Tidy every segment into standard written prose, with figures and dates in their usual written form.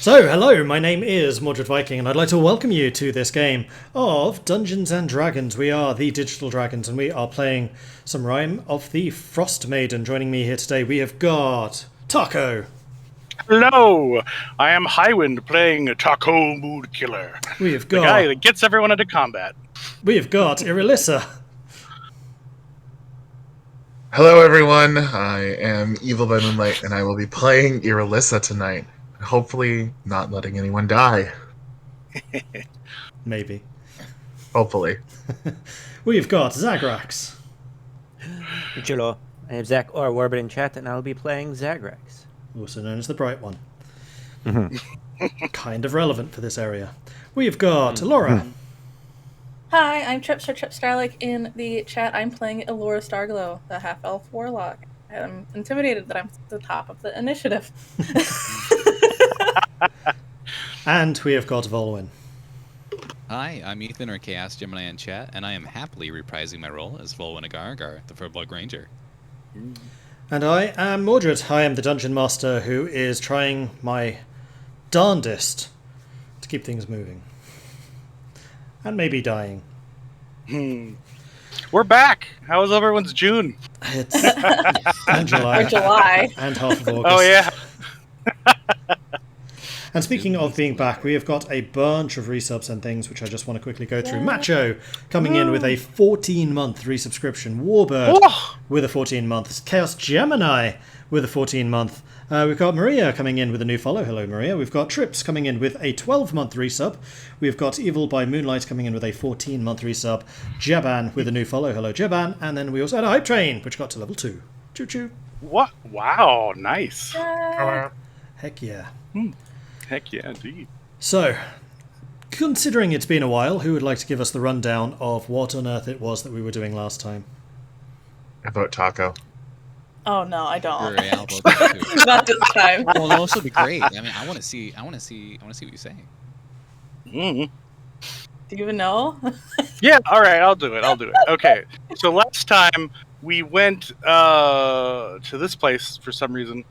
So, hello, my name is Mordred Viking, and I'd like to welcome you to this game of Dungeons and Dragons. We are the Digital Dragons, and we are playing some Rime of the Frostmaiden. Joining me here today, we have got Tahko. Hello, I am Highwind playing Tahko Mood Killer. We have got the guy that gets everyone into combat. We have got Irilyssa. Hello everyone, I am Evil by Moonlight, and I will be playing Irilyssa tonight. Hopefully not letting anyone die. Maybe. Hopefully. We have got Zagrax. Hello, I am Zach or Warbit in chat, and I'll be playing Zagrax. Also known as the Bright One. Kind of relevant for this area. We have got Elora. Hi, I'm Trips or Trip Starlight in the chat. I'm playing Elora Starglow, the half-elf warlock. I'm intimidated that I'm at the top of the initiative. And we have got Vulwin. Hi, I'm Ethan or Chaos Gemini in chat, and I am happily reprising my role as Vulwin Agar, the Furbolg Ranger. And I am Mordred. I am the Dungeon Master who is trying my darndest to keep things moving. And maybe dying. We're back. How was everyone's June? It's and July. Or July. And half of August. Oh, yeah. And speaking of being back, we have got a bunch of resubs and things which I just want to quickly go through. Macho coming in with a 14-month resubscription. Warbird with a 14-month. Chaos Gemini with a 14-month. We've got Maria coming in with a new follow. Hello, Maria. We've got Trips coming in with a 12-month resub. We've got Evil by Moonlight coming in with a 14-month resub. Jeban with a new follow. Hello, Jeban. And then we also had a Hype Train, which got to level 2. Choo-choo. What? Wow, nice. Heck yeah. Heck yeah, indeed. So, considering it's been a while, who would like to give us the rundown of what on earth it was that we were doing last time? I vote Tahko. Oh no, I don't. Sure, yeah, I'll vote that too. Not this time. Well, it'll also be great. I mean, I want to see what you're saying. Mm-hmm. Do you even know? Yeah, all right, I'll do it. Okay, so last time we went to this place for some reason,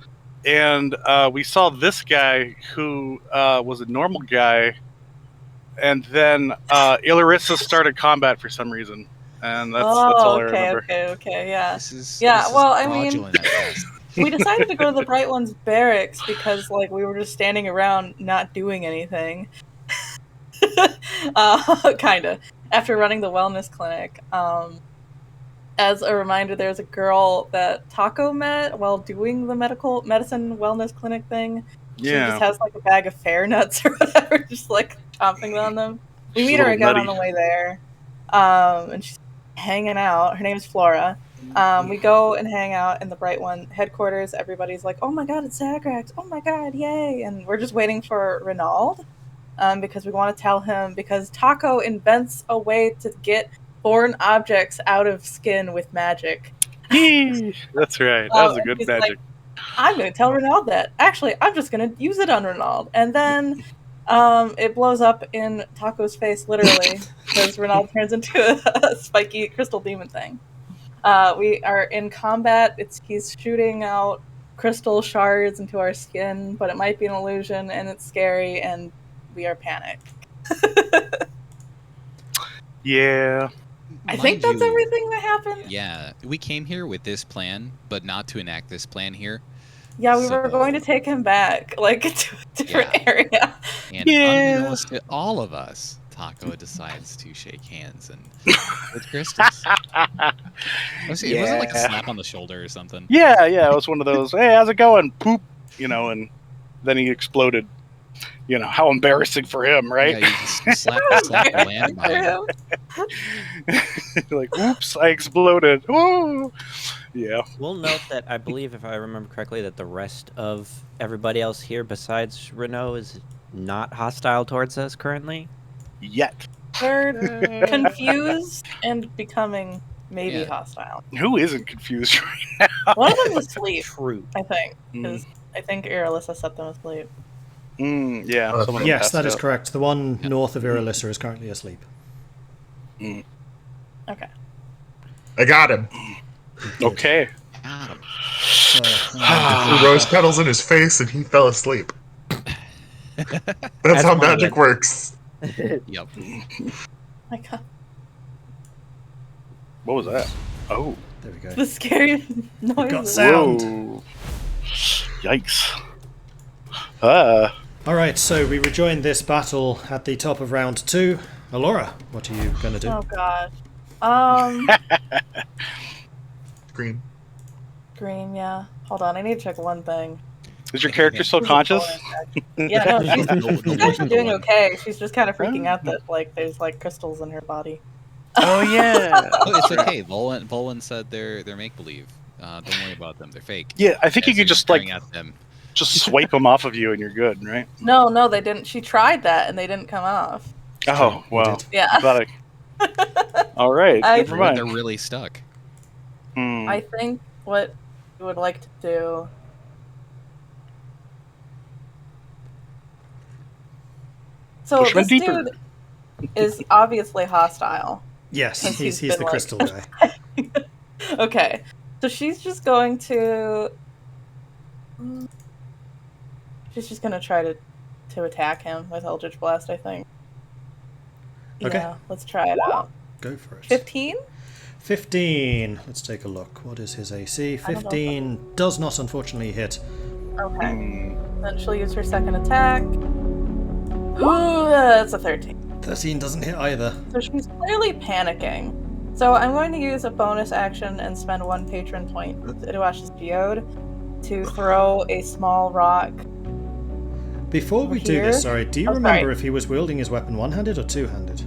and we saw this guy who was a normal guy, and then Irilyssa started combat for some reason, and that's all I remember. Okay, yeah. This is Well, I mean, fraudulent at best. we decided to go to the Bright One's barracks because, like, we were just standing around not doing anything. Kinda. After running the wellness clinic. As a reminder, there's a girl that Tahko met while doing the medicine wellness clinic thing. She just has like a bag of fair nuts or whatever, just like chomping on them. We meet her again on the way there, and she's hanging out. Her name's Flora. We go and hang out in the Bright One headquarters. Everybody's like, "Oh my god, it's Zagrax! Oh my god, yay!" And we're just waiting for Renaud, because we want to tell him because Tahko invents a way to get foreign objects out of skin with magic. That's right. That was a good magic. Like, I'm going to tell Renaud that. Actually, I'm just going to use it on Renaud. And then it blows up in Tahko's face, literally, because Renaud turns into a spiky crystal demon thing. We are in combat. He's shooting out crystal shards into our skin, but it might be an illusion, and it's scary, and we are panicked. Yeah. I think that's everything that happened. Yeah, we came here with this plan, but not to enact this plan here. Yeah, we were going to take him back, like, to a different area. And unbeknownst to all of us, Tahko decides to shake hands and with Christus. It wasn't like a slap on the shoulder or something. Yeah, it was one of those, hey, how's it going? Poop, and then he exploded. How embarrassing for him, right? Yeah, you just slap the landmine. Like, oops, I exploded. Ooh. Yeah. We'll note that I believe, if I remember correctly, that the rest of everybody else here besides Renaud is not hostile towards us currently. Yet. They're confused and becoming maybe hostile. Who isn't confused right now? One of them is asleep, True. I think. Because I think Irilyssa set them asleep. Yeah. Yes, that is correct. The one north of Irilyssa is currently asleep. Okay. I got him. Okay. Got him. So, Threw rose petals in his face and he fell asleep. That's how magic works. Yep. My God, What was that? Oh. There we go. the scary noise. got sound. Whoa. Yikes. Alright, so we rejoin this battle at the top of round 2. Elora, what are you going to do? Oh God. Green. Green. Yeah. Hold on. I need to check one thing. Is your character still conscious? Yeah. No, she's No, actually doing one. okay. She's just kind of freaking out that like there's like crystals in her body. Oh, yeah. Oh, it's okay. Vulwin said they're make believe. Don't worry about them. They're fake. Yeah, I think you As could you're just, staring like, at them. just swipe them off of you and you're good, right? No, they didn't. She tried that and they didn't come off. Oh, well. Yeah. All right, I- never mind. They're really stuck. I think what we would like to do. So Push them this deeper. dude is obviously hostile. Yes, Since he's he's the been, like- crystal guy. Okay, so she's just going to. She's just gonna try to attack him with Eldritch Blast, I think. Okay. Yeah, let's try it out. Go for it. 15? 15. Let's take a look. What is his AC? 15 does not unfortunately hit. Okay. Then she'll use her second attack. Ooh, that's a 13. 13 doesn't hit either. So she's clearly panicking. So I'm going to use a bonus action and spend 1 patron point with Iduash's Geode to throw a small rock. Before we do Here? this, sorry, do you Oh, remember sorry. if he was wielding his weapon one-handed or two-handed?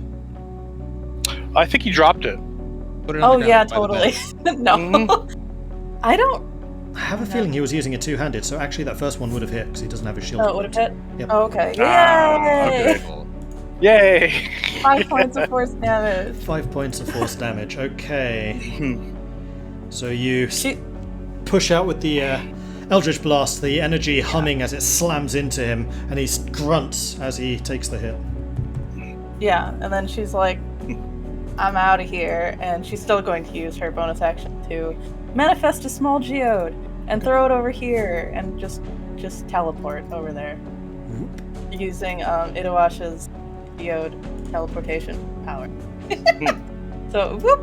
I think he dropped it. Put it on Oh the yeah, ground by the totally. No. I don't. I have a feeling he was using it two-handed, so actually that first one would have hit because he doesn't have his shield. Oh, it would have hit? Yep. Oh, okay. Yay! Ah, bed. Oh, Yay! 5 points of force damage. 5 points of force damage. Okay. So you She. push out with the Eldritch Blast, the energy humming as it slams into him, and he grunts as he takes the hit. Yeah, and then she's like, I'm out of here. And she's still going to use her bonus action to manifest a small geode and throw it over here and just teleport over there. Using Iduash's geode teleportation power. So, whoop!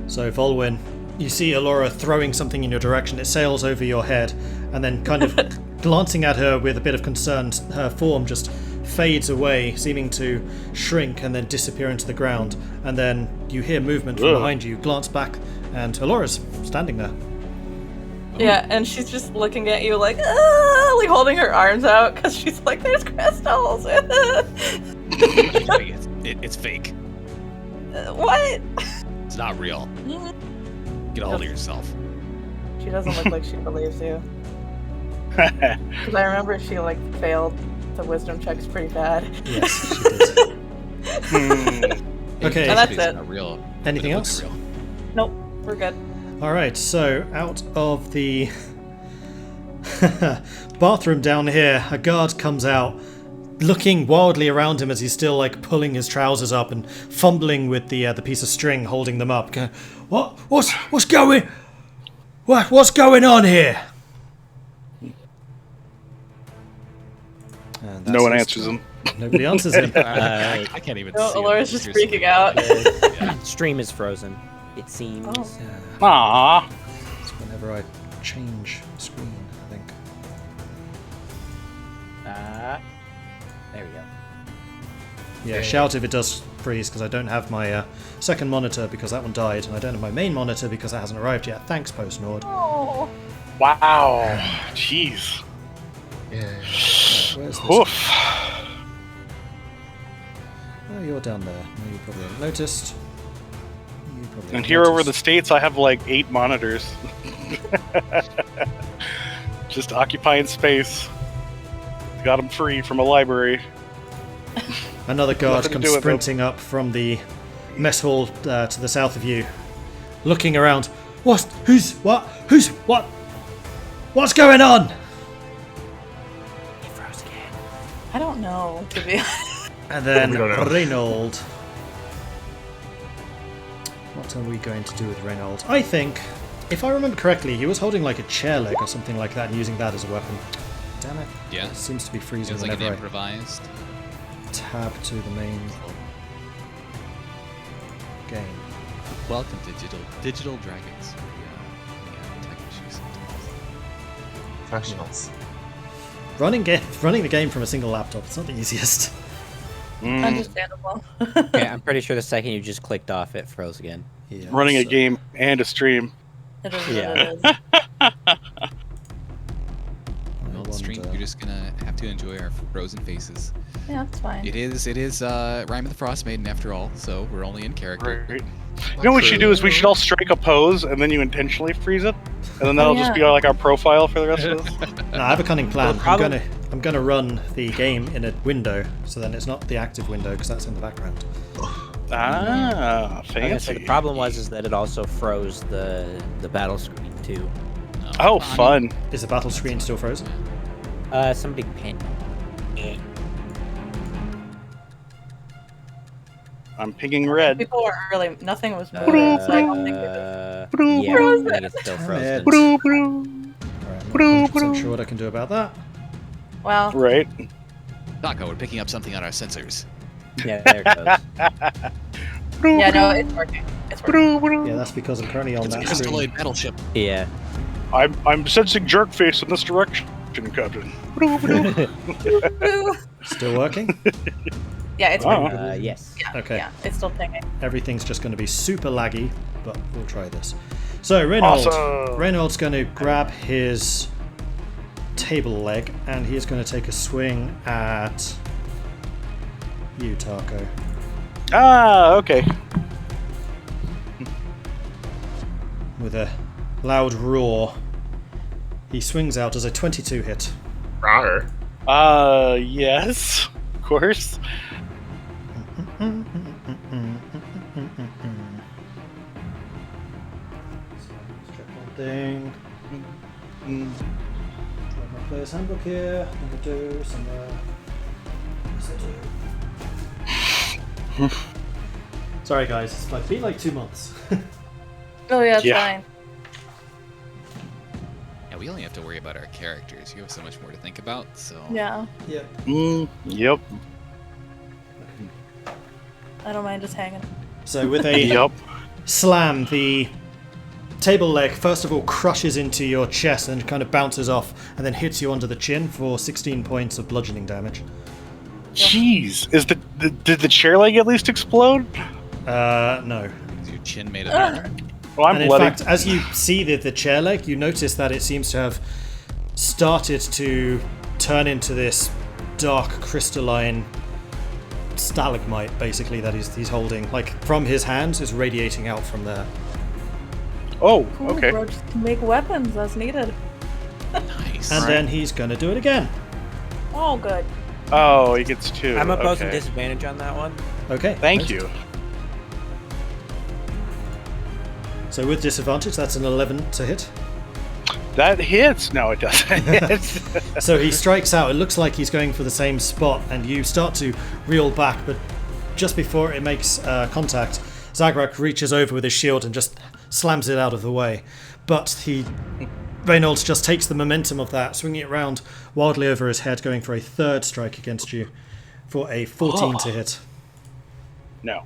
So, Vulwin, you see Elora throwing something in your direction. It sails over your head, and then kind of glancing at her with a bit of concern, her form just fades away, seeming to shrink and then disappear into the ground. And then you hear movement from Ugh. behind you, glance back, and Elora's standing there. Yeah, and she's just looking at you like, ah, like holding her arms out because she's like, there's crystals. It's fake. What? It's not real. Get a hold of yourself. She doesn't look like she believes you. Because I remember she like failed the wisdom checks pretty bad. Yes, she did. Okay. And that's It's it. not real. Anything but it looks else? real. Nope, we're good. Alright, so out of the bathroom down here, a guard comes out, looking wildly around him as he's still like pulling his trousers up and fumbling with the piece of string holding them up. Going, what's going on here? And No one his answers turn. him. Nobody answers him. I can't even No, see. him. Elora's just Seriously. freaking out. Yeah. Stream is frozen. It seems. Oh. Aww. It's whenever I change screen, I think. There we go. Yeah, shout if it does freeze, because I don't have my second monitor because that one died, and I don't have my main monitor because that hasn't arrived yet. Thanks, Post-Nord. Oh. Wow. Jeez. Yeah. Where's this? Oof. Oh, you're down there. No, you probably haven't noticed. You probably And haven't here over the noticed. States, I have like 8 monitors. Just occupying space. Got them free from a library. Another guard Nothing to comes do with them. sprinting up from the mess hall to the south of you, looking around. What's going on? He froze again. I don't know, to be honest. And then We don't know. Reynold. What are we going to do with Reynold? I think, if I remember correctly, he was holding like a chair leg or something like that and using that as a weapon. damn it. Yeah. It seems to be freezing Feels like an whenever improvised. I tab to the main game. Welcome to Digital Dragons. We tech issues sometimes. Professionals. Running the game from a single laptop, it's not the easiest. Understandable. Okay, I'm pretty sure the second you just clicked off, it froze again. Yeah, Running a so- game and a stream. It is Yeah. what it is. Well, the stream, you're just gonna have to enjoy our frozen faces. Yeah, that's fine. It is Rime of the Frostmaiden after all, so we're only in character. Right. You know what we should do is we should all strike a pose and then you intentionally freeze it, and then that'll just be like our profile for the rest of this. No, I have a cunning plan. Well, the problem- I'm gonna run the game in a window, so then it's not the active window because that's in the background. Ah, Okay, so fancy. the problem was that it also froze the battle screen too. Oh, fun. Is the battle screen still frozen? Somebody paint. I'm pinging red. People were early. Nothing was Yeah, moving, so I don't think it yeah, I think it's still frozen. Alright, I'm not 100% sure what I can do about that. Well, Right. Tahko, we're picking up something on our sensors. Yeah, there it goes. yeah, no, it's working. It's working. Yeah, that's because I'm currently on It's a that screen. crystalloid battleship. Yeah. I'm sensing jerk face in this direction, Captain. Still working? Yeah, it's Oh. working. Yes. Yeah, Okay. yeah, it's still pinging. Everything's just going to be super laggy, but we'll try this. So, Reynolds. Awesome. Reynolds going to grab his table leg, and he's going to take a swing at you, Tahko. Ah, okay. With a loud roar, he swings out as a 22 hit. Rawr. Yes, of course. Check one thing. Got my player's handbook here. I'm going to do somewhere. Yes, I do. Sorry, guys. It's been like 2 months. Oh yeah, it's Yeah. fine. Yeah, we only have to worry about our characters. You have so much more to think about, so... Yeah, Yep. Yep. I don't mind just hanging. So with a Yep. slam, the table leg first of all crushes into your chest and kind of bounces off and then hits you under the chin for 16 points of bludgeoning damage. Jeez, did the chair leg at least explode? No. Is your chin made of armor? Well, I'm And in bloody. fact, as you see the chair leg, you notice that it seems to have started to turn into this dark crystalline stalagmite, basically, that he's holding. Like, from his hands, is radiating out from there. Oh, Cool, okay. bro, just make weapons as needed. Nice. And then he's going to do it again. Oh, good. Oh, he gets two. I'm opposing okay. disadvantage on that one. Okay. Thank nice. you. So with disadvantage, that's an 11 to hit. That hits. No, it doesn't. So he strikes out. It looks like he's going for the same spot, and you start to reel back, but just before it makes contact, Zagrax reaches over with his shield and just slams it out of the way. But Reynolds just takes the momentum of that, swinging it round wildly over his head, going for a third strike against you for a 14 to hit. No.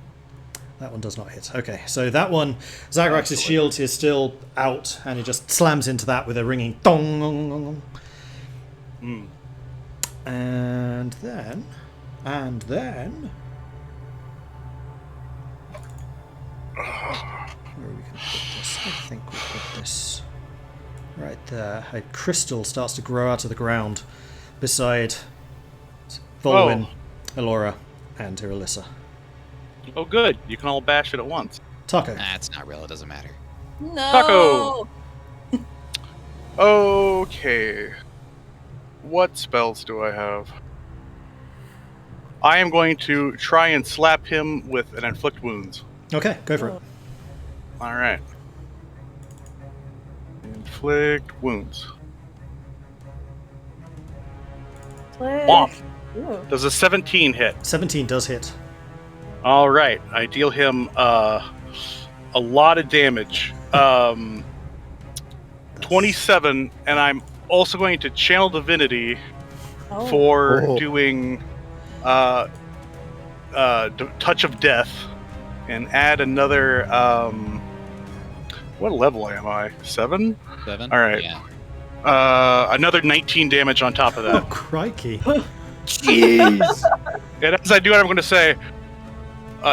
That one does not hit. Okay, so that one, Zagrax's shield is still out, and he just slams into that with a ringing dong. And then, where are we going to put this? I think we put this right there. A crystal starts to grow out of the ground beside Vulwin, Elora, and Irilyssa. Oh, good. You can all bash it at once. Tahko. Nah, it's not real. It doesn't matter. No. Tahko! Okay. What spells do I have? I am going to try and slap him with an inflict wounds. Okay, go for it. All right. Inflict wounds. Womp. Ooh. Does a 17 hit? 17 does hit. All right. I deal him a lot of damage. 27, and I'm also going to channel divinity Oh. for doing touch of death, and add another. What level am I? 7? 7. All right. Yeah. Another 19 damage on top of that. Oh, crikey. Jeez. And as I do it, I'm going to say,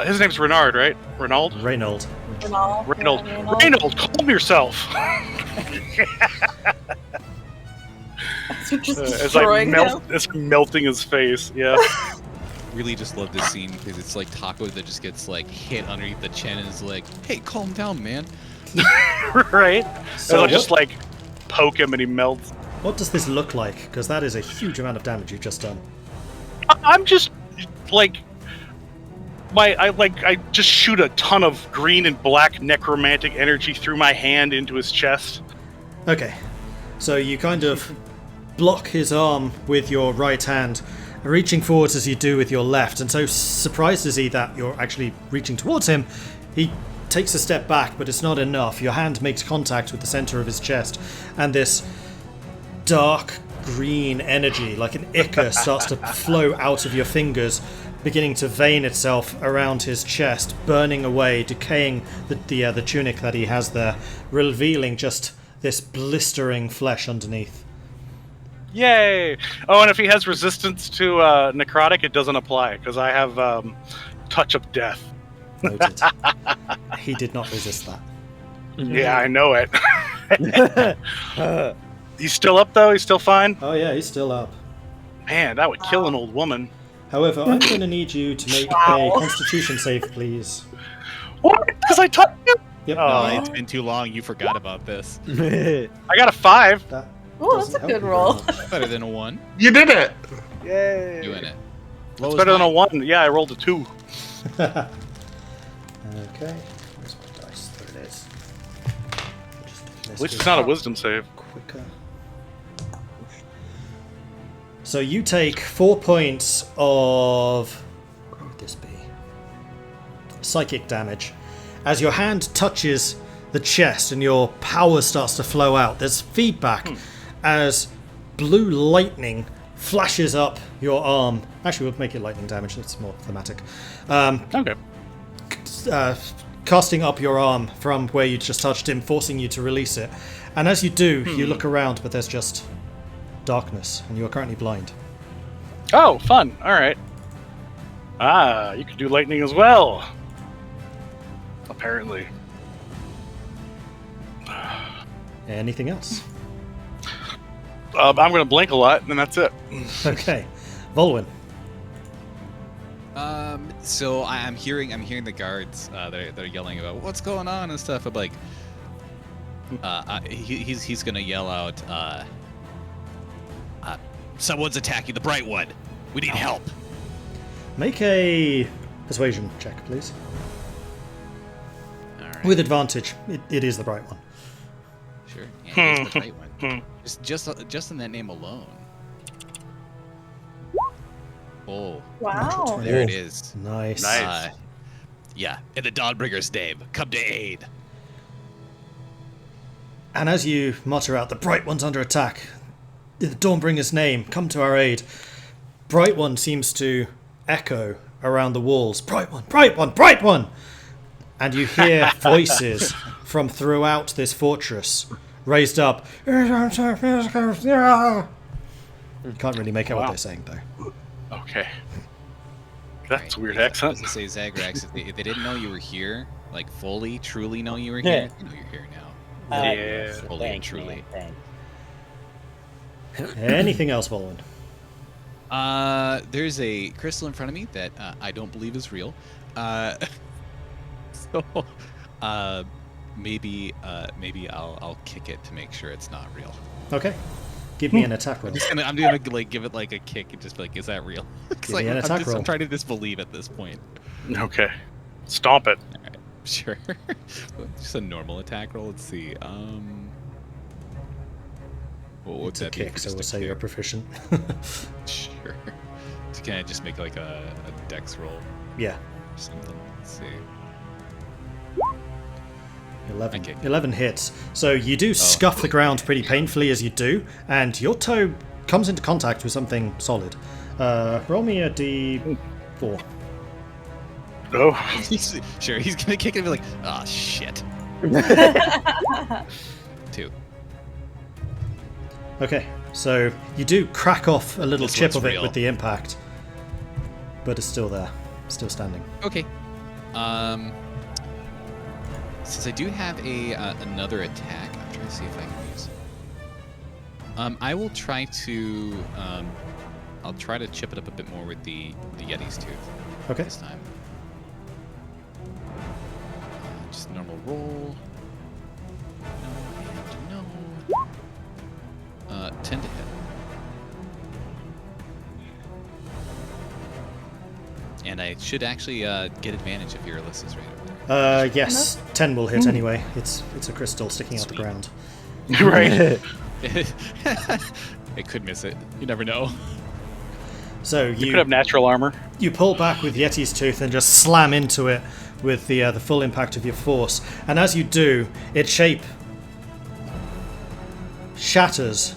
his name's Renard, right? Reynold? Reynold. Reynold, calm yourself. You're just As I'm melting his face. Yeah. Really just love this scene because it's like Tahko that just gets like hit underneath the chin and is like, "Hey, calm down, man." Right? So I'll what, just like poke him and he melts. what does this look like? Because that is a huge amount of damage you've just done. I'm just like I just shoot a ton of green and black necromantic energy through my hand into his chest. Okay, so you kind of block his arm with your right hand, reaching forwards as you do with your left, and so surprised is he that you're actually reaching towards him, he takes a step back, but it's not enough. Your hand makes contact with the center of his chest, and this dark green energy, like an ichor, starts to flow out of your fingers, beginning to vein itself around his chest, burning away, decaying the tunic that he has there, revealing just this blistering flesh underneath. Yay! Oh, and if he has resistance to necrotic, it doesn't apply because I have touch of death. Noted. He did not resist that. Yeah, I know it. He's still up though. He's still fine. Oh yeah, he's still up. Man, that would kill an old woman. However, I'm going to need you to make a Constitution save, please. What? Because I touched you? Yep. Oh. It's been too long. You forgot about this. I got a 5. That Oh, that's a doesn't help good you roll. very much. Better than a 1. You did it! Yay! Doing it. It's better than a 1. Yeah, I rolled a 2. Okay. Where's my dice? There it is. At least it's not a wisdom save. Quicker. So you take 4 points of... What would this be? Psychic damage. As your hand touches the chest and your power starts to flow out, there's feedback as blue lightning flashes up your arm. Actually, we'll make it lightning damage, that's more thematic. Okay. Casting up your arm from where you just touched him, forcing you to release it. And as you do, you look around, but there's just darkness, and you are currently blind. Oh, fun. All right. Ah, you can do lightning as well. Apparently. Anything else? I'm going to blink a lot, and that's it. Okay. Volwin. So I'm hearing the guards they're yelling about what's going on and stuff. I'm like, he's gonna yell out, someone's attacking the Bright One. We need help. Make a persuasion check, please. All right. With advantage. It is the bright one. Sure. Yeah, it's the Bright One. Just in that name alone. Oh, Wow. there it is. Nice. Nice. Yeah, in the Dawnbringer's name, come to aid. And as you mutter out, the Bright One's under attack. In the Dawnbringer's name, come to our aid. Bright One seems to echo around the walls. Bright One, Bright One, Bright One! And you hear voices from throughout this fortress raised up. You can't really make out what they're saying, though. Okay. That's a weird I accent. was gonna say, Zagrax, if they didn't know you were here, like fully, truly know you were here, they know you're here now. Yeah. Fully and truly. Anything else, Volwin? There's a crystal in front of me that I don't believe is real. So maybe I'll kick it to make sure it's not real. Okay. Give me an attack roll. I'm gonna like give it like a kick and just be like, is that real? It's Give like me an attack roll. I'm trying to disbelieve at this point. Okay. Stomp it. All right, sure. Just a normal attack roll. Let's see. What would It's a that be kick, for so just we'll a say kick? you're proficient. Sure. So can I just make like a dex roll Yeah. or something? Let's see. 11. Okay. 11 hits. So you do scuff the ground pretty painfully as you do, and your toe comes into contact with something solid. Roll me a d4. Oh, Sure, he's gonna kick it and be like, oh shit. 2. Okay, so you do crack off a little This chip looks of it real. with the impact, but it's still there, still standing. Okay. Since I do have another attack, I'm trying to see if I can use. I will try to. I'll try to chip it up a bit more with the Yeti's tooth Okay. this time. Just normal roll. No and no. 10 to hit. And I should actually get advantage if Irylyssa's right over there. Yes, 10 will hit anyway. It's a crystal sticking out the Sweet. ground. right. It could miss it. You never know. So You could have natural armor. you pull back with Yeti's tooth and just slam into it with the full impact of your force. And as you do, its shape shatters,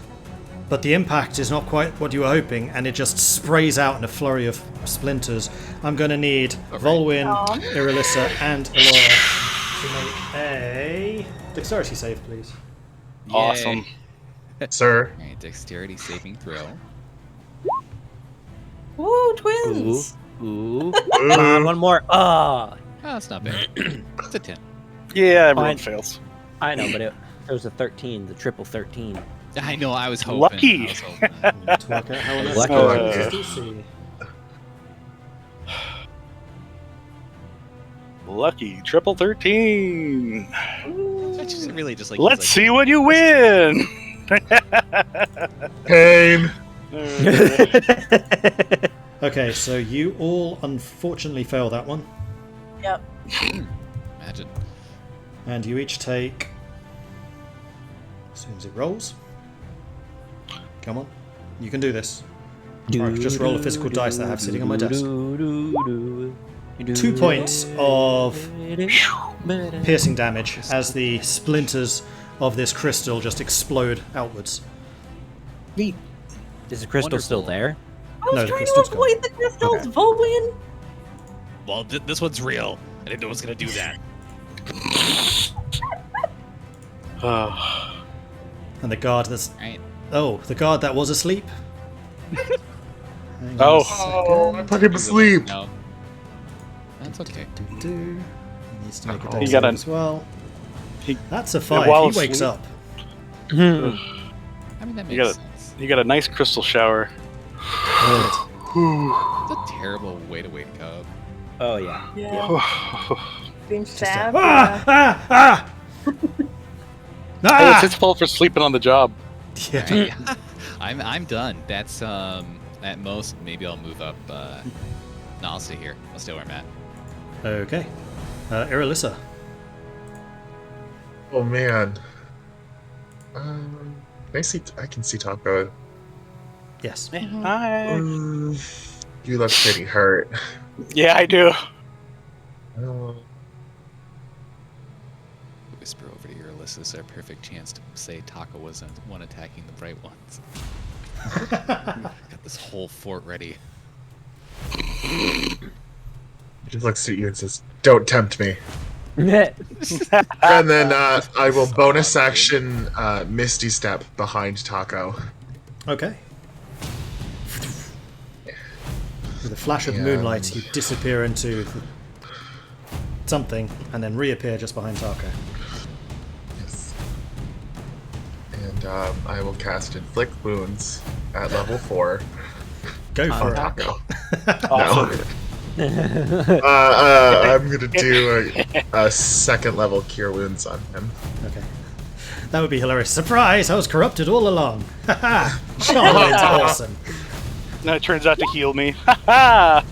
but the impact is not quite what you were hoping, and it just sprays out in a flurry of splinters. I'm going to need Vulwin, Irilyssa, and Elora to make a dexterity save, please. Awesome. Sir. All right, dexterity saving throw. Woo, twins! Ooh. Come on, one more. Oh, Oh, that's not bad. It's a 10. Yeah, everyone Fine. fails. I know, but it was a 13, the triple 13. I know, I was hoping. Lucky. I was hoping. I need to work out how on earth Lucky. to use this DC. Lucky. Triple 13. It's just really just like. Let's see what you win. Pain. Okay, so you all unfortunately fail that one, Yep. Imagine. and you each take, as soon as it rolls, come on, you can do this. Or I could just roll a physical dice that I have sitting on my desk. 2 points of piercing damage as the splinters of this crystal just explode outwards. Is the crystal still there? I was No, the trying to crystal's gone. avoid the crystals, Vulwin! Well, this one's real. I didn't know it was gonna do that. And the guard that's... Right. Oh, the guard that was asleep? Hang on Oh. a second. I put him asleep. No. That's okay. He needs to make a Oh. dex You got save an- as well. He- That's a 5. while He wakes asleep- up. I mean, that You makes got sense. You got a nice crystal shower. It's a terrible way to wake up. Oh, yeah. Yeah. Being stabbed. Ah! Ah! Ah! Hey, Ah! it's his fault for sleeping on the job. Yeah. Right? I'm done. That's at most maybe I'll move up. No, I'll stay here. I'll stay where I'm at. Okay. Irilyssa. Oh man. I can see Tahko. Yes. Hi. You look pretty hurt. Yeah, I do. Oh, Whisper over to Irilyssa. Is our perfect chance to say Tahko wasn't one attacking the bright ones. Got this whole fort ready. he just looks at you and says, "Don't tempt me." And then I will bonus action Misty Step behind Tahko. Okay. With a flash of Yeah. moonlight, you disappear into something and then reappear just behind Tahko. Yes. And I will cast Inflict Wounds at level 4 Go on for it. Tahko. Awesome. I'm gonna do a second level Cure Wounds on him. Okay. That would be hilarious. Surprise! I was corrupted all along. Haha! Charlemagne's awesome. No, it turns out to heal me. Ha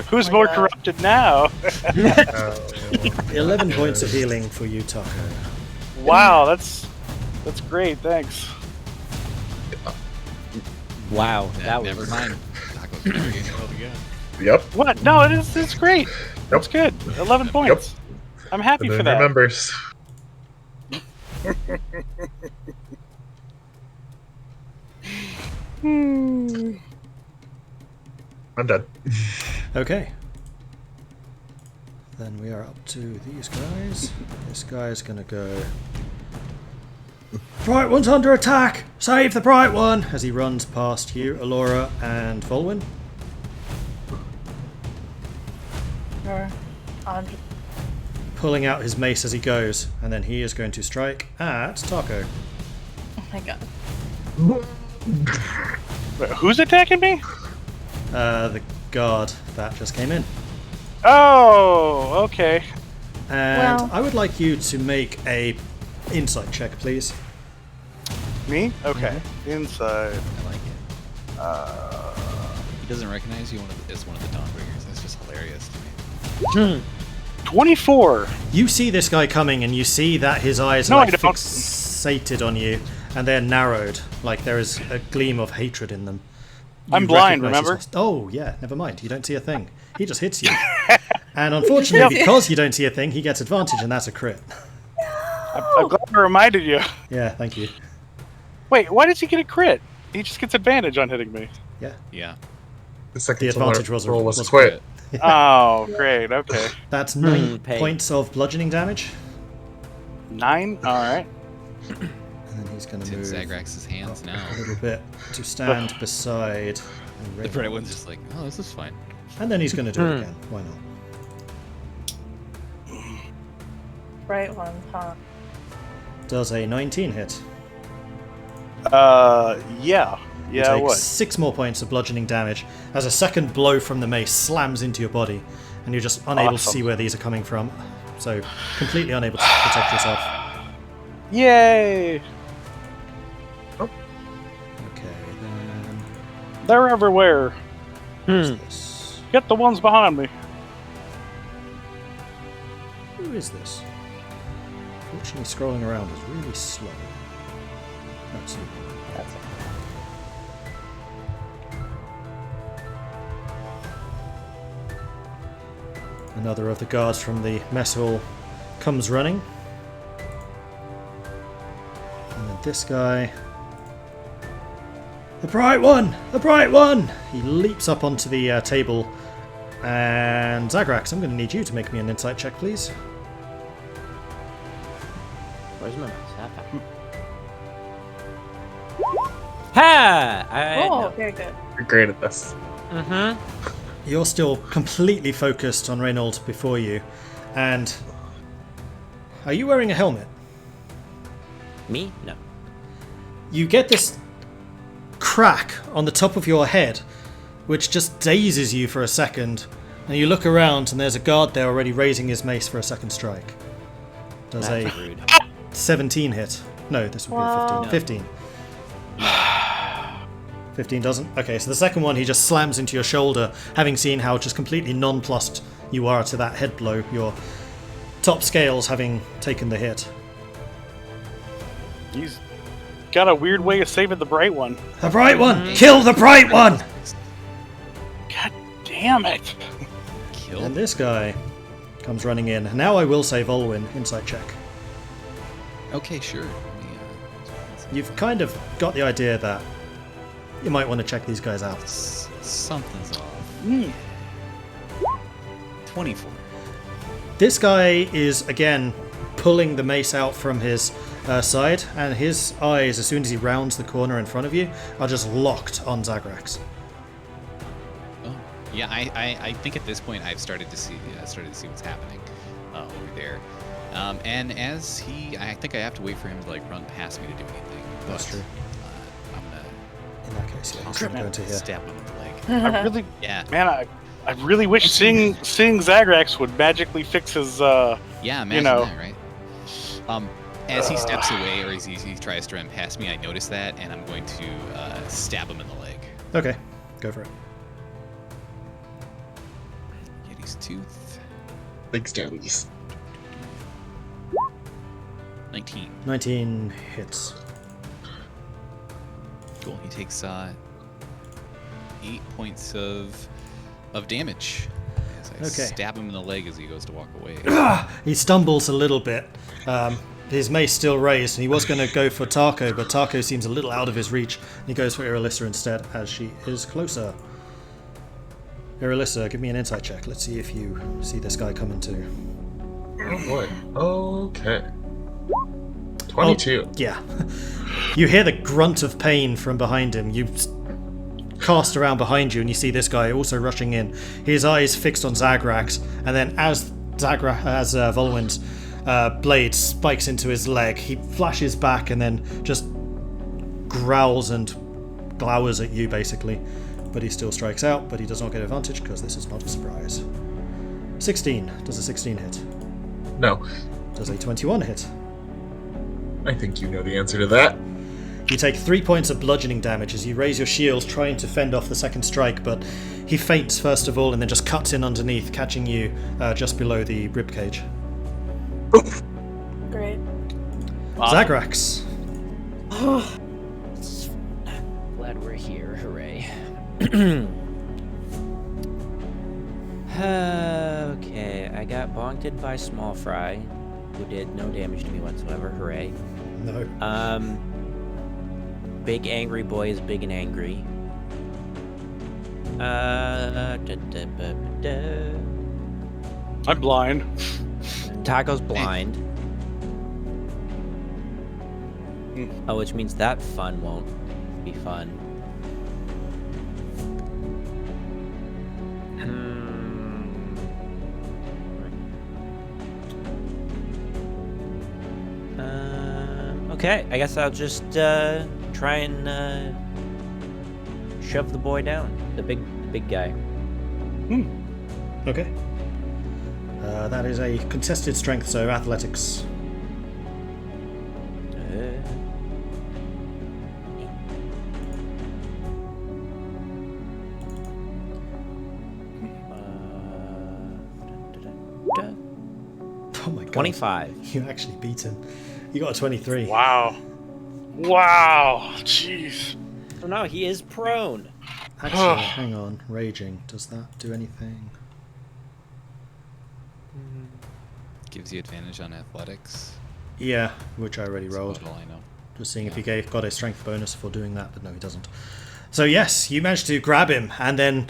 Who's more God. corrupted now? 11 points of healing for you, Tahko. Wow, that's great. Thanks. Wow, that was... Never mind. Tahko's never getting healed again. Yep. What? No, it's great. That's good. 11 points. I'm happy And for then that. remembers. I'm done. Okay. Then we are up to these guys. This guy's gonna go. Bright One's under attack! Save the Bright One! As he runs past you, Elora and Vulwin. I'm just... Pulling out his mace as he goes, and then he is going to strike at Tahko. Oh my god. Wait, who's attacking me? The guard that just came in. Oh, okay. And Well- I would like you to make a insight check, please. Me? Okay. Inside. I like it. He doesn't recognize you as one of the Dawnbringers. That's just hilarious to me. 24. You see this guy coming, and you see that his eyes No, are I like don't. fixated on you, and they're narrowed, like there is a gleam of hatred in them. I'm You blind, recognize remember? his- Oh, yeah, never mind. You don't see a thing. He just hits you. And unfortunately, because you don't see a thing, he gets advantage, and that's a crit. I'm glad I reminded you. Yeah, thank you. Wait, why does he get a crit? He just gets advantage on hitting me. Yeah. The second The advantage was roll was was quit. Oh, great. Okay. That's 9 pain. points of bludgeoning damage. 9? Alright. And then he's going It's to in move Zagrax's hands now. a little bit to stand beside The Red bright one's just like, oh, this is fine. And then he's going to do it again. Why not? Bright One, huh? Does a 19 hit. Yeah. You Yeah, take what? 6 more points of bludgeoning damage as a second blow from the mace slams into your body, and you're just unable to Awesome. see where these are coming from. So, completely unable to protect yourself. Yay! Okay, then. They're everywhere. Who's this? Get the ones behind me. Who is this? Fortunately, scrolling around is really slow. That's you. That's it. Another of the guards from the mess hall comes running. And then this guy. The Bright One! The Bright One! He leaps up onto the table. And Zagrax, I'm going to need you to make me an insight check, please. Where's my mouse? Ha! Oh, very good. You're great at this. You're still completely focused on Reynold before you. And are you wearing a helmet? Me? No. You get this crack on the top of your head, which just dazes you for a second, and you look around and there's a guard there already raising his mace for a second strike. Does That's a rude. 17 hit? No, this would be a Wow. 15. 15 doesn't? Okay, so the second one he just slams into your shoulder, having seen how just completely nonplussed you are to that head blow, your top scales having taken the hit. He's got a weird way of saving the Bright One. The Bright One! Kill the Bright One! God damn it. Kill. And this guy comes running in. Now I will say Vulwin, insight check. Okay, sure. You've kind of got the idea that you might want to check these guys out. Something's off. 24. This guy is, again, pulling the mace out from his side, and his eyes, as soon as he rounds the corner in front of you, are just locked on Zagrax. Oh, yeah. I think at this point I've started to see what's happening over there. And as I think I have to wait for him to like run past me to do anything. That's but, true. I'm gonna In that case, yeah, he's not going to here. stab him in the leg. I really, Yeah. man, I really wish seeing Zagrax would magically fix his, Yeah, imagine know. that, right? As he steps away or as he tries to run past me, I notice that, and I'm going to stab him in the leg. Okay, go for it. Get his tooth. Big stabbies. 19. 19 hits. Cool. He takes 8 points of damage. As I Okay. stab him in the leg as he goes to walk away. He stumbles a little bit, his mace still raised, and he was going to go for Tahko, but Tahko seems a little out of his reach, and he goes for Irilyssa instead, as she is closer. Irilyssa, give me an insight check. Let's see if you see this guy coming too. Oh boy. Okay. 22. Oh, yeah. You hear the grunt of pain from behind him. You cast around behind you, and you see this guy also rushing in. His eyes fixed on Zagrax, and then as Vulwin's blade spikes into his leg, he flashes back and then just growls and glowers at you, basically. But he still strikes out, but he does not get advantage because this is not a surprise. 16. Does a 16 hit? No. Does a 21 hit? I think you know the answer to that. You take 3 points of bludgeoning damage as you raise your shield, trying to fend off the second strike, but he feints first of all and then just cuts in underneath, catching you just below the ribcage. Great. Zagrax. Glad we're here. Hooray. Okay, I got bonked by Small Fry, who did no damage to me whatsoever. Hooray. No. Big angry boy is big and angry. I'm blind. Tahko's blind. Oh, which means that fun won't be fun. Okay, I guess I'll just try and shove the boy down, the big guy. Okay. That is a contested strength, so athletics. Oh my god. 25. You actually beat him. You got a 23. Wow. Wow. Jeez. So now he is prone. Actually, hang on. Raging. Does that do anything? Gives you advantage on athletics. Yeah, which I already rolled. That's all I know. Just seeing if he got a strength bonus for doing that, but no, he doesn't. So yes, you managed to grab him, and then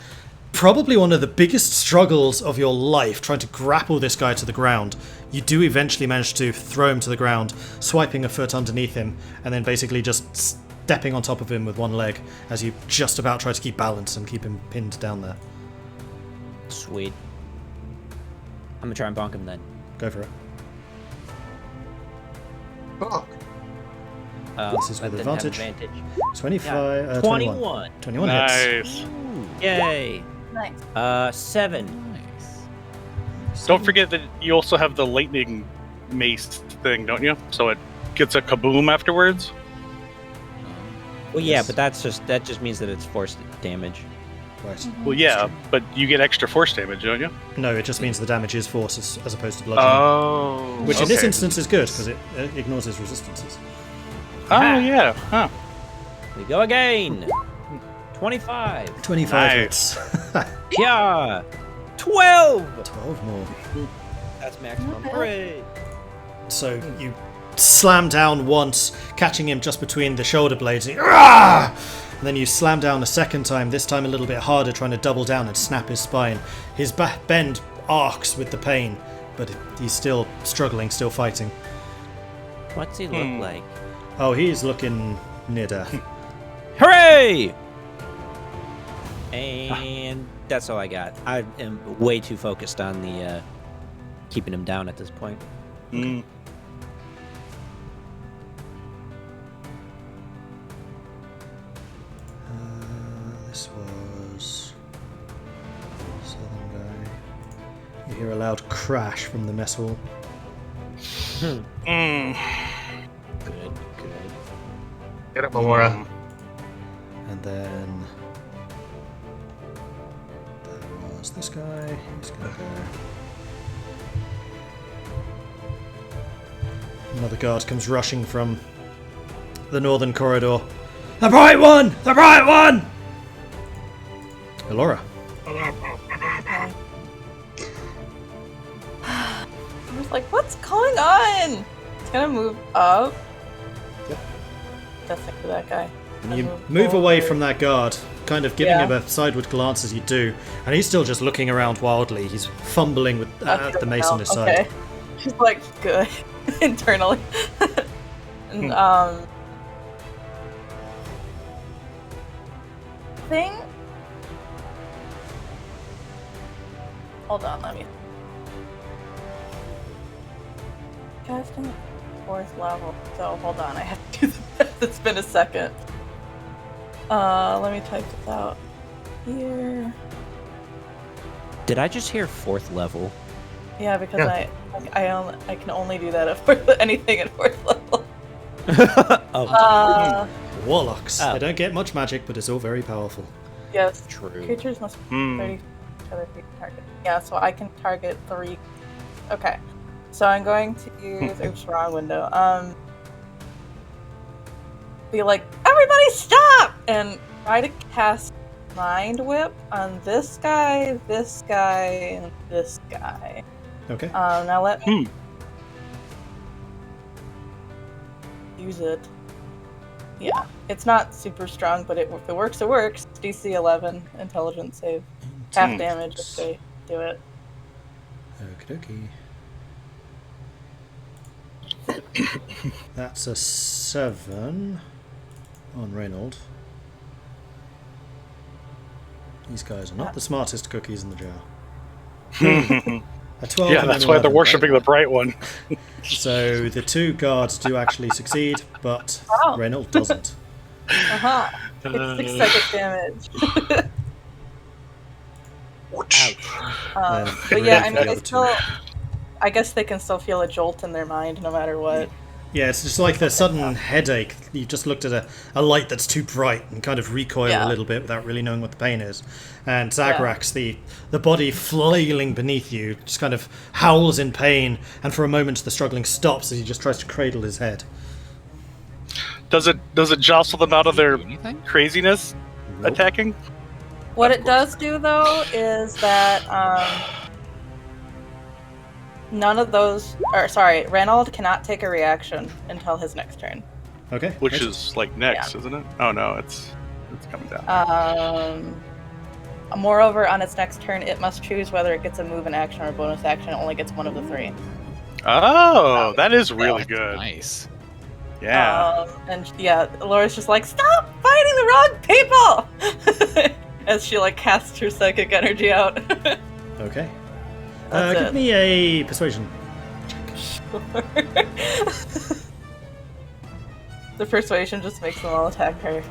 probably one of the biggest struggles of your life, trying to grapple this guy to the ground. You do eventually manage to throw him to the ground, swiping a foot underneath him, and then basically just stepping on top of him with one leg as you just about try to keep balance and keep him pinned down there. Sweet. I'm gonna try and bonk him then. Go for it. Fuck. This is with I didn't have advantage. 25, 21. 21 hits. Nice. Yay. Nice. 7. Nice. Don't forget that you also have the lightning mace thing, don't you? So it gets a kaboom afterwards. Well, yeah, Yes. but that just means that it's force damage. Right. Well, yeah, but you get extra force damage, don't you? No, it just means the damage is force as opposed to bludgeoning. Oh. Which in this okay. instance is good, because it ignores his resistances. Oh, yeah. Huh. We go again. 25. 25 Nice. hits. Yeah. 12. 12 more. That's maximum. Okay. Hooray. So you slam down once, catching him just between the shoulder blades. And then you slam down a second time, this time a little bit harder, trying to double down and snap his spine. His bend arcs with the pain, but he's still struggling, still fighting. What's he look like? Oh, he's looking near death. Hooray! And that's all I got. I am way too focused on the keeping him down at this point. Mm. This was southern guy. You hear a loud crash from the mess hall. Mm. Good. Get up, Elora. And then there was this guy. He's gonna go. Another guard comes rushing from the northern corridor. The bright one! The bright one! Elora. I was like, what's going on? It's gonna move up. Yep. That's it for that guy. And you move away from that guard, kind of giving him a sideward glance as you do, and he's still just looking around wildly. He's fumbling with the mace on his side. She's like, good, internally. And, thing. Hold on, let me. Casting 4th level. So hold on, I have to do the math. It's been a second. Let me type this out here. Did I just hear 4th level? Yeah, because I can only do that at anything at 4th level. Warlocks. They don't get much magic, but it's all very powerful. Yes. True. Creatures must be 30 other feet target. Yeah, so I can target 3. Okay. So I'm going to use oops, wrong window. Be like, everybody stop! And try to cast Mind Whip on this guy, and this guy. Okay. Now let me use it. Yeah, it's not super strong, but if it works, it works. DC 11, intelligence save. Half damage if they do it. Okie dokie. That's a 7 on Reynold. These guys are not the smartest cookies in the jar. A 12 Yeah, and that's an why they're 11. worshipping the bright one. So the 2 guards do actually succeed, but Reynold doesn't. It's 6 seconds damage. But yeah, I mean, I guess they can still feel a jolt in their mind no matter what. Yeah, it's just like the sudden headache. You've just looked at a light that's too bright and kind of recoil a little bit without really knowing what the pain is. And Zagrax, the body flailing beneath you, just kind of howls in pain, and for a moment the struggling stops as he just tries to cradle his head. Does it jostle them out of their craziness attacking? What it does do, though, is that none of those... Reynold cannot take a reaction until his next turn. Okay. Which is like next, isn't it? Oh no, it's coming down. Moreover, on its next turn, it must choose whether it gets a move, an action, or a bonus action. It only gets one of the 3. Oh, that is really good. Nice. Yeah. And yeah, Elora's just like, stop fighting the wrong people! As she like casts her psychic energy out. Okay. That's give me a persuasion. The persuasion just makes them all attack her.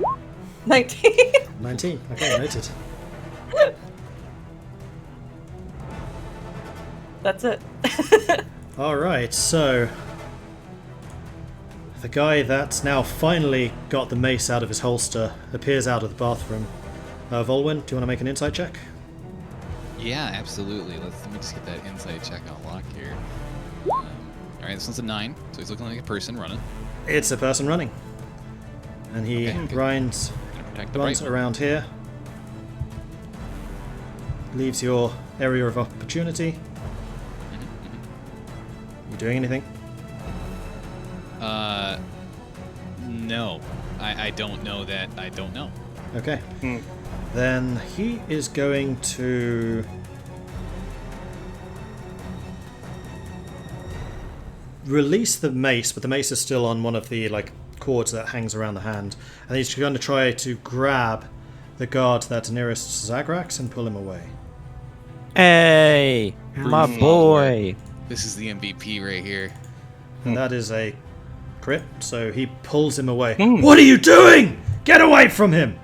19. 19. Okay, noted. That's it. Alright, so the guy that's now finally got the mace out of his holster appears out of the bathroom. Vulwin, do you want to make an insight check? Yeah, absolutely. Let me just get that insight check on lock here. Alright, this one's a 9, so he's looking like a person running. It's a person running. And he runs around here. Leaves your area of opportunity. You doing anything? No. I don't know that. I don't know. Okay. Then he is going to... release the mace, but the mace is still on one of the cords that hangs around the hand. And he's going to try to grab the guard that's nearest Zagrax and pull him away. Hey, my boy. This is the MVP right here. And that is a crit, so he pulls him away. What are you doing? Get away from him!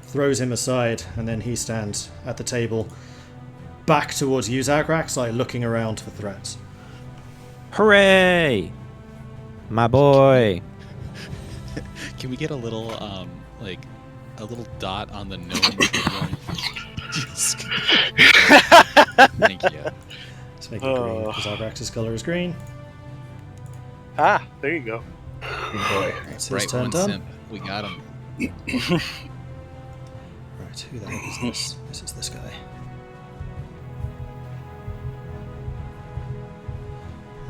Throws him aside, and then he stands at the table, back towards you, Zagrax, looking around for threats. Hooray! My boy. Can we get a little, a little dot on the gnome? Thank you. Let's make it green, because Zagrax's color is green. Ah, there you go. Good boy. That's his Right, turn one done. simp. We got him. Right, who the heck is this? This is this guy.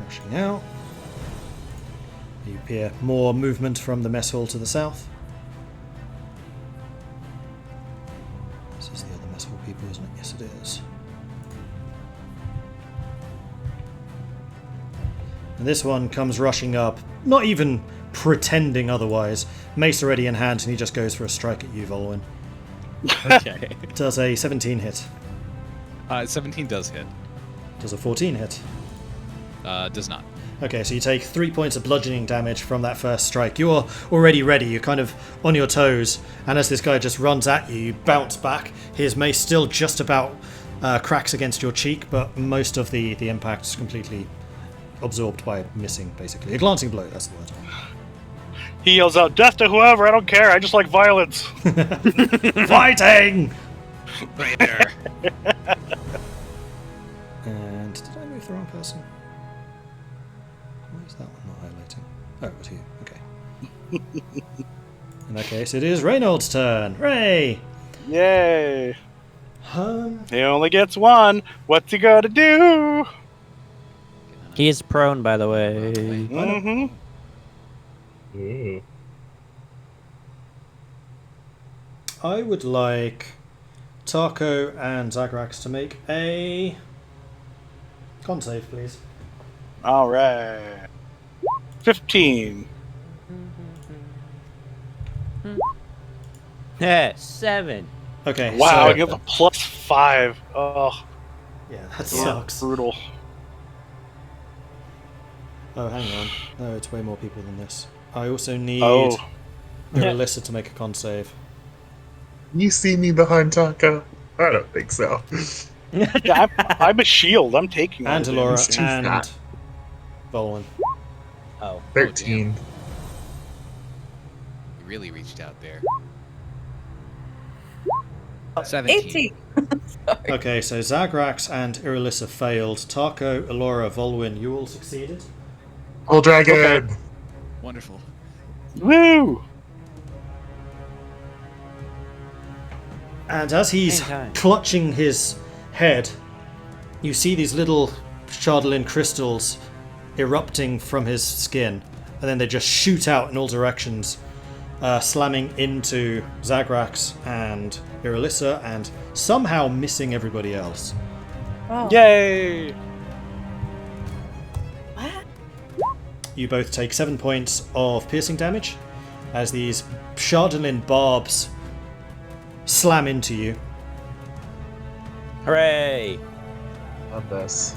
Rushing out. You hear more movement from the mess hall to the south. This is the other mess hall people, isn't it? Yes, it is. And this one comes rushing up, not even pretending otherwise. Mace already in hand, and he just goes for a strike at you, Vulwin. Okay. Does a 17 hit. 17 does hit. Does a 14 hit. Does not. Okay, so you take 3 points of bludgeoning damage from that first strike. You're already ready, you're kind of on your toes, and as this guy just runs at you, you bounce back. His mace still just about cracks against your cheek, but most of the impact is completely absorbed by missing, basically. A glancing blow, that's the word. He yells out, "Death to whoever! I don't care. I just like violence." Fighting! Right there. And did I move the wrong person? Why is that one not highlighting? Oh, it was you. Okay. In that case, it is Reynolds' turn. Ray! Yay! He only gets one. What's he gonna do? He is prone, by the way. Mm-hmm. Ooh. I would like Tahko and Zagrax to make a con save, please. All right. 15. Yeah, 7. Okay. Wow, so, I give a +5. Oh, yeah, that sucks. brutal. Oh, hang on. No, it's way more people than this. I also need Oh. Irilyssa to make a con save. You see me behind Tahko? I don't think so. Yeah, I'm a shield. I'm taking And all He's Elora too and fat. Vulwin. Oh. 13. You really reached out there. 17. 18. Okay, so Zagrax and Irilyssa failed. Tahko, Elora, Vulwin, you all succeeded. Full dragon! Okay. Wonderful. Woo! And as he's Anytime. clutching his head, you see these little Shardolin crystals erupting from his skin, and then they just shoot out in all directions, slamming into Zagrax and Irilyssa, and somehow missing everybody else. Oh. Yay! What? You both take 7 points of piercing damage as these Shardolin barbs slam into you. Hooray! Love this.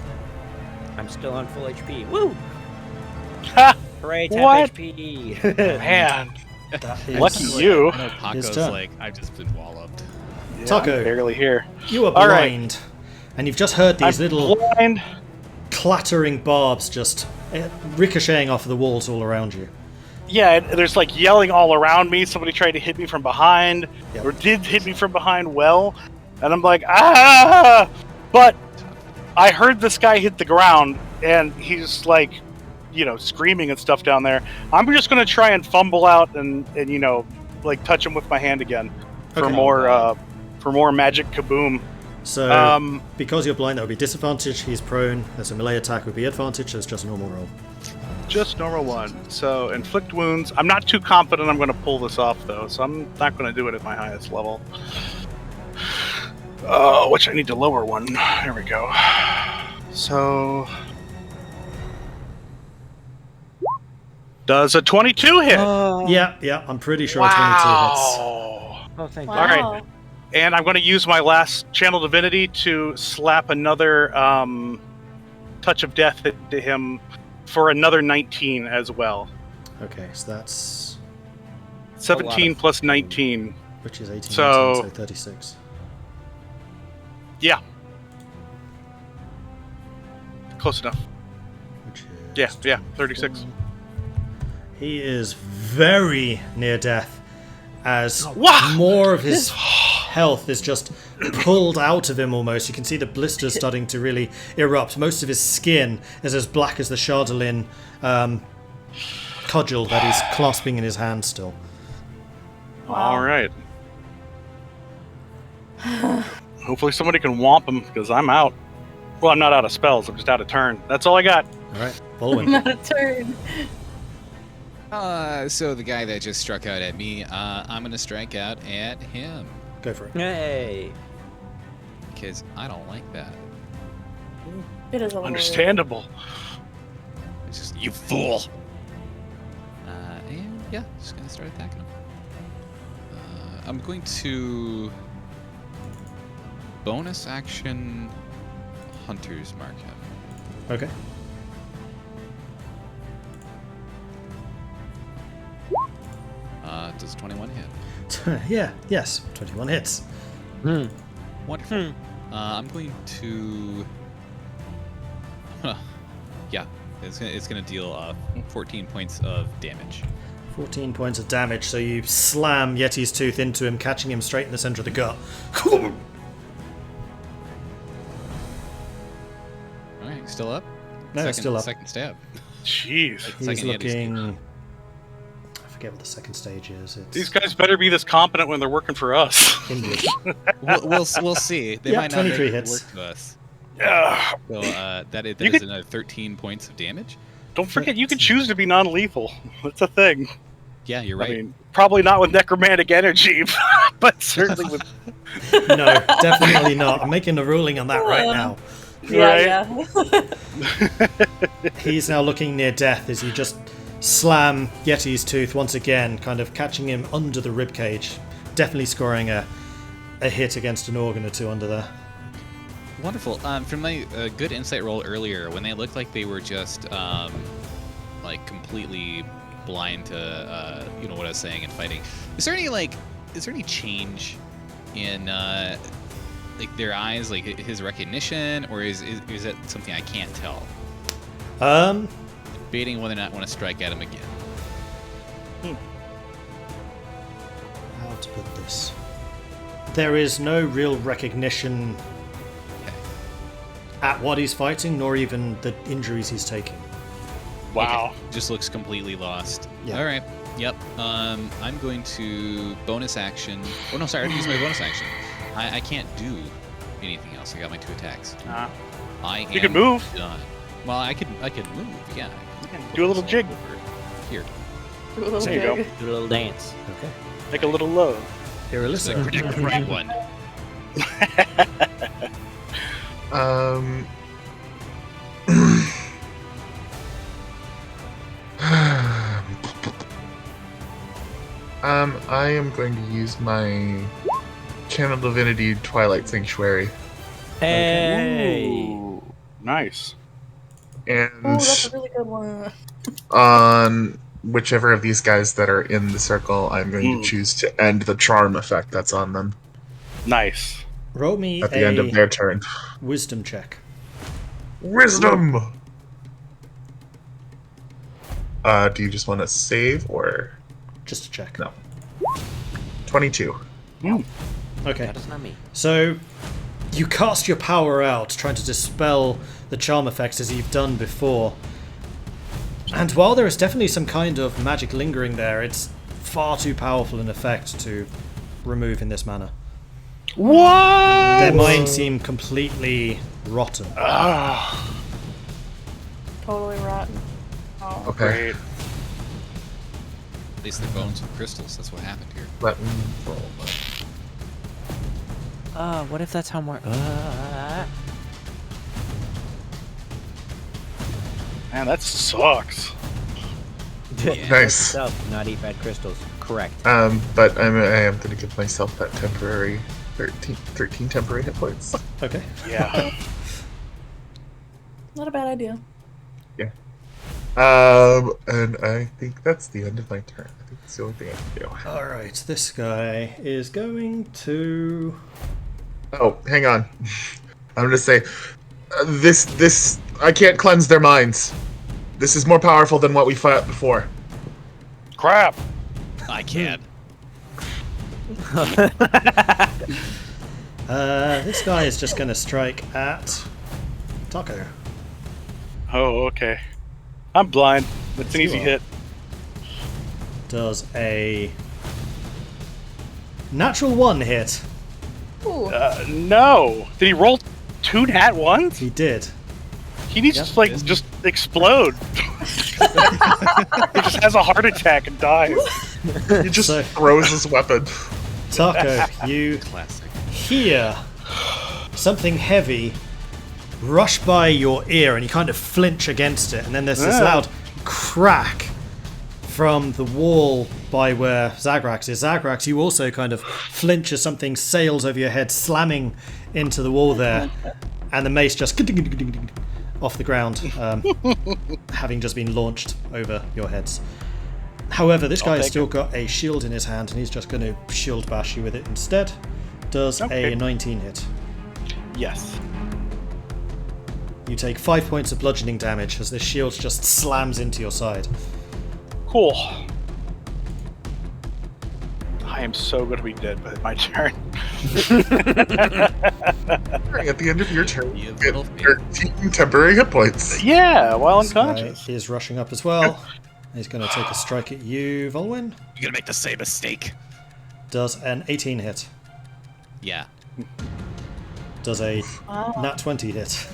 I'm still on full HP. Woo! Ha! Hooray, tap What? HP! Man, That is lucky you. I know His Paco's turn. like, I've just been walloped. Yeah, Tahko. I'm barely here. You are All right. blind, and you've just heard these I'm little blind. clattering barbs just ricocheting off of the walls all around you. Yeah, and there's like yelling all around me. Somebody tried to hit me from behind, Yep. or did hit me from behind well, and I'm like, ah! But I heard this guy hit the ground, and he's like, you know, screaming and stuff down there. I'm just gonna try and fumble out and you know, like touch him with my hand again for Okay. more magic kaboom. So, because you're blind, that would be disadvantage. He's prone. There's a melee attack would be advantage. There's just a normal roll. Just normal one. So inflict wounds. I'm not too confident I'm going to pull this off though, so I'm not going to do it at my highest level. Which I need to lower one. There we go. So does a 22 hit? Yeah, I'm pretty sure Wow. Oh, thank Wow. All right. And I'm going to use my last channel divinity to slap another touch of death to him for another 19 as well. 22 hits. Okay, so that's 17 plus 19. which is 18, So- 19, so 36. Yeah. Close enough. Which is Yeah, 36. He is very near death as Wow! more of his health is just pulled out of him almost. You can see the blisters starting to really erupt. Most of his skin is as black as the Shardolin cudgel that he's clasping in his hand still. All right. Hopefully somebody can whomp him because I'm out. Well, I'm not out of spells. I'm just out of turn. That's all I got. All right, I'm Vulwin. out of turn. So the guy that just struck out at me, I'm gonna strike out at him. Go for it. Hey. Because I don't like that. It is a little Understandable. It's just, you fool! And yeah, just gonna start attacking him. I'm going to bonus action Hunter's Mark him. Okay. Does 21 hit? Yeah, yes. 21 hits. Wonderful. I'm going to... yeah, it's gonna deal 14 points of damage. 14 points of damage, so you slam Yeti's tooth into him, catching him straight in the center of the gut. Alright, still up? No, still up. Second stab. Jeez. He's Second Yeti's looking... I forget what the second stage is. It's These guys better be this competent when they're working for us. English. we'll see. They Yeah, might not 23 make hits. it work to us. Yeah. So that is You could- another 13 points of damage. Don't forget, you can choose to be non-lethal. That's a thing. Yeah, you're right. I mean, probably not with necromantic energy, but certainly with... No, definitely not. I'm making a ruling on that right now. Yeah, Right. yeah. He's now looking near death as you just slam Yeti's tooth once again, kind of catching him under the ribcage. Definitely scoring a hit against an organ or two under there. Wonderful. From my good insight roll earlier, when they looked like they were just like completely blind to what I was saying and fighting, is there any change in like their eyes, like his recognition, or is that something I can't tell? Debating whether or not I want to strike at him again. How to put this? There is no real recognition at what he's fighting, nor even the injuries he's taking. Wow. Okay. Just looks completely lost. Yeah. All right. Yep. I'm going to bonus action. Oh no, sorry, I already used my bonus action. I can't do anything else. I got my 2 attacks. You can move. Done. Well, I could move. Yeah. Do a little jig. Here. Do a little There you go. jig. Do a little dance. Okay. Make a little low. Irilyssa. Predict the right one. I am going to use my Channel Divinity Twilight Sanctuary. Hey. Ooh, nice. And Oh, that's a really good one. on whichever of these guys that are in the circle, I'm going to choose to end the charm effect that's on them Nice. Roll me at the end of their turn. wisdom check. Wisdom! Do you just want to save, or... Just to check. No. 22. Okay. That is not me. So, you cast your power out, trying to dispel the charm effects as you've done before. And while there is definitely some kind of magic lingering there, it's far too powerful an effect to remove in this manner. What? Their minds seem completely rotten. Totally rotten. Oh. Okay. Great. At least they're bones and crystals. That's what happened here. Let me roll. What if that's how more... Man, that sucks. Nice. Stuff, not eat bad crystals. Correct. But I am going to give myself that temporary 13 temporary hit points. Okay. Yeah. Not a bad idea. Yeah. And I think that's the end of my turn. I think that's the only thing I can do. Alright, this guy is going to... Oh, hang on. I'm going to say, this, I can't cleanse their minds. This is more powerful than what we fought before. Crap. I can't. This guy is just going to strike at Tahko. Oh, okay. I'm blind. That's an You easy are. hit. Does a natural 1 hit. Ooh. No. Did he roll 2 nat ones? He did. He needs to like just explode. He just has a heart attack and dies. He just throws his weapon. Tahko, you hear something heavy rush by your ear, and you kind of flinch against it, and then there's this loud crack from the wall by where Zagrax is. Zagrax, you also kind of flinch as something sails over your head, slamming into the wall there, and the mace just off the ground, having just been launched over your heads. However, this guy has still got a shield in his hand, and he's just going to shield bash you with it instead. Does a 19 hit? Yes. You take 5 points of bludgeoning damage as this shield just slams into your side. Cool. I am so going to be dead by my turn. At the end of your turn, you get 13 temporary hit points. Yeah, while This unconscious. guy is rushing up as well. He's going to take a strike at you, Vulwin. You're gonna make the same mistake. Does an 18 hit. Yeah. Does a nat 20 hit.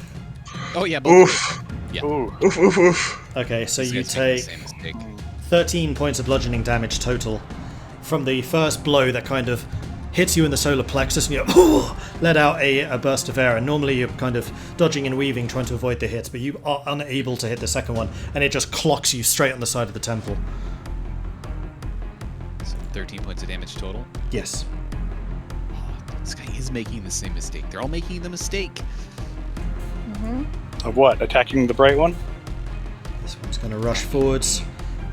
Oh yeah. Oof. Yeah. Ooh. Oof, oof, oof. Okay, so This you guy's making the take same mistake. 13 points of bludgeoning damage total from the first blow that kind of hits you in the solar plexus, and you let out a burst of air, and normally you're kind of dodging and weaving trying to avoid the hits, but you are unable to hit the second one, and it just clocks you straight on the side of the temple. So 13 points of damage total. Yes. Oh, this guy is making the same mistake. They're all making the mistake. Of what? Attacking the bright one? This one's going to rush forwards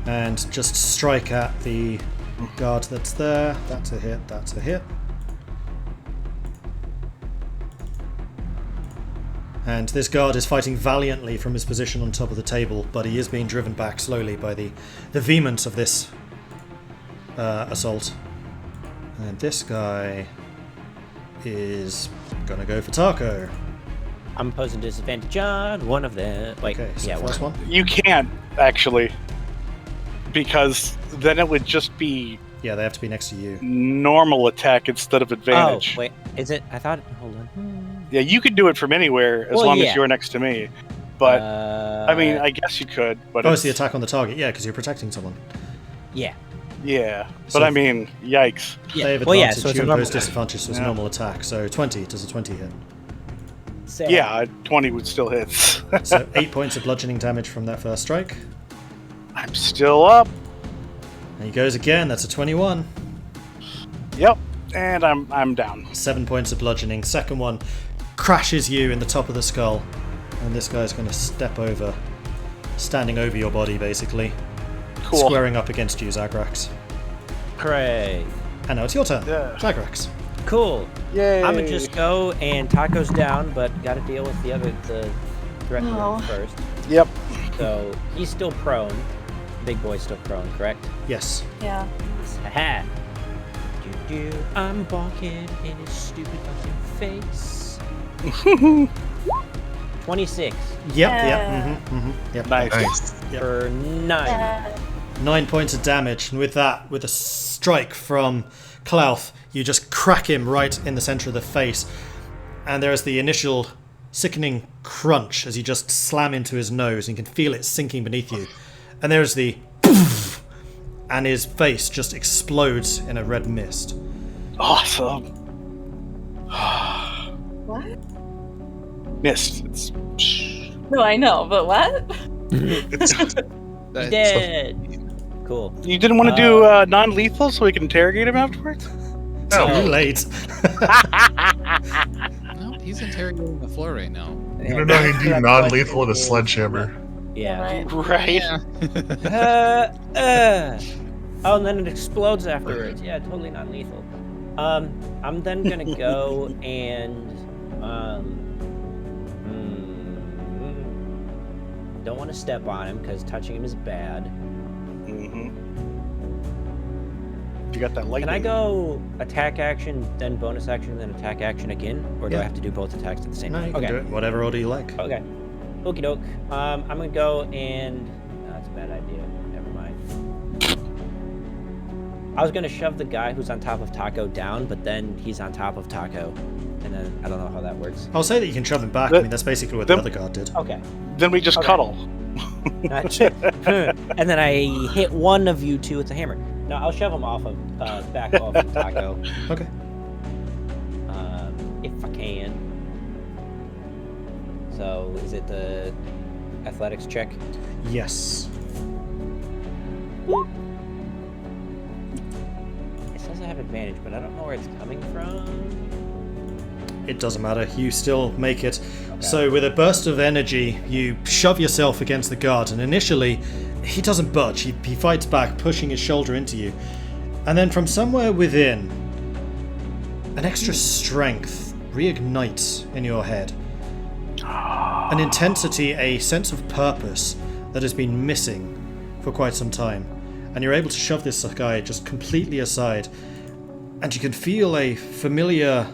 and just strike at the guard that's there. That's a hit, that's a hit. And this guard is fighting valiantly from his position on top of the table, but he is being driven back slowly by the vehemence of this assault. And this guy is going to go for Tahko. I'm posing disadvantage on one of them. Wait, Okay, so yeah, first one. You can't, actually. Because then it would just be Yeah, they have to be next to you. normal attack instead of advantage. Oh, wait, is it? I thought. Hold on. Yeah, you could do it from anywhere as Well, long yeah. as you're next to me. But, I mean, I guess you could. But Oh, it's the attack on the target, yeah, because you're protecting someone. Yeah. Yeah, but So- I mean, yikes. They have advantage, Well, yeah, so it's you a normal impose disadvantage, so it's a Yeah. normal attack. So 20, does a 20 hit? So, Yeah, 20 would still hit. So 8 points of bludgeoning damage from that first strike. I'm still up. And he goes again, that's a 21. Yep, and I'm down. 7 points of bludgeoning. Second one crashes you in the top of the skull. And this guy's going to step over, standing over your body, basically. Cool. Squaring up against you, Zagrax. Hooray. And now it's your turn, Yeah. Zagrax. Cool. Yay. I'm gonna just go, and Taco's down, but gotta deal with the threatened Oh. one first. Yep. So he's still prone. Big boy's still prone, correct? Yes. Yeah. Haha. I'm bonking in his stupid fucking face. 26 Yep, Yeah. yep. Nice. Nice. Yep. for 9. 9 points of damage, and with that, with a strike from Klauth, you just crack him right in the center of the face, and there is the initial sickening crunch as you just slam into his nose, and you can feel it sinking beneath you, and there's the poof, and his face just explodes in a red mist. Awesome. What? Missed. It's... No, I know, but what? Dead. Cool. You didn't want to do non-lethal so we can interrogate him afterwards? Too late. No, he's interrogating the floor right now. You don't know how to do non-lethal with a sledgehammer. Yeah. Right. Right. Oh, and then it explodes afterwards. Yeah, totally not lethal. I'm then gonna go and don't want to step on him because touching him is bad. Mm-hmm. You got that lightning. Can I go attack action, then bonus action, then attack action again, or do I Yeah. have to do both attacks at the same No, time? you can do it whatever order you like. Okay. Okie doke. I'm gonna go and. That's a bad idea. Never mind. I was gonna shove the guy who's on top of Tahko down, but then he's on top of Tahko. And then I don't know how that works. I'll say that you can shove him back. I mean, that's basically what the other guard did. Okay. Then we just cuddle. Gotcha. And then I hit one of you two with the hammer. No, I'll shove him off of back off of Tahko. Okay. If I can. So is it the athletics check? Yes. It says I have advantage, but I don't know where it's coming from. It doesn't matter. You still make it. Okay. So with a burst of energy, you shove yourself against the guard, and initially, he doesn't budge. He fights back, pushing his shoulder into you. And then from somewhere within, an extra strength reignites in your head. An intensity, a sense of purpose that has been missing for quite some time. And you're able to shove this guy just completely aside. And you can feel a familiar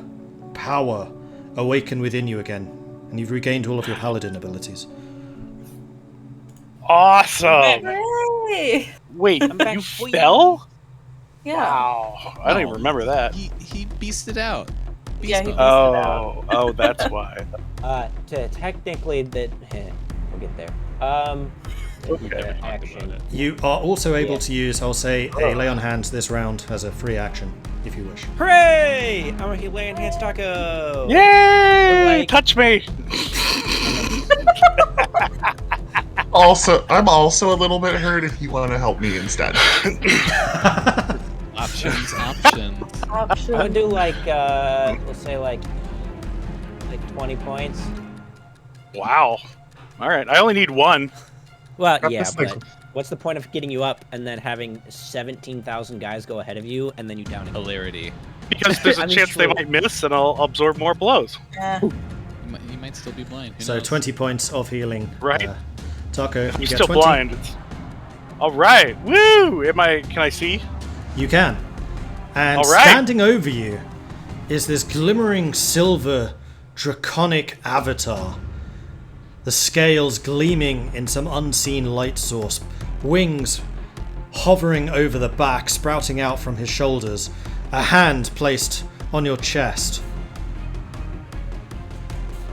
power awaken within you again. And you've regained all of your paladin abilities. Awesome! Yay! Wait, I'm back you for you. fell? Yeah. Wow. I don't even remember that. He beasted out. Yeah, he Beast beasted Oh, that's why. Technically, we'll get there. Okay. Action. You are also able to use, I'll say, a lay on hands this round as a free action, if you wish. Hooray! I'm gonna lay hands Tahko. Yay! Like- Touch me! Also, I'm also a little bit hurt if you want to help me instead. Options. Option. I'm gonna do like, we'll say like 20 points. Wow. All right, I only need one. Well, Got yeah, this thing. but what's the point of getting you up and then having 17,000 guys go ahead of you and then you down again? Hilarity. Because there's a I mean, chance they true. might miss and I'll absorb more blows. Yeah. You might still be blind. Who So knows? 20 points of healing. Right. Tahko, I'm you get still 20. blind. All right. Woo! Can I see? You can. And All right. standing over you is this glimmering silver draconic avatar. The scales gleaming in some unseen light source. Wings hovering over the back, sprouting out from his shoulders. A hand placed on your chest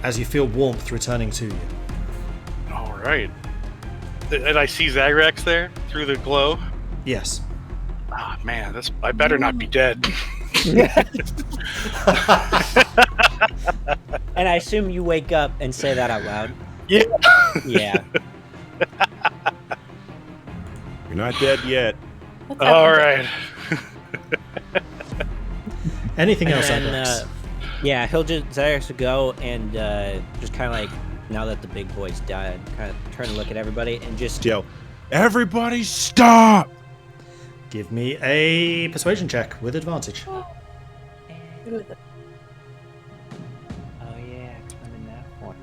as you feel warmth returning to you. All right. And I see Zagrax there through the glow. Yes. Ah, man, I better not be dead. And I assume you wake up and say that out loud. Yeah. Yeah. You're not dead yet. All right. Anything else, And Zagrax? yeah, he'll just Zagrax will go and just kind of like, now that the big boy's died, kind of turn and look at everybody and just Joe, everybody stop! Give me a persuasion check with advantage. Oh yeah, I'm in that one.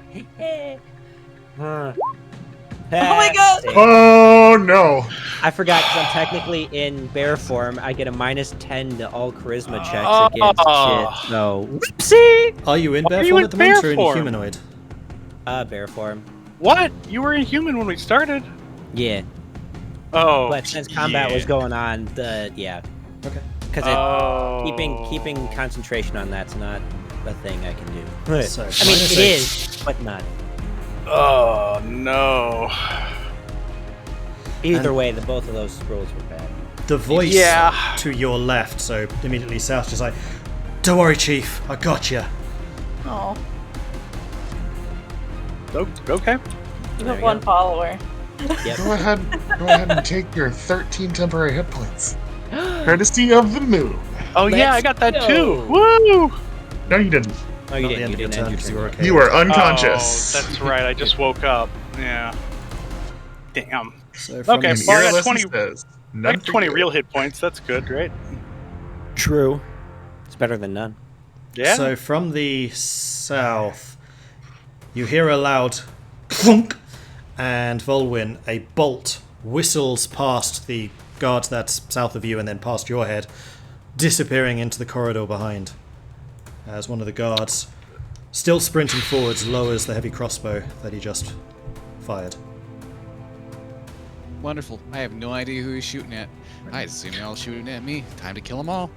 Oh my god! Oh no! I forgot because I'm technically in bear form. I get a -10 to all charisma checks Oh. against shit. So whoopsie! Are you in Why bear are you form in at the moment bear or in form? humanoid? Bear form. What? You were inhuman when we started. Yeah, Oh. but since combat was going on, yeah, Okay. because Oh. keeping concentration on that's not a thing I can do. So, I mean, minus it eight. is, but not. Oh no. Either And- way, both of those rolls were bad. The voice Yeah. to your left, so immediately south, just like, don't worry, Chief, I got you. Oh, Okay. you There have you one go. follower. Yep. Go ahead and take your 13 temporary hit points. Courtesy of the moon. Oh yeah, I Let's got that go. too. Woo! No, you didn't. Oh, you Not the didn't. end You of your didn't turn end because you your were turn. okay. You were unconscious. Oh, that's right. I just woke up. Yeah. Damn. So from Okay, the- well, I got Irilyssa 20 says, I none got for 20 you. real hit points. That's good, right? True. It's better than none. Yeah. So from the south, you hear a loud clunk, and Vulwin, a bolt whistles past the guard that's south of you and then past your head, disappearing into the corridor behind. As one of the guards, still sprinting forwards, lowers the heavy crossbow that he just fired. Wonderful. I have no idea who he's shooting at. I assume they're all shooting at me. Time to kill them all.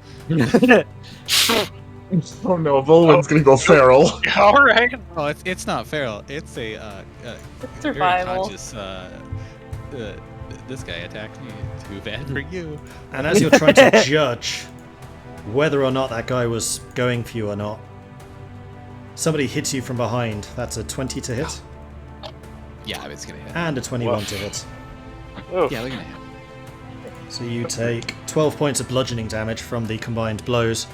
Oh no, Vulwin's gonna go feral. All right. Oh, it's not feral. It's a It's very survival. conscious. This guy attacked me. Too bad for you. And as you're trying to judge whether or not that guy was going for you or not, somebody hits you from behind. That's a 20 to hit Yeah, it's gonna hit. and a 21 Woof. to hit. Oof. Yeah, they're gonna hit. So you take 12 points of bludgeoning damage from the combined blows.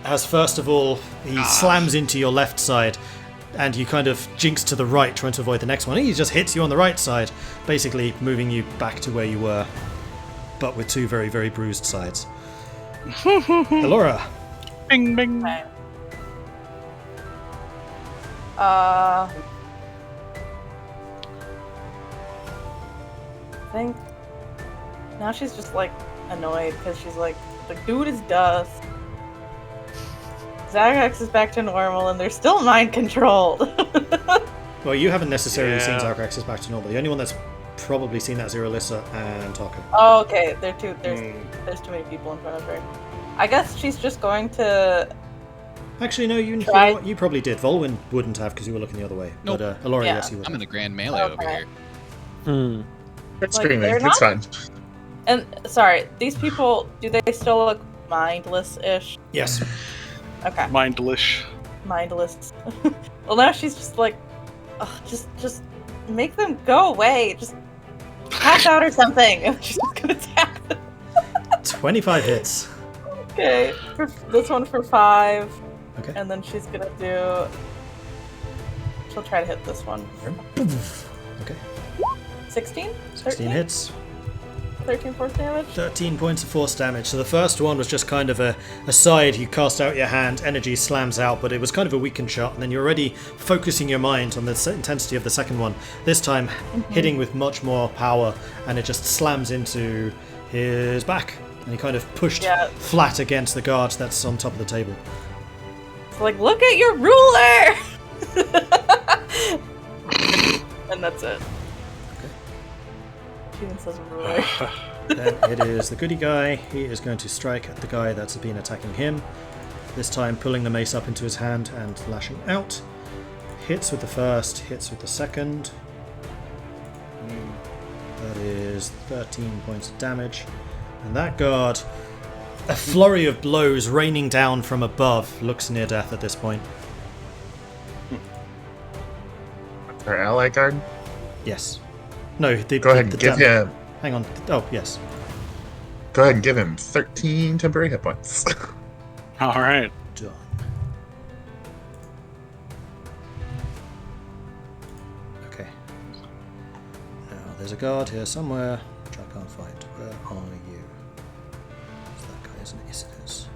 As first of all, he slams into your left side, and you kind of jinx to the right, trying to avoid the next one. He just hits you on the right side, basically moving you back to where you were, but with two very, very bruised sides. Elora. Bing, bing. Okay. I think now she's just like annoyed because she's like, the dude is dust. Zagrax is back to normal and they're still mind controlled. Well, you haven't necessarily seen Yeah. Zagrax is back to normal. The only one that's probably seen that is Irilyssa and Tahko. Oh, okay. There's too many people in front of her. I guess she's just going to. Actually, no, you probably did. Volwin wouldn't have because you were looking the other way. Nope. But Elora, Yeah. yes, you would. I'm in the grand melee over Okay. here. It's Like, screaming. they're It's fine. And sorry, these people, do they still look mindless-ish? Yes. Okay, Mindless. mindless. Well, now she's just like, ugh, just make them go away. Just pass out or something. And she's just gonna attack them. 25 hits. Okay, for this one for 5, Okay. and then she's gonna do. She'll try to hit this one. Okay. 16? 16 hits. 13 force damage? 13 points of force damage. So the first one was just kind of a side. You cast out your hand, energy slams out, but it was kind of a weakened shot. And then you're already focusing your mind on the intensity of the second one. This time, hitting with much more power, and it just slams into his back. And he kind of pushed Yeah. flat against the guard that's on top of the table. It's like, look at your ruler! And that's it. She even says ruler. Then it is the goody guy. He is going to strike at the guy that's been attacking him. This time pulling the mace up into his hand and lashing out. Hits with the first, hits with the second. That is 13 points of damage. And that guard, a flurry of blows raining down from above, looks near death at this point. Our ally guard. Yes. No, Go ahead and give him. Hang on. Oh, yes. Go ahead and give him 13 temporary hit points. All right. Done. Okay. Now, there's a guard here somewhere, which I can't find. Where are you? It's that guy, isn't it? Yes, it is.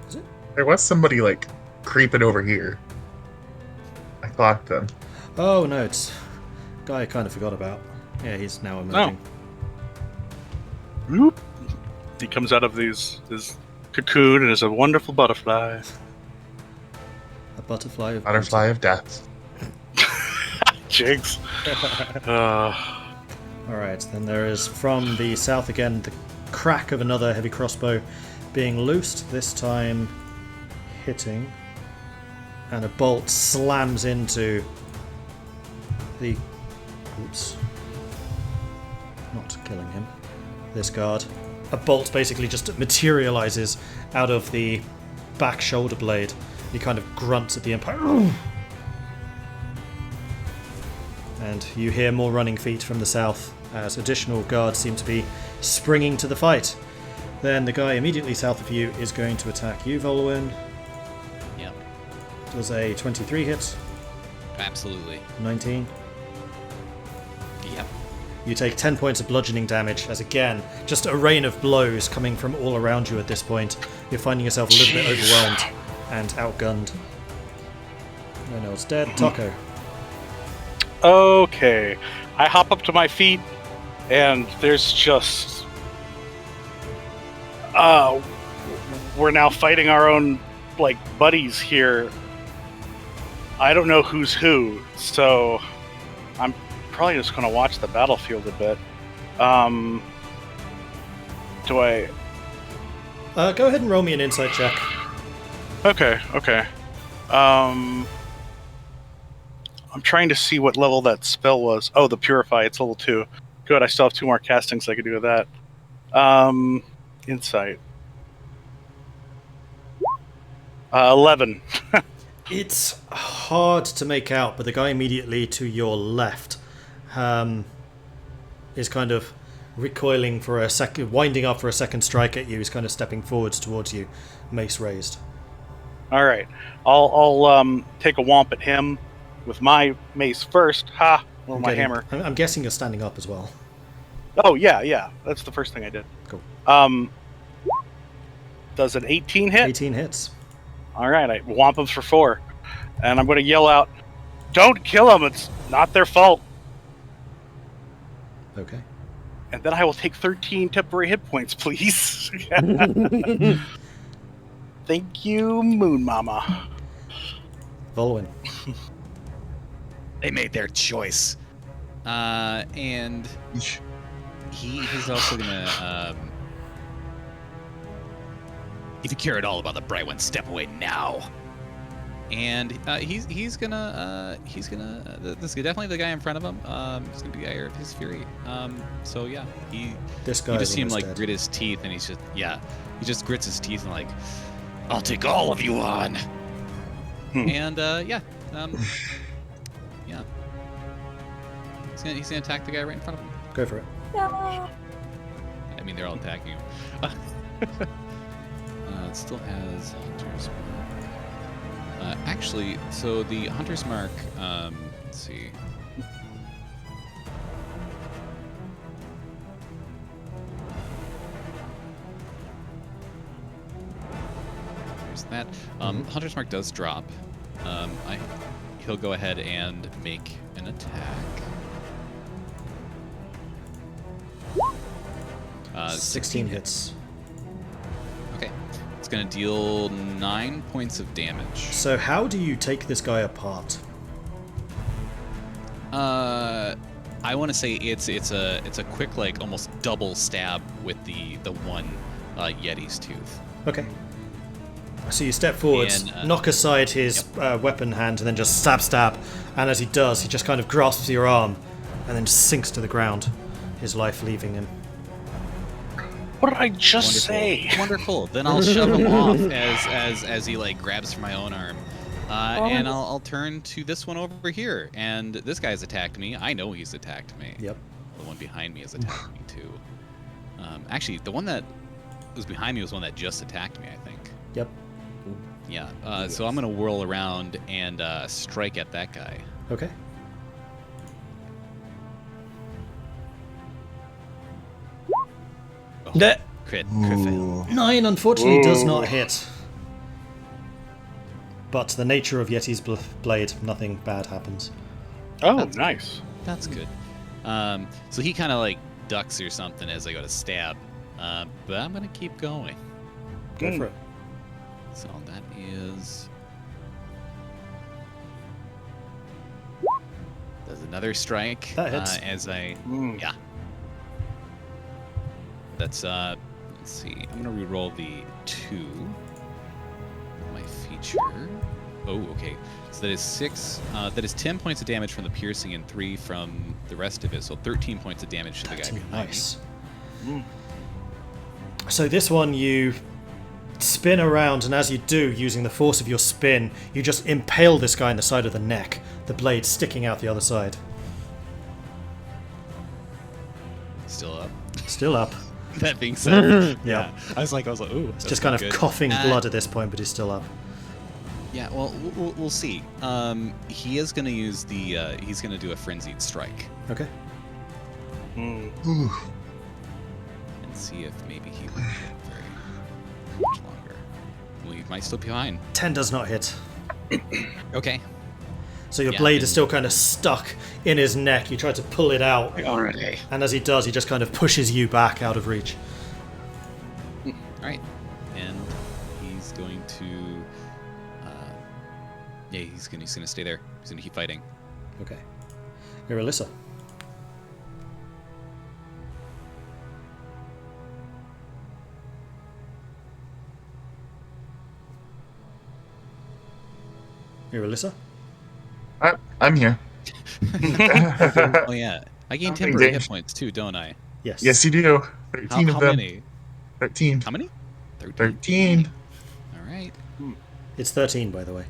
Is it? There was somebody like creeping over here. I clocked them. Oh, no, it's a guy I kind of forgot about. Yeah, he's now emerging. Whoop. He comes out of his cocoon and is a wonderful butterfly. A butterfly of Butterfly of death. Jigs. Alright, then there is from the south again the crack of another heavy crossbow being loosed, this time hitting, and a bolt slams into the... Oops. Not killing him. This guard. A bolt basically just materializes out of the back shoulder blade. He kind of grunts at the impact. And you hear more running feet from the south as additional guards seem to be springing to the fight. Then the guy immediately south of you is going to attack you, Vulwin. Yep. Does a 23 hit? Absolutely. 19. Yep. You take 10 points of bludgeoning damage as again, just a rain of blows coming from all around you at this point. You're finding yourself a little bit overwhelmed and outgunned. No, it's dead. Tahko. Okay. I hop up to my feet, and there's just... we're now fighting our own, like, buddies here. I don't know who's who, so I'm probably just going to watch the battlefield a bit. Do I... Go ahead and roll me an insight check. Okay. I'm trying to see what level that spell was. Oh, the Purify. It's level 2. Good. I still have 2 more castings I could do with that. Insight. 11. It's hard to make out, but the guy immediately to your left is kind of recoiling for a second, winding up for a second strike at you. He's kind of stepping forwards towards you, mace raised. All right. I'll take a womp at him with my mace first. Ha! Or my hammer. I'm guessing you're standing up as well. Oh, yeah. That's the first thing I did. Cool. Does an 18 hit? 18 hits. All right, I whomp him for 4. And I'm going to yell out, "Don't kill them, it's not their fault." Okay. And then I will take 13 temporary hit points, please. Thank you, Moon Mama. Vulwin. They made their choice. And he's also gonna if you care at all about the bright one, step away now. And he's gonna this is definitely the guy in front of him. He's gonna be the ire of his fury. So yeah, This guy you just see him is like dead. grit his teeth, and he just grits his teeth and like, "I'll take all of you on." And yeah. He's gonna attack the guy right in front of him. Go for it. No. I mean, they're all attacking him. It still has Hunter's Mark. Actually, so the Hunter's Mark, let's see. There's that. Hunter's Mark does drop. He'll go ahead and make an attack. 16 hits. Okay. It's going to deal 9 points of damage. So how do you take this guy apart? I want to say it's a quick, like, almost double stab with the one Yeti's tooth. Okay. So you step forwards, And, knock aside his weapon hand, and then just stab. And as he does, he just kind of grasps your arm, and then sinks to the ground, his life leaving him. What did I just say? Wonderful. Then I'll shove him off as he like grabs for my own arm, and I'll turn to this one over here. And this guy's attacked me. I know he's attacked me. Yep. The one behind me has attacked me too. Actually, the one that was behind me was one that just attacked me, I think. Yep. Yeah. So I'm gonna whirl around and strike at that guy. Okay. Oh, crit fail. 9 unfortunately does not hit. But the nature of Yeti's blade, nothing bad happens. Oh, nice. That's good. So he kind of like ducks or something as I go to stab, but I'm gonna keep going. Go for it. So that is. There's another strike. That hits. Yeah. That's let's see. I'm gonna re-roll the 2. My feature. Oh, okay. So that is 6. That is 10 points of damage from the piercing and 3 from the rest of it. So 13 points of damage to the guy behind Nice. So this one you spin around, and as you do, using the force of your spin, you just impale this guy in the side of the neck, the blade sticking out the other side. Still up. Still up. That being said, Yeah. I was like, ooh. It's just kind of coughing blood at this point, but he's still up. Yeah, well, we'll see. He is going to use the. He's going to do a frenzied strike Okay. and see if maybe he will get very much longer. Well, he might still be behind. 10 does not hit. Okay. So your Yeah, blade and- is still kind of stuck in his neck. You try to pull it out, Already. and as he does, he just kind of pushes you back out of reach. All right, and he's going to. Yeah, he's gonna stay there. He's gonna keep fighting. Okay. Irilyssa. Irilyssa? I'm here. Oh yeah, I gain I'm temporary hit engaged. points too, don't I? Yes. Yes, you do. 13 How of them. many? 13. How many? 13. 13. All right. It's 13, by the way.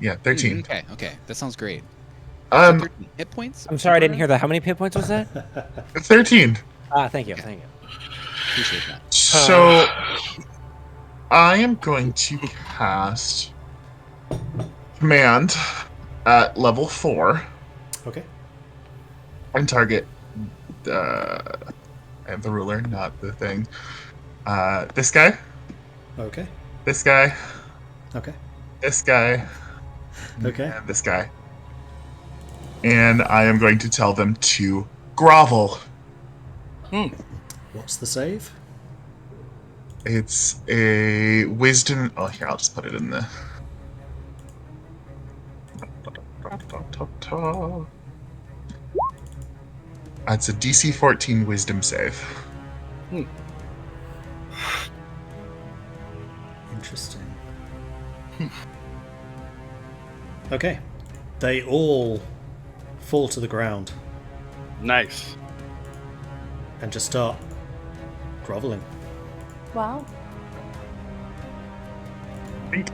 Yeah, 13. Okay, that sounds great. So Um, 13 hit points. I'm sorry, I didn't hear that. How many hit points was that? 13. Thank you, thank you. Appreciate that. So, I am going to cast Command at level 4 Okay. and target and the ruler, not the thing. This guy, Okay. this guy, Okay. this guy, Okay. and this guy. And I am going to tell them to grovel. What's the save? It's a wisdom. Oh, here, I'll just put it in the. It's a DC 14 wisdom save. Interesting. Okay. They all fall to the ground Nice. and just start groveling. Wow. I think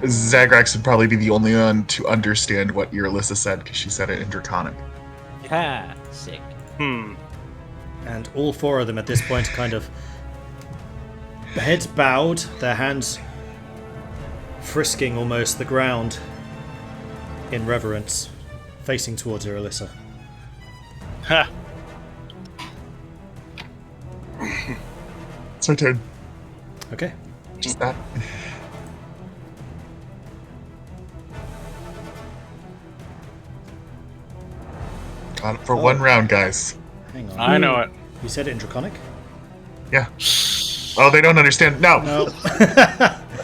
Zagrax would probably be the only one to understand what Irilyssa said because she said it in Draconic. Ha! Sick. And all four of them at this point kind of heads bowed, their hands frisking almost the ground in reverence, facing towards Irilyssa. Ha. It's her turn. Okay. Just that. Got it for one round, guys. Hang on. I know it. You said it in Draconic? Yeah. Oh, they don't understand. No. No.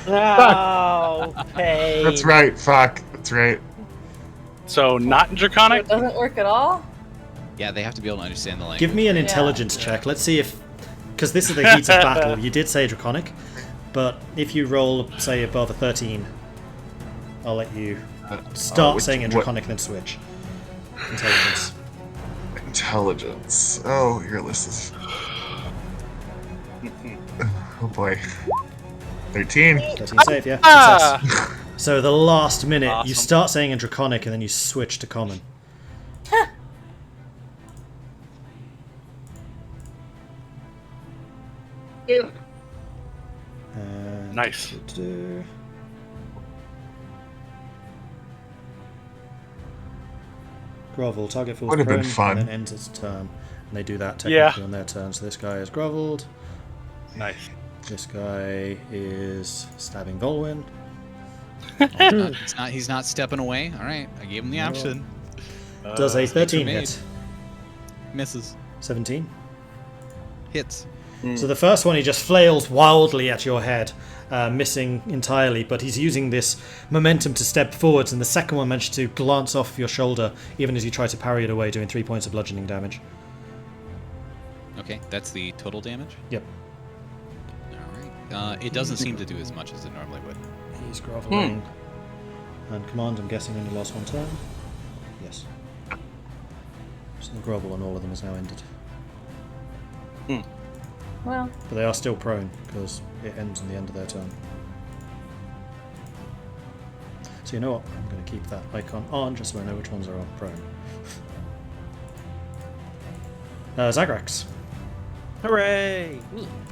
No! Hey! That's right. Fuck. That's right. So not in Draconic? It doesn't work at all? Yeah, they have to be able to understand the language. Give me an intelligence check. Let's see if... Because this is the heat of battle. You did say Draconic, but if you roll, say, above a 13, I'll let you start saying in Draconic and then switch. Intelligence. Intelligence. Oh, your list is. Oh boy. 13. 13 save, yeah. Success. So the last minute, you Awesome. start saying in Draconic and then you switch to Common. Nice. Grovel, target falls Would have been prone fun. and then ends its turn. And they do that technically on their turn. So this guy is groveled. Nice. This guy is stabbing Vulwin. He's not stepping away. All right, I gave him the No. option. Does a 13 made. hit? Misses. 17. Hits. So the first one, he just flails wildly at your head, missing entirely, but he's using this momentum to step forwards, and the second one managed to glance off your shoulder, even as you try to parry it away, doing 3 points of bludgeoning damage. Okay, that's the total damage. Yep. All right. It doesn't seem to do as much as it normally would. He's groveling. And command, I'm guessing, only lost one turn? Yes. So the grovel on all of them is now ended. Well, But they are still prone, because it ends on the end of their turn. So you know what? I'm going to keep that icon on, just so I know which ones are on prone. Zagrax. Hooray!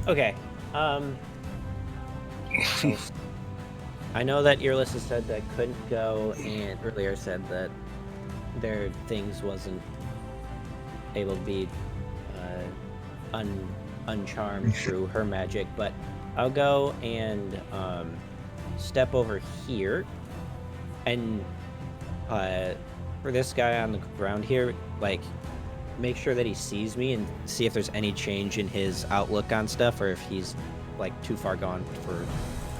Okay. I know that Irilyssa said that couldn't go, and earlier said that their things wasn't able to be uncharmed through her magic, but I'll go and step over here, and for this guy on the ground here, like, make sure that he sees me and see if there's any change in his outlook on stuff, or if he's like too far gone for.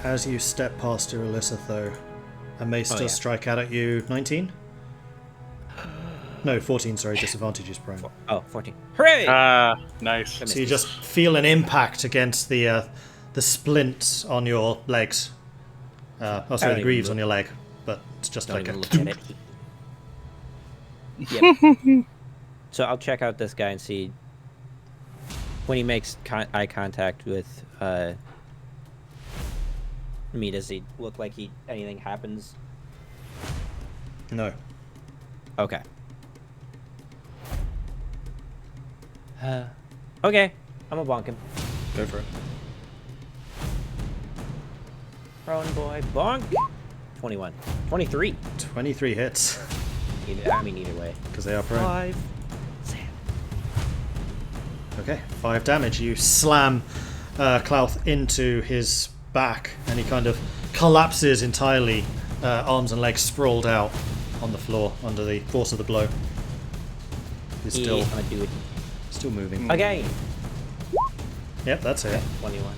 As you step past Irilyssa, though, a mace does strike out at you. 19? No, 14, sorry, disadvantage is prone. Oh, 14. Hooray! Nice. So you just feel an impact against the splints on your legs. The greaves on your leg. but it's just Don't like a... even look at it. Yep. So I'll check out this guy and see when he makes eye contact with me. Does he look like anything happens? No. Okay. Okay. I'm gonna bonk him. Go for it. Prone boy, bonk. 21. 23. 23 hits. Either way. Because they are prone. 5. Okay, 5 damage. You slam Clouth into his back, and he kind of collapses entirely, arms and legs sprawled out on the floor under the force of the blow. He's still moving. Okay. Yep, that's it. 21.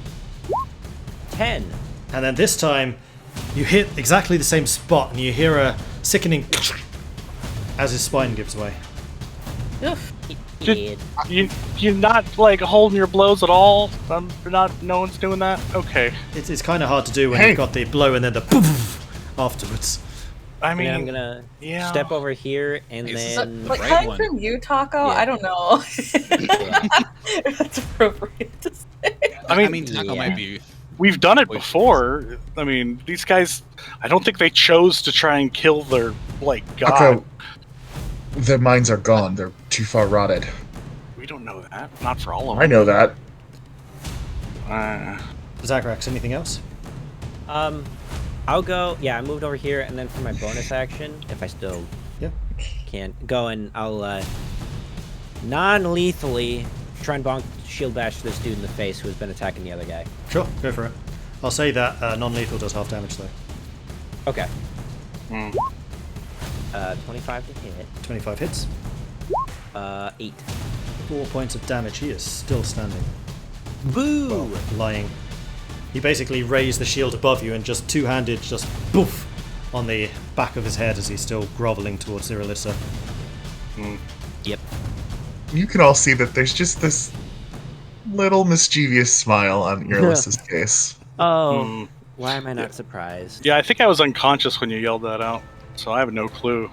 10. And then this time, you hit exactly the same spot, and you hear a sickening as his spine gives way. You're not like holding your blows at all. No one's doing that. Okay. It's kind of hard to do when you've got the blow and then the poof afterwards. I mean, I'm gonna step over here and then. Like coming from you, Tahko, I don't know. That's appropriate to say. I mean, Tahko might be. We've done it before. I mean, these guys. I don't think they chose to try and kill their god. Okay. Their minds are gone. They're too far rotted. We don't know that. Not for all of them. I know that. Zagrax, anything else? I'll go. Yeah, I moved over here, and then for my bonus action, if I still can go, and I'll non-lethally try and bonk shield bash this dude in the face who has been attacking the other guy. Sure, go for it. I'll say that non-lethal does half damage though. Okay. 25 to hit. 25 hits. 8. 4 points of damage. He is still standing. Boo! Well, lying. He basically raised the shield above you and just two-handed, just poof on the back of his head as he's still groveling towards Irilyssa. Yep. You can all see that there's just this little mischievous smile on Irilyssa's face. Oh, why am I not surprised? Yeah, I think I was unconscious when you yelled that out, so I have no clue.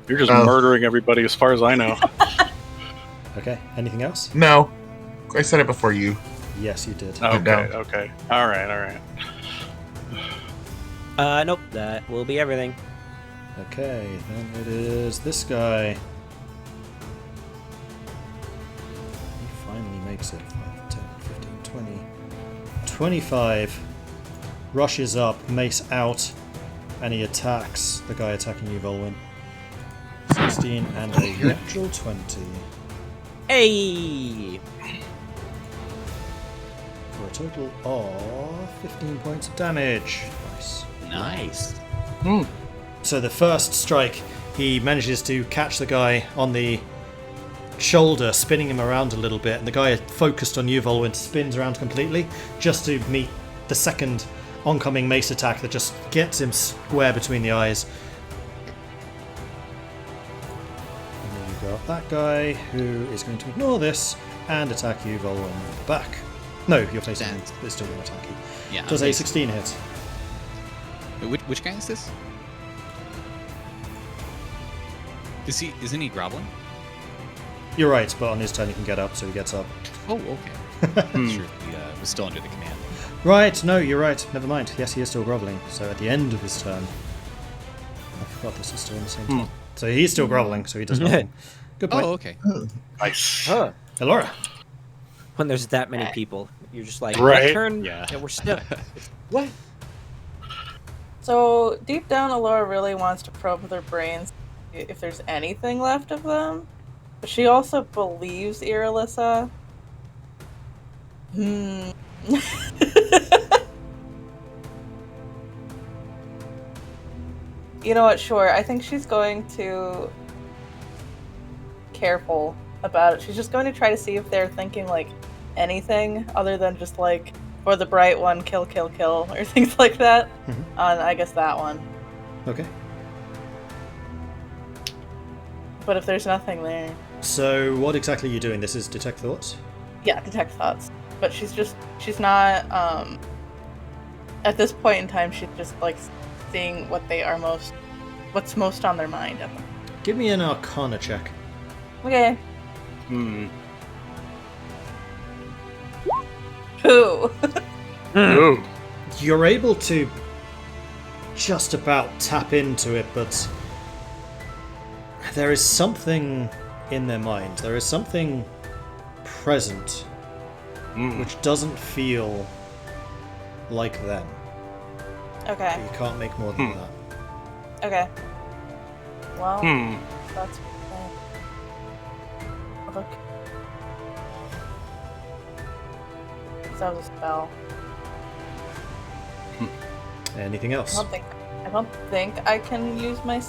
You're just murdering everybody as far as I know. Okay, anything else? No. I said it before you. Yes, you did. Okay. Alright. Nope, that will be everything. Okay, then it is this guy. He finally makes it. 5, 10, 15, 20. 25. Rushes up, mace out, and he attacks the guy attacking you, Vulwin. 16 and a natural 20. Hey! For a total of 15 points of damage. Nice. So the first strike, he manages to catch the guy on the shoulder, spinning him around a little bit, and the guy focused on you, Vulwin, spins around completely just to meet the second oncoming mace attack that just gets him square between the eyes. And then you've got that guy who is going to ignore this and attack you, Vulwin, back. No, you're facing him, but it's still going to attack you. Yeah. Does a 16 hit? Which guy is this? Isn't he groveling? You're right, but on his turn he can get up, so he gets up. Oh, okay. Sure, he was still under the command. Right, no, you're right. Never mind. Yes, he is still groveling. So at the end of his turn, I forgot this is still in the same turn. So he's still groveling, so he does nothing. Good point. Oh, okay. Nice. Elora. When there's that many people, you're just like, Right. "My turn." Yeah. And we're still. What? So deep down, Elora really wants to probe their brains if there's anything left of them. But she also believes Irilyssa. You know what? Sure. I think she's going to careful about it. She's just going to try to see if they're thinking like anything other than just like for the bright one, kill, or things like that. On I guess that one. Okay. But if there's nothing there, So what exactly are you doing? This is detect thoughts? yeah, detect thoughts. But she's not. At this point in time, she's just like seeing what's most on their mind. Give me an Arcana check. Okay. Hmm. Who? Ooh. You're able to just about tap into it, but there is something in their mind. There is something present which doesn't feel like them. Okay. You can't make more than that. Okay. Well, that's look. That was a spell. Anything else? I don't think I can use my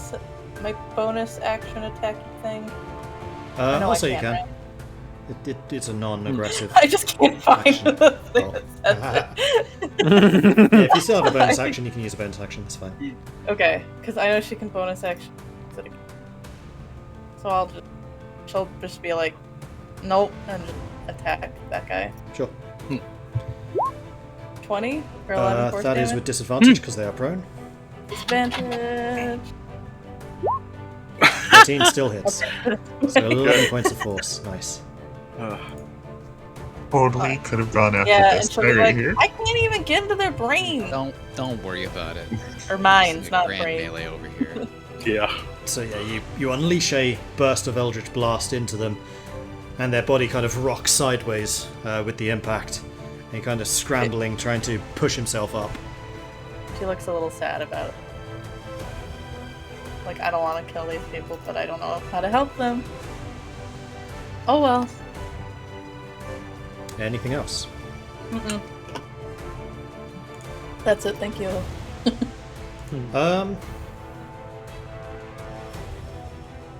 bonus action attack thing. No, Also, I you can't, can. right? It's a non-aggressive. I just can't find action. the thing that says it. Yeah, if you still have a bonus action, you can use a bonus action. That's fine. Okay, because I know she can bonus action. So she'll just be like, nope, and just attack that guy. Sure. 20 for 11 force That damage. is with disadvantage because they are prone. Disadvantage. 13 still hits. So 11 points of force. Nice. Totally could have gone after Yeah, this and she'll be guy right like, here. I can't even get into their brain. Don't worry about it. Or minds, It's a not grand brain. melee over here. Yeah. So yeah, you unleash a burst of Eldritch Blast into them, and their body kind of rocks sideways with the impact. And he kind of scrambling, trying to push himself up. She looks a little sad about it. Like, I don't want to kill these people, but I don't know how to help them. Oh well. Anything else? Mm-mm. That's it, thank you.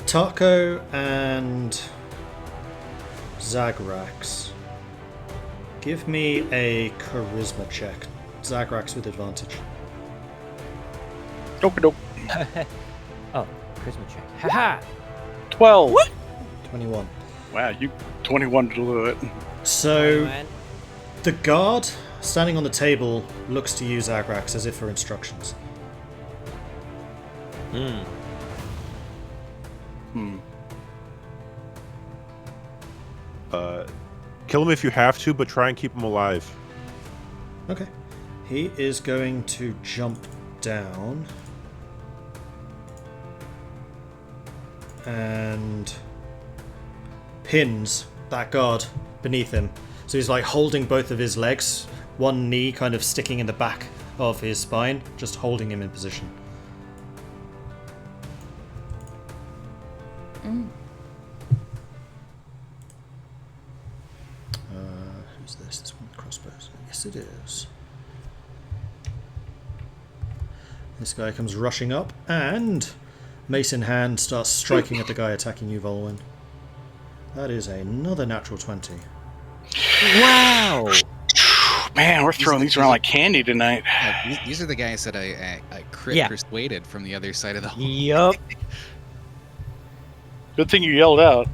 Tahko and Zagrax. Give me a charisma check. Zagrax with advantage. Nope. Oh, charisma check. Haha! 12. What? 21. Wow, you 21 to do it. So the guard standing on the table looks to you, Zagrax, as if for instructions. Kill him if you have to, but try and keep him alive. Okay. He is going to jump down and pins that guard beneath him. So he's like holding both of his legs, one knee kind of sticking in the back of his spine, just holding him in position. Who's this? This one with crossbows. Yes, it is. This guy comes rushing up and, mace in hand, starts striking at the guy attacking you, Vulwin. That is another natural 20. Wow! Man, we're throwing these around like candy tonight. These are the guys that I crit persuaded from the other side of the hall. Yup. Good thing you yelled out.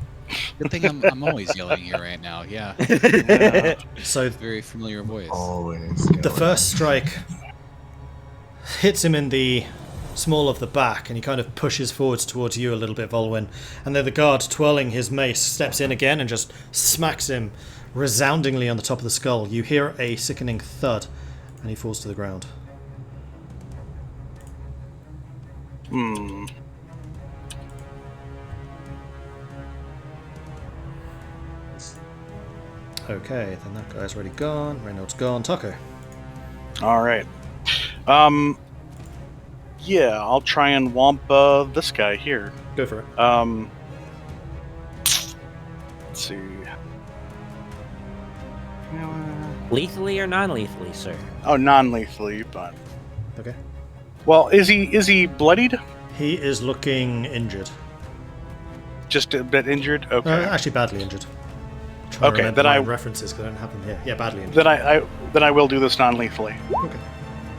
Good thing I'm always yelling here right now. Yeah. So Very familiar voice. Always. the first strike hits him in the small of the back, and he kind of pushes forwards towards you a little bit, Vulwin. And then the guard, twirling his mace, steps in again and just smacks him resoundingly on the top of the skull. You hear a sickening thud, and he falls to the ground. Okay, then that guy's already gone. Reynolds gone. Tahko. All right. Yeah, I'll try and womp this guy here. Go for it. Let's see. Lethally or non-lethally, sir? Oh, non-lethally, but Okay. well, is he bloodied? He is looking injured. Just a bit injured. Okay. Actually, badly injured. Trying to Okay, remember then my I- references because I don't have them here. Yeah, badly injured. Then I will do this non-lethally. Okay.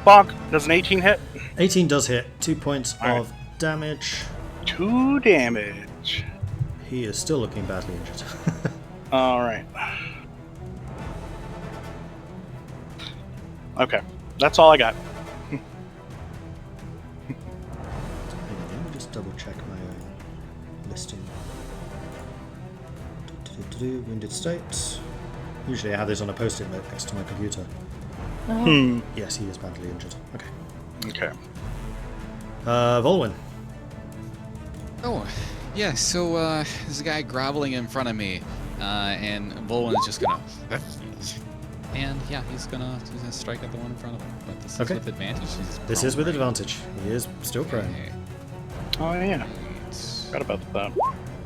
Bonk. Does an 18 hit? 18 does hit. 2 points All right. of damage. 2 damage. He is still looking badly injured. All right. Okay, that's all I got. check my own listing. Wounded state. Usually I have this on a post-it note next to my computer. Yes, he is badly injured. Okay. Okay. Vulwin. Oh, yeah, so there's a guy groveling in front of me, and Vulwin is just gonna... And yeah, he's gonna strike at the one in front of him. But this is with advantage. This is with advantage. He is still prone. Okay. Oh yeah. Right. Forgot about that.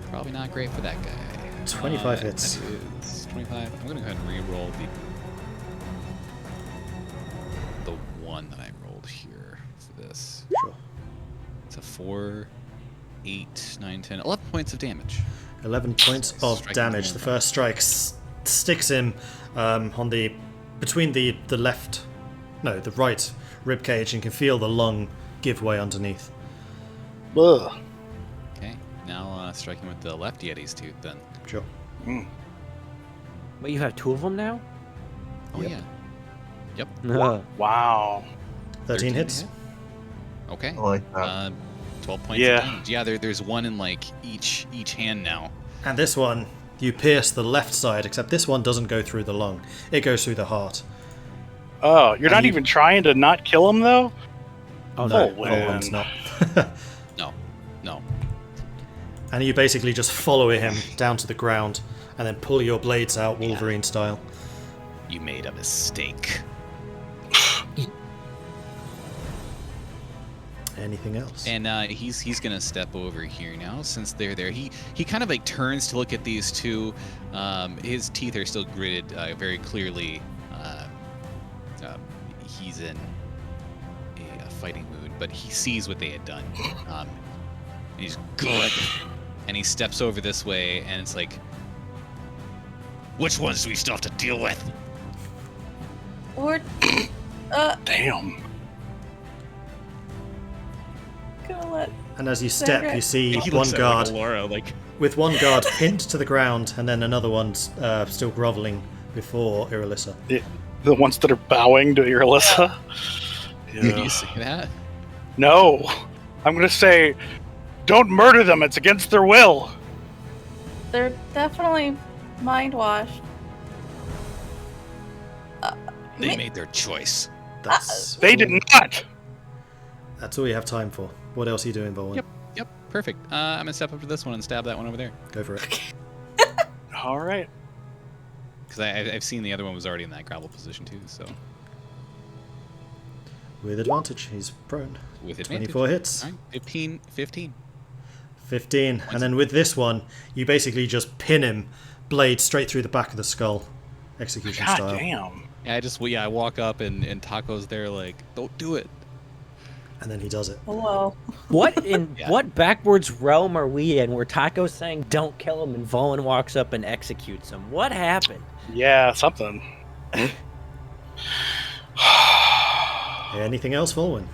Probably not great for that guy. 25 hits. That is 25. I'm gonna go ahead and re-roll the one that I rolled here for this. Sure. It's a 4, 8, 9, 10, 11 points of damage. 11 points of Striking damage. the The one first strike sticks him on the between the left, no, the right rib cage, and you can feel the lung give way underneath. Ugh. Okay, now striking with the left Yeti's tooth then. Sure. But you have 2 of them now? Oh Yep. yeah. Yep. Wow. 13 hits. hit. Okay. I like that. 12 points Yeah. of damage. Yeah, there's one in like each hand now. And this one, you pierce the left side, except this one doesn't go through the lung. It goes through the heart. Oh, you're not you- even trying to not kill him though? Oh, No, Vulwin. Vulwin's not. No. And you basically just follow him down to the ground and then pull your blades out Wolverine style. You made a mistake. Anything else? And he's gonna step over here now since they're there. He kind of like turns to look at these two. His teeth are still gritted very clearly. He's in a fighting mood, but he sees what they had done. And he's good. And he steps over this way, and it's like, which ones do we still have to deal with? Or, Damn. gonna let. And as you step, you see He one looks at, guard like, Elora, like, with one guard pinned to the ground, and then another one still groveling before Irilyssa. The ones that are bowing to Irilyssa. did you see that? No. I'm gonna say, don't murder them. It's against their will. They're definitely mind washed. They made their choice. They did not. That's all you have time for. What else are you doing, Vulwin? Yep, perfect. I'm gonna step up to this one and stab that one over there. Go for it. All right. Because I've seen the other one was already in that gravel position too, so. With advantage, he's prone. With advantage. 24 hits. All right, 15. 15. And then with this one, you basically just pin him, blade straight through the back of the skull. Execution God style. damn. Yeah, I walk up and Tahko's there like, don't do it. And then he does it. Hello. What in Yeah. what backwards realm are we in where Tahko's saying don't kill him and Vulwin walks up and executes him? What happened? Yeah, something. Anything else, Vulwin?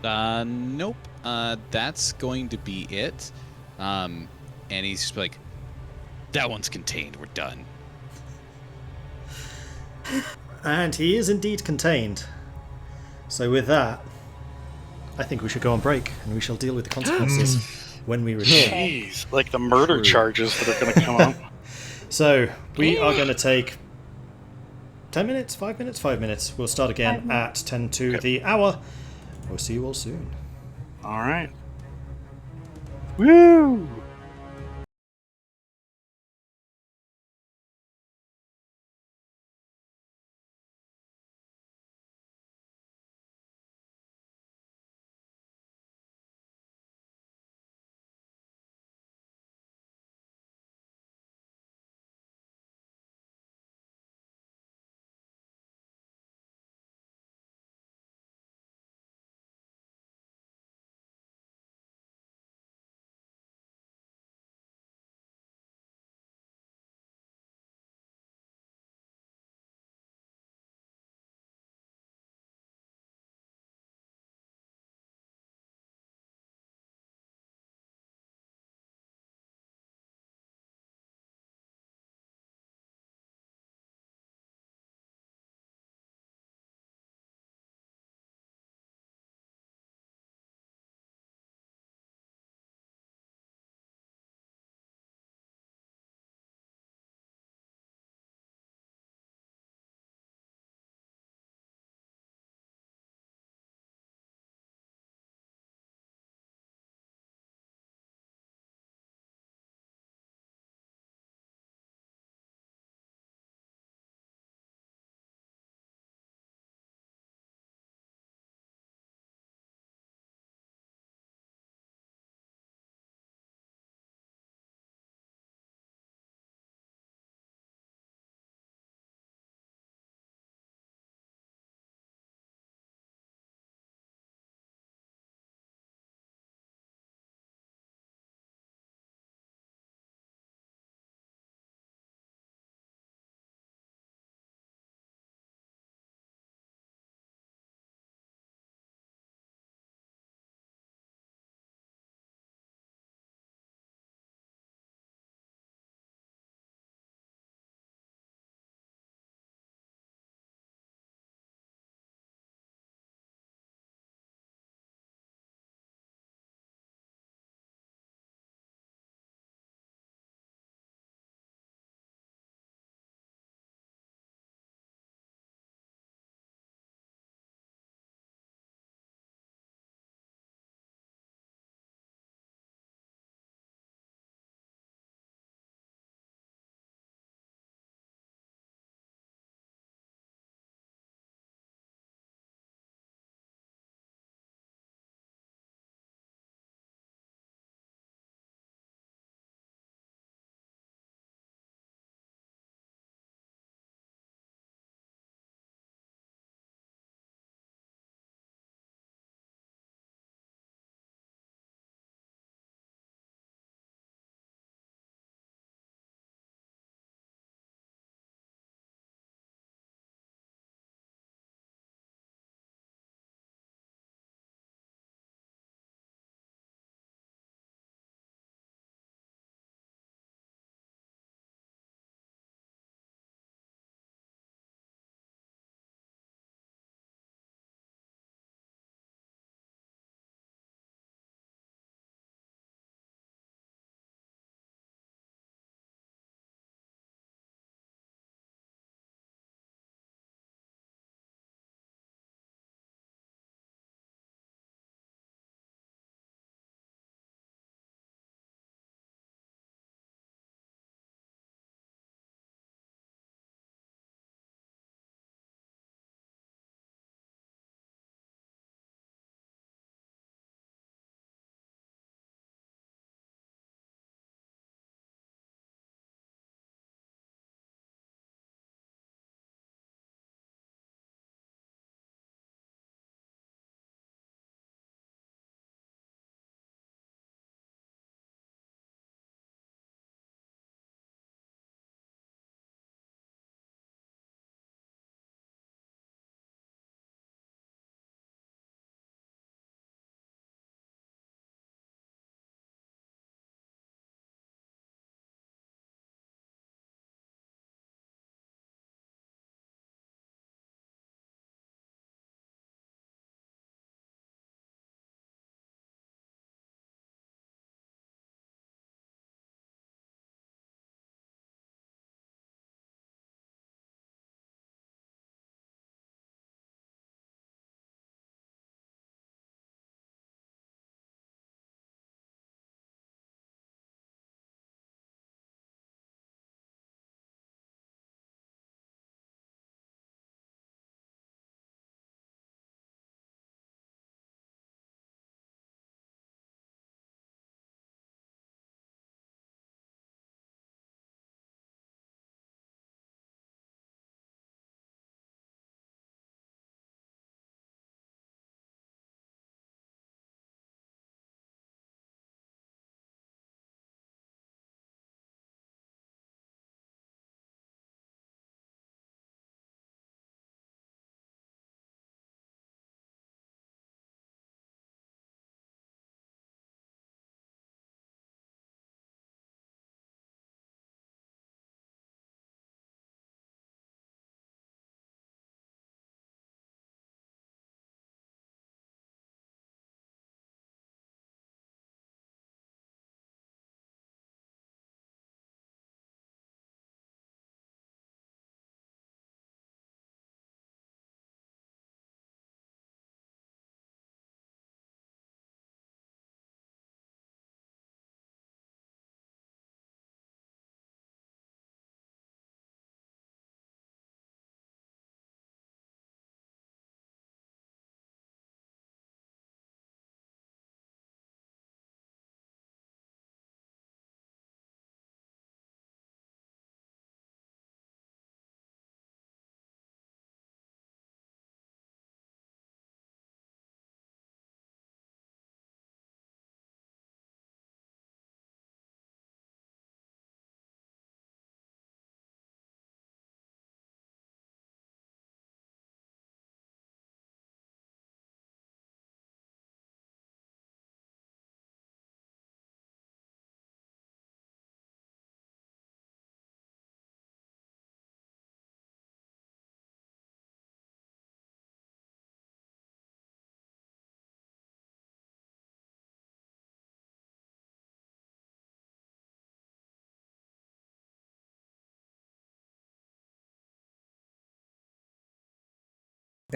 Nope. That's going to be it. And he's just like, that one's contained. We're done. And he is indeed contained. So with that, I think we should go on break, and we shall deal with the consequences when we return. Jeez, like the murder charges that are going to come up. So we are going to take 10 minutes, 5 minutes, 5 minutes. We'll start again at 10 to the hour. We'll see you all soon. All right. Woo!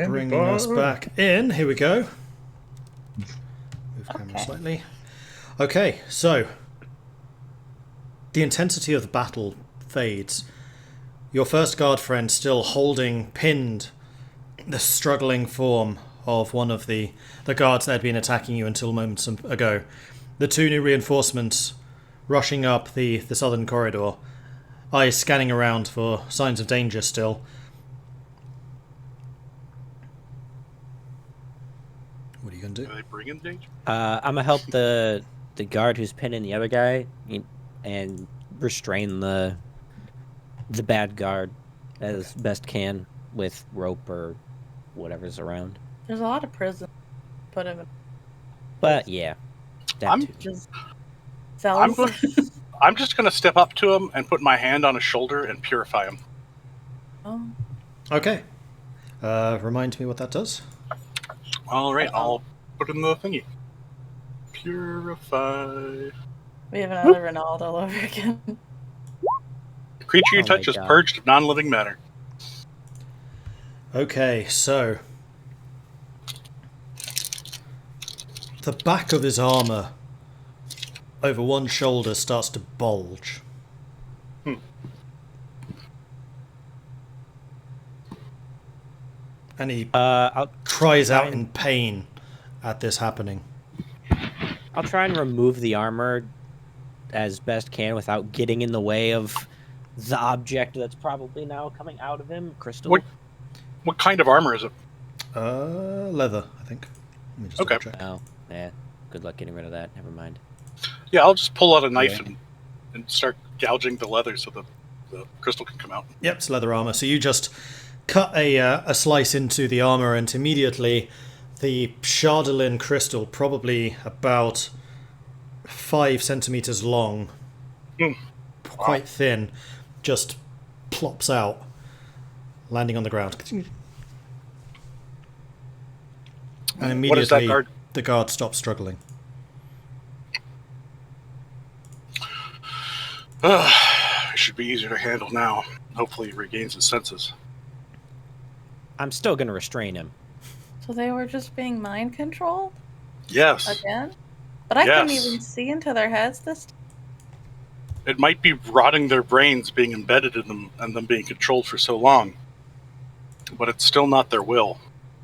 Bringing us back in. Here we go. Move camera slightly. Okay, so the intensity of the battle fades. Your first guard friend still holding pinned the struggling form of one of the guards that had been attacking you until moments ago. The two new reinforcements rushing up the southern corridor, eyes scanning around for signs of danger still. What are you going to do? Are they bringing danger? I'm gonna help the guard who's pinning the other guy and restrain the bad guard as best can with rope or whatever's around. There's a lot of prison. Put him in. But yeah, I'm Just I'm cells. I'm just gonna step up to him and put my hand on his shoulder and purify him. Oh. Okay. Remind me what that does. All right, I'll put in the thingy. Purify. We have another Renault all over again. The creature you Oh touch my is God. purged of non-living matter. Okay, so the back of his armor over one shoulder starts to bulge. And he I'll cries out in pain at this happening. try and remove the armor as best can without getting in the way of the object that's probably now coming out of him. Crystal. What kind of armor is it? Leather, I think. Let me just Okay. double check. Oh, yeah. Good luck getting rid of that. Never mind. Yeah, I'll just pull out a knife Yeah. and start gouging the leather so the crystal can come out. Yep, it's leather armor. So you just cut a slice into the armor, and immediately the Shardolin crystal, probably about 5 centimeters long, quite thin, just plops out, landing on the ground. And What is that immediately guard? the guard stops struggling. It should be easier to handle now. Hopefully he regains his senses. I'm still gonna restrain him. So they were just being mind controlled Yes. again? But I couldn't Yes. even see into their heads this time. It might be rotting their brains being embedded in them and them being controlled for so long. But it's still not their will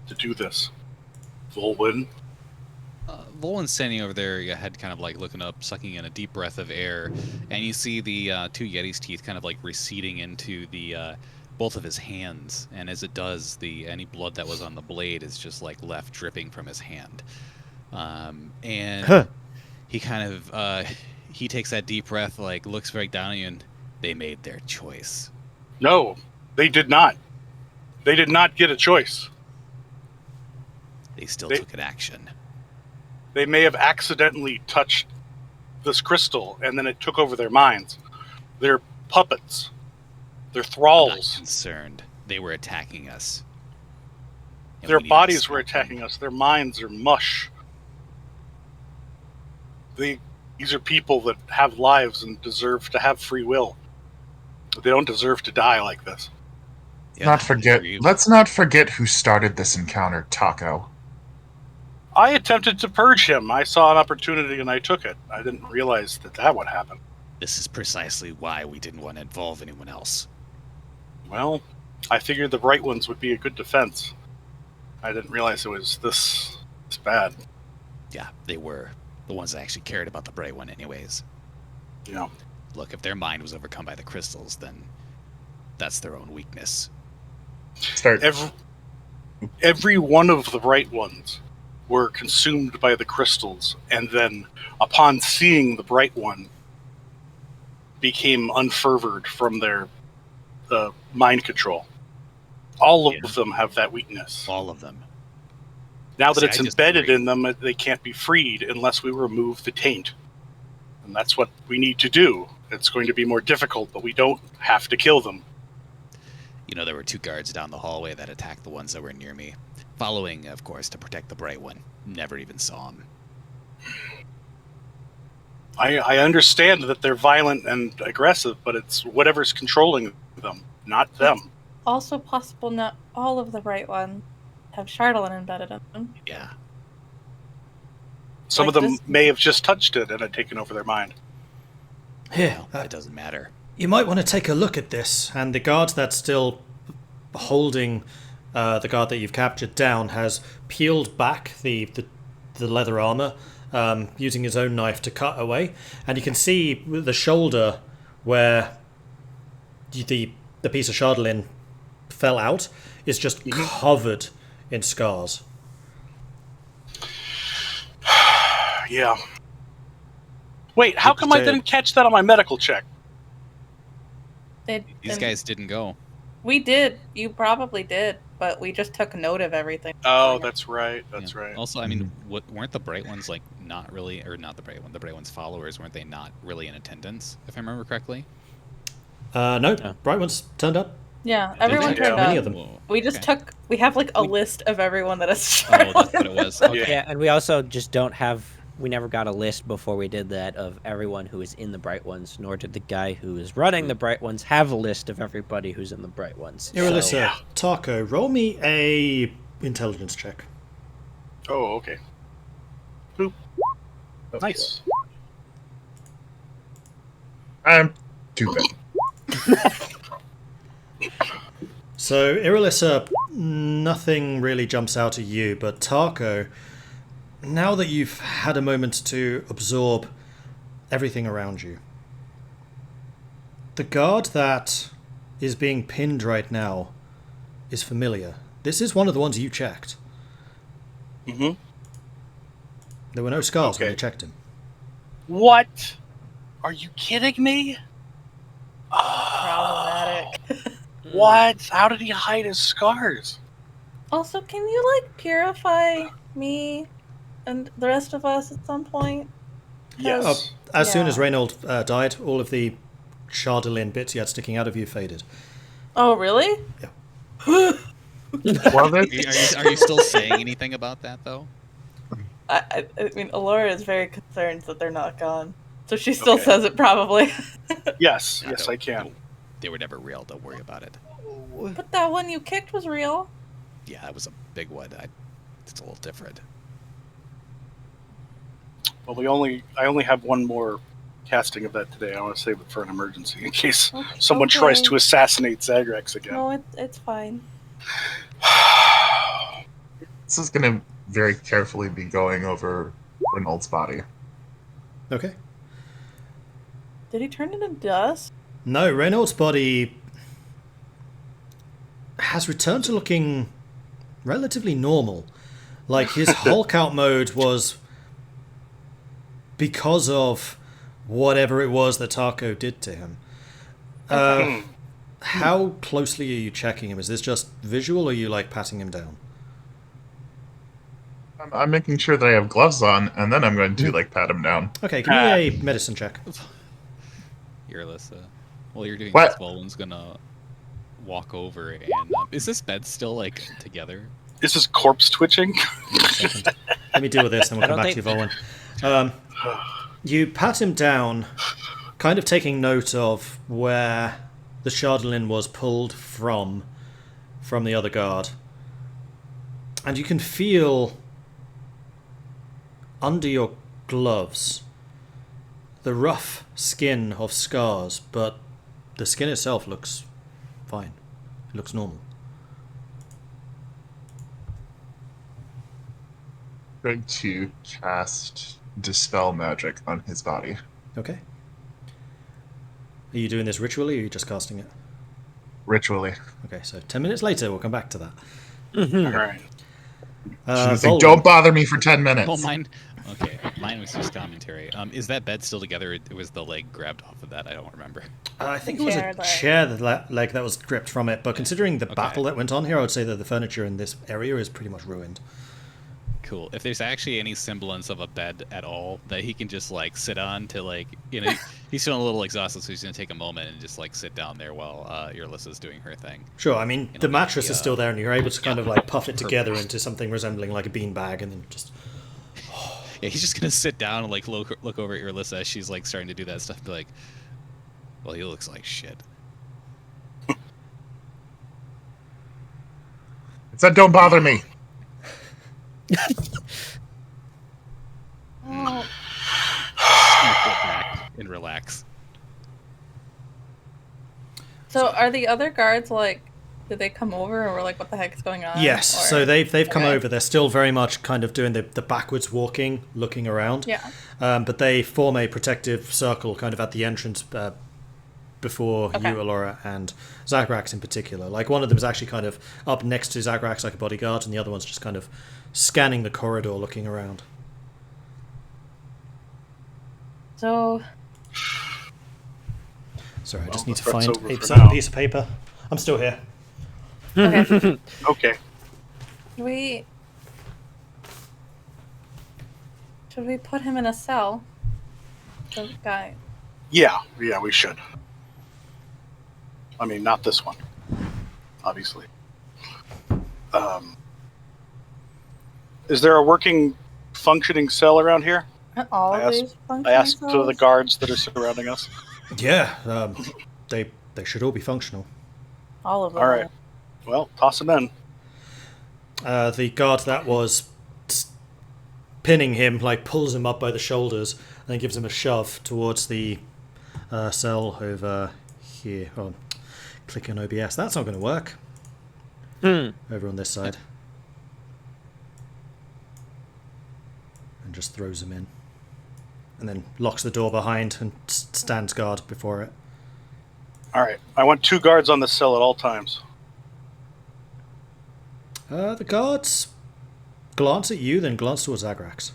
to do this. Vulwin. Vulwin's standing over there, your head kind of like looking up, sucking in a deep breath of air, and you see the two Yeti's teeth kind of like receding into the both of his hands, and as it does, any blood that was on the blade is just like left dripping from his hand. And he kind of he takes that deep breath, like looks right down at you, and they made their choice. No, they did not. They did not get a choice. They still They- took an action. They may have accidentally touched this crystal and then it took over their minds. They're puppets. They're I'm not thralls. concerned. They were attacking us. And Their we need to bodies stop were them. attacking us. Their minds are mush. These are people that have lives and deserve to have free will. They don't deserve to die like this. Yeah, Not forget. agreed. Let's not forget who started this encounter, Tahko. I attempted to purge him. I saw an opportunity and I took it. I didn't realize that would happen. This is precisely why we didn't want to involve anyone else. Well, I figured the Bright Ones would be a good defense. I didn't realize it was this bad. Yeah, they were the ones that actually cared about the Bright One anyways. You know, Look, if their mind was overcome by the crystals, then that's their own weakness. Start. every one of the Bright Ones were consumed by the crystals, and then upon seeing the Bright One, became unfervored from their mind control. All of them have that weakness. All of them. Now that See, it's I just embedded agree. in them, they can't be freed unless we remove the taint. And that's what we need to do. It's going to be more difficult, but we don't have to kill them. You know, there were 2 guards down the hallway that attacked the ones that were near me. Following, of course, to protect the Bright One. Never even saw him. I understand that they're violent and aggressive, but it's whatever's controlling them, not them. Also possible not all of the right ones have Charlatan embedded in them. Yeah. Some Like of them this- may have just touched it and had taken over their mind. Here, Well, it doesn't matter. you might want to take a look at this. And the guard that's still holding the guard that you've captured down has peeled back the leather armor, using his own knife to cut away. And you can see the shoulder where the piece of Chardalin fell out is just covered in scars. Yeah. Wait, how come I Say- didn't catch that on my medical check? These guys didn't go. We did. You probably did, but we just took note of everything. Oh, that's right. That's Yeah. right. Also, I mean, weren't the Bright Ones like not really, or not the Bright One, the Bright Ones followers, weren't they not really in attendance, if I remember correctly? No, Bright Ones turned up. Yeah, everyone they? turned Yeah. Many up. of them. Whoa, We just okay. took. We have like a list of everyone that has. Oh, that's what it was. Okay. Yeah, and we also just don't have. We never got a list before we did that of everyone who is in the Bright Ones, nor did the guy who is running the Bright Ones have a list of everybody who's in the Bright Ones. Irilyssa, Tahko, roll me a intelligence check. Oh, okay. Boop. Nice. I'm too bad. So, Irilyssa, nothing really jumps out at you, but Tahko, now that you've had a moment to absorb everything around you, the guard that is being pinned right now is familiar. This is one of the ones you checked. Mm-hmm. There were no scars when Okay. you checked him. What? Are you kidding me? Problematic. What? How did he hide his scars? Also, can you like purify me and the rest of us at some point? Yes. As soon Yeah. as Reynold died, all of the Chardalin bits you had sticking out of you faded. Oh, really? Well, Are you still saying anything about that though? I mean, Elora is very concerned that they're not gone, so she still Okay. says it probably. Yes. No, Yes, no, I can. no. They were never real. Don't worry about it. But that one you kicked was real. Yeah, that was a big one. It's a little different. Well, I only have one more casting of that today. I want to save it for an emergency in case someone tries Okay. to assassinate Zagrax again. No, it's fine. this is going to very carefully be going over Reynolds' body. Okay. Did he turn into dust? No, Reynold's body has returned to looking relatively normal. Like, his Hulk out mode was because of whatever it was that Tahko did to him. How closely are you checking him? Is this just visual, or are you, like, patting him down? I'm making sure that I have gloves on, and then I'm going to, like, pat him down. Okay, give me a medicine check. Irilyssa. While you're doing What? this, Vulwin's gonna walk over and is this bed still like together? Is his corpse twitching? Second. Let me deal with this, and we'll I come don't back to you, Vulwin. You pat him down, kind of taking note of where the Chardalin was pulled from the other guard. And you can feel under your gloves the rough skin of scars, but the skin itself looks fine. It looks normal. I'm going to cast Dispel Magic on his body. Okay. Are you doing this ritually, or are you just casting it? Ritually. Okay, so 10 minutes later, we'll come back to that. All right. She's like, Vulwin. don't bother me for 10 minutes. Oh, mine. Okay, mine was just commentary. Is that bed still together? It was the leg grabbed off of that. I don't remember. I think it was Chair a leg. chair leg that was gripped from it, but considering the Okay. battle that went on here, I would say that the furniture in this area is pretty much ruined. Cool. If there's actually any semblance of a bed at all that he can just like sit on to like, you know, he's feeling a little exhausted, so he's gonna take a moment and just like sit down there while Irylyssa's doing her thing. Sure, I mean, You the know, mattress the, is still there, and you're able to kind of like puff it together purpose. into something resembling like a beanbag, and then just... Yeah, he's just gonna sit down and like look over at Irilyssa as she's like starting to do that stuff, and be like, "Well, he looks like shit." It said, don't bother me. Oh, Sit back and relax. so are the other guards like? Did they come over, or like, what the heck is going on? Yes, or... so they've come Okay. over. They're still very much kind of doing the backwards walking, looking around. Yeah. But they form a protective circle kind of at the entrance before Okay. you, Elora, and Zagrax in particular. Like, one of them is actually kind of up next to Zagrax like a bodyguard, and the other one's just kind of scanning the corridor, looking around. So Sorry, I just Well, need the to threat's find over a for certain now. piece of paper. I'm still here. okay, Okay. should we put him in a cell? The guy. Yeah, we should. I mean, not this one, obviously. Is there a working, functioning cell around here? All I of asked- these I functioning asked to the cells? guards that are surrounding us. Yeah, they should all be functional. All of them. All right. Well, toss them in. The guard that was pinning him, like, pulls him up by the shoulders and then gives him a shove towards the cell over here. Oh, click on OBS. That's not going to work. Over on this side. And just throws him in. And then locks the door behind and stands guard before it. All right. I want 2 guards on this cell at all times. The guards glance at you, then glance towards Zagrax.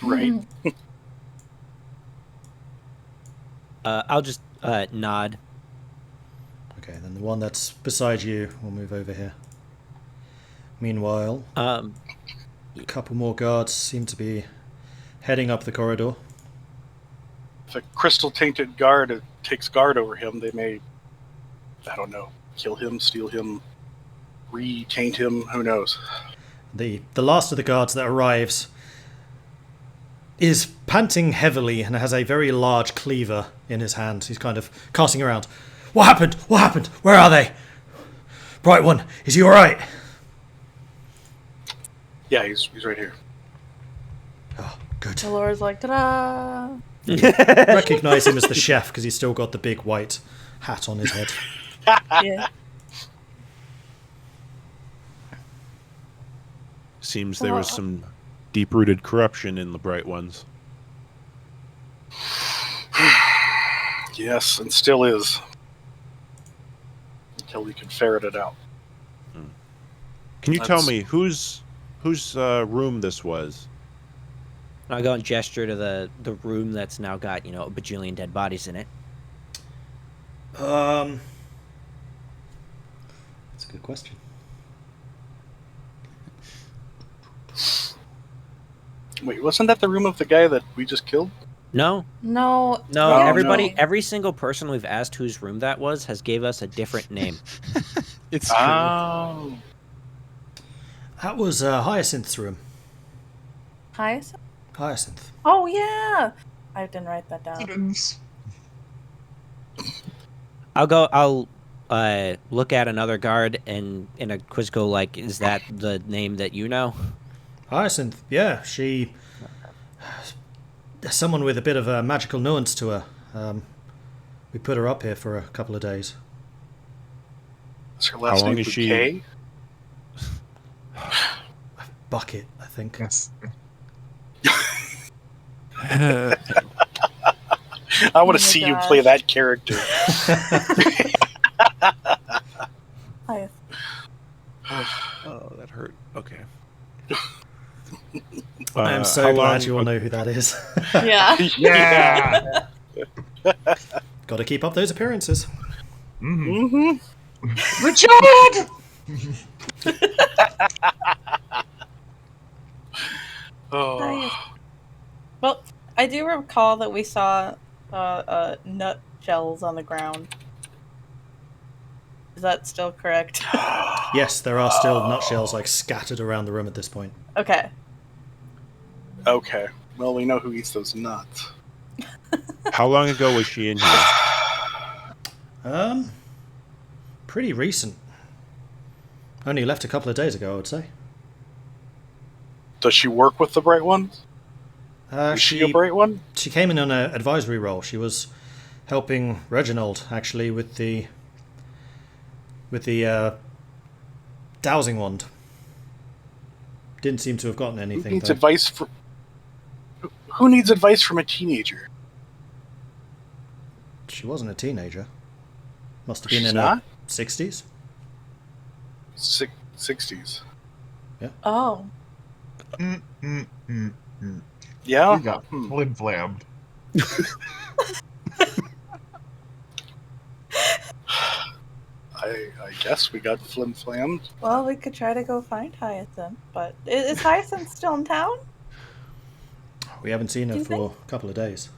Right. I'll just nod. Okay, then the one that's beside you will move over here. Meanwhile, a couple more guards seem to be heading up the corridor. If a crystal-tainted guard takes guard over him, they may, I don't know, kill him, steal him, re-taint him, who knows. The last of the guards that arrives is panting heavily and has a very large cleaver in his hand. He's kind of casting around. What happened? What happened? Where are they? Bright One, is he alright? Yeah, he's right here. Oh, good. Elora's like, ta-da! Recognize him as the chef because he's still got the big white hat on his head. Yeah. Seems there was some deep-rooted corruption in the Bright Ones. Yes, and still is. Until we can ferret it out. Can you tell That's- me whose room this was? I'll go and gesture to the room that's now got, a bajillion dead bodies in it. That's a good question. Wait, wasn't that the room of the guy that we just killed? No, No. Oh, everybody, no. every single person we've asked whose room that was has gave us a different name. It's true. Oh. That was Hyacinth's room. Hyacinth? Hyacinth. Oh, yeah! I didn't write that down. I'll look at another guard and in a quiz go like, is that the name that you know? Hyacinth, yeah, she... Someone with a bit of a magical nuance to her. We put her up here for a couple of days. Is her last How long name is she- Bouquet? Bucket, I think. Yes. I want Oh my to see you gosh. play that character. Hyacinth. Oh, that hurt. Okay. I am so how glad long- you all know who that is. Yeah. Yeah. Got to keep up those appearances. Mhm. Mm-hmm. Richard. Oh. Hyacinth. Well, I do recall that we saw nut shells on the ground. Is that still correct? Yes, there are still nutshells like scattered around the room at this point. Okay. Okay. Well, we know who eats those nuts. How long ago was she in here? Pretty recent. Only left a couple of days ago, I would say. Does she work with the Bright Ones? Is she a Bright One? She came in on an advisory role. She was helping Reginald actually with the dowsing wand. Didn't seem to have gotten anything. Who needs advice from a teenager? She wasn't a teenager. Must have been in her 60s. 60s. Yeah. Oh. Yeah. We got flim-flammed. I guess we got flim-flammed. Well, we could try to go find Hyacinth, but is Hyacinth still in town? We haven't seen her for a couple of days.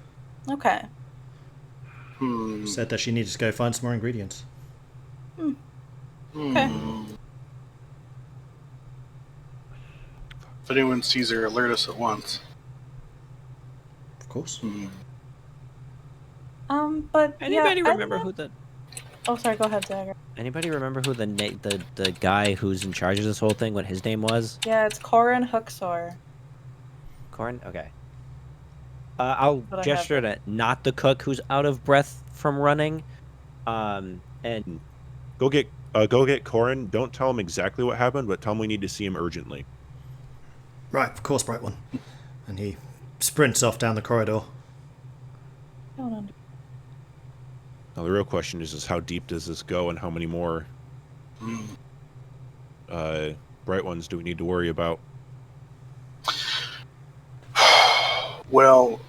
Okay. She said that she needed to go find some more ingredients. Okay. If anyone sees her, alert us at once. Of course. But Anybody remember who the? Oh, sorry. Go ahead, Zagrax. Anybody remember who the guy who's in charge of this whole thing? What his name was? Yeah, it's Corin Hooksor. Corin. Okay. I'll But I gesture to not the cook who's out of breath from running. And Go get Corin. Don't tell him exactly what happened, but tell him we need to see him urgently. Right, of course, Bright One. And he sprints off down the corridor. now the real question is how deep does this go, and how many more Bright Ones do we need to worry about? Well,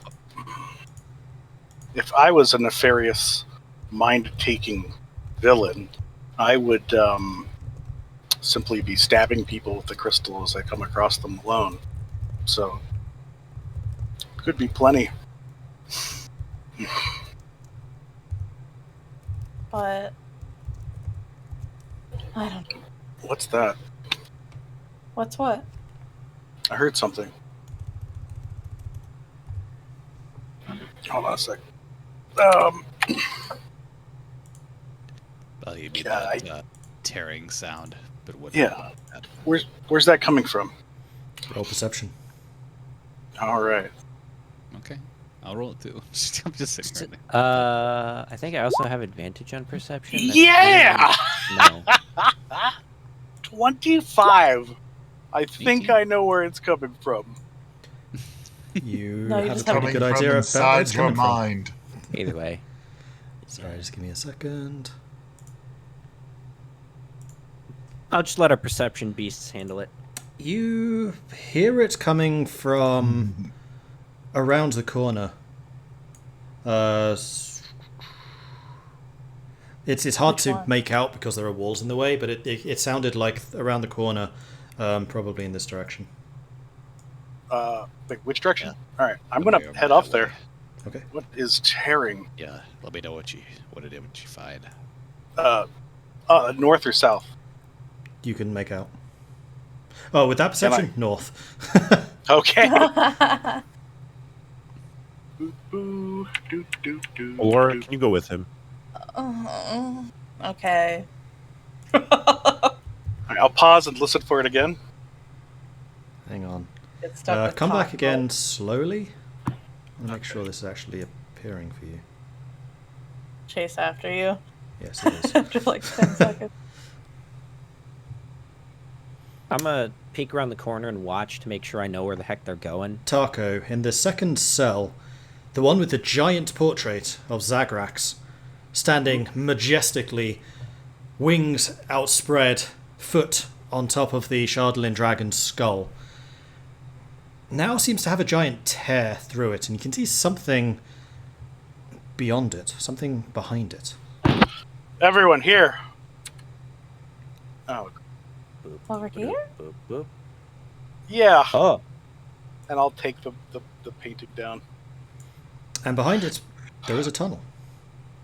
if I was a nefarious, mind-taking villain, I would simply be stabbing people with the crystal as I come across them alone. So, could be plenty. But I don't know. What's that? What's what? I heard something. Hold on a sec. Well, you mean Yeah, that tearing sound, but what? Yeah. Where's that coming from? Roll perception. All right. Okay, I'll roll it too. I'm just sitting right there. I think I also have advantage on perception. Yeah! No. 25. I think 18. I know where it's coming from. You No, you have just a have pretty to- good idea of where inside it's your coming from. mind. Either way. Sorry, just give me a second. I'll just let our perception beasts handle it. You hear it coming from around the corner. It's hard Which to one? make out because there are walls in the way, but it sounded like around the corner, probably in this direction. Wait, which direction? Yeah. All right, I'm gonna Okay, head off that way. there. Okay. What is tearing? Yeah, let me know what you find. North or south? You can make out. Oh, with that perception, north. Okay. Boo, boo, doo, doo, doo, Elora, doo. can you go with him? Okay. All right, I'll pause and listen for it again. Hang on. Get stuck with Come back Tahko. again slowly. I'll make sure this is actually appearing for you. Chase after you Yes, it is. after like 10 seconds. I'm gonna peek around the corner and watch to make sure I know where the heck they're going. Tahko, in the second cell, the one with the giant portrait of Zagrax, standing majestically, wings outspread, foot on top of the Shardlin dragon's skull, now seems to have a giant tear through it, and you can see something beyond it, something behind it. Everyone here. Oh, Over here? Boop, boop. yeah. Oh, And I'll take the painting down. And behind it, there is a tunnel.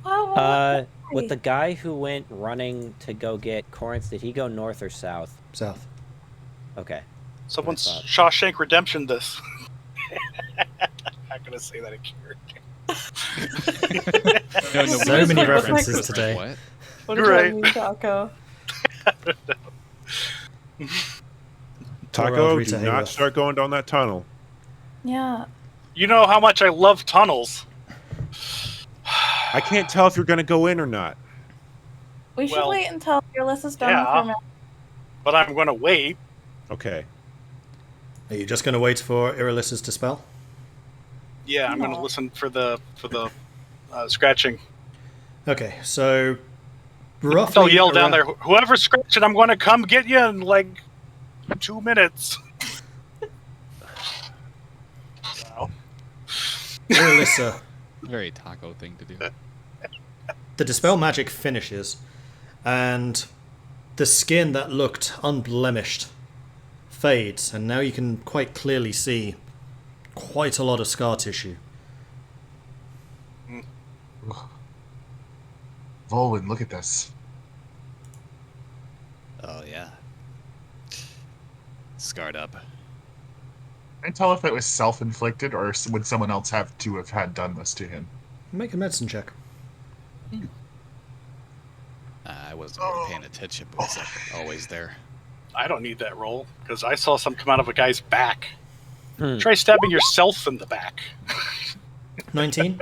Oh, with the guy who went running to go get Corinth, did he go north or south? South. Okay. Someone's I thought. Shawshank Redemption this. I'm not gonna say that in character. So many What? references today. What? what does Right. that mean, Tahko? Tahko, Rita do not Hayworth. start going down that tunnel. Yeah. You know how much I love tunnels. I can't tell if you're going to go in or not. We should Well, wait until Irilysa's done with yeah. her match. But I'm going to wait. Okay. Are you just going to wait for Irilyssa's to spell? Yeah, I'm going to No. listen for the scratching. Okay, so roughly. They'll yell down around- there, whoever's scratching, I'm going to come get you in like 2 minutes. Wow. Irilyssa, Very Taco thing to do. the dispel magic finishes, and the skin that looked unblemished fades, and now you can quite clearly see quite a lot of scar tissue. Vulwin, look at this. Oh yeah. Scarred up. Can I tell if it was self-inflicted or would someone else have to have had done this to him? Make a medicine check. I wasn't really paying attention, but it was always there. I don't need that roll, because I saw some come out of a guy's back. Hmm. Try stabbing yourself in the back. 19.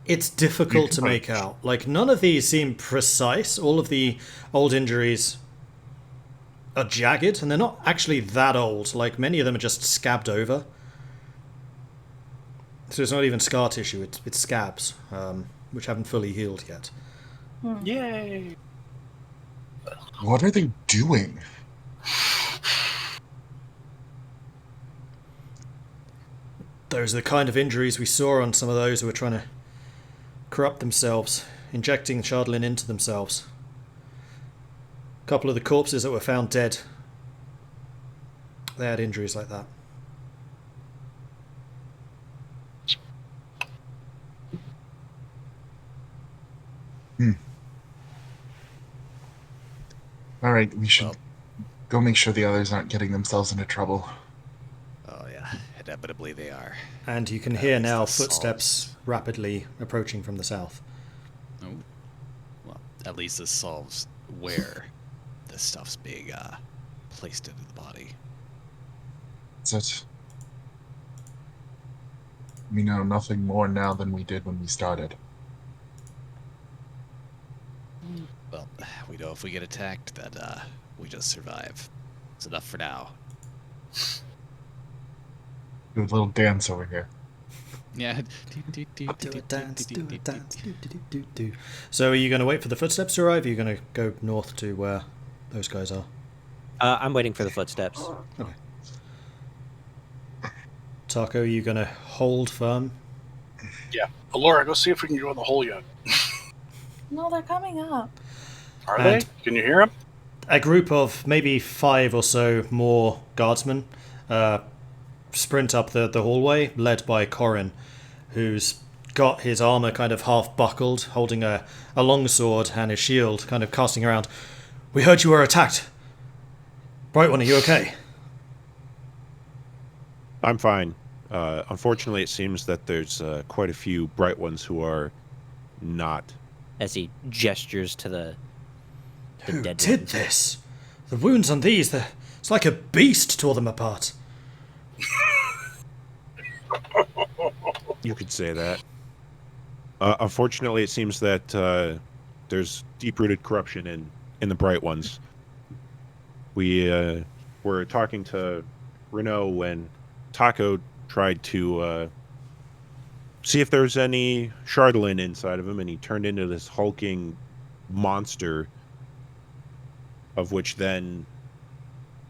It's difficult to make out. Like, none of these seem precise. All of the old injuries are jagged, and they're not actually that old. Like, many of them are just scabbed over. So it's not even scar tissue, it's scabs, which haven't fully healed yet. Yay! What are they doing? Those are the kind of injuries we saw on some of those who were trying to corrupt themselves, injecting Shardlin into themselves. A couple of the corpses that were found dead, they had injuries like that. Alright, we should go make sure the others aren't getting themselves into trouble. Oh yeah, inevitably they are. And you can At hear least now the footsteps solves. rapidly approaching from the south. Oh. Well, at least this solves where this stuff's being placed into the body. That's it. We know nothing more now than we did when we started. Well, we know if we get attacked that we just survive. It's enough for now. Do a little dance over here. Yeah. Do a dance, do a dance, do. So are you going to wait for the footsteps to arrive, or are you going to go north to where those guys are? I'm waiting for the footsteps. Okay. Tahko, are you going to hold firm? Yeah. Elora, go see if we can go in the hole yet. No, they're coming up. Are And- they? Can you hear them? A group of maybe 5 or so more guardsmen sprint up the hallway, led by Corin, who's got his armor kind of half buckled, holding a long sword and his shield kind of casting around. We heard you were attacked. Bright One, are you okay? I'm fine. Unfortunately, it seems that there's quite a few Bright Ones who are not. As he gestures to the Who dead did ones. this? The wounds on these, it's like a beast tore them apart. You could say that. Unfortunately, it seems that there's deep-rooted corruption in the Bright Ones. We were talking to Renault when Tahko tried to see if there's any Shardlin inside of him, and he turned into this hulking monster, of which then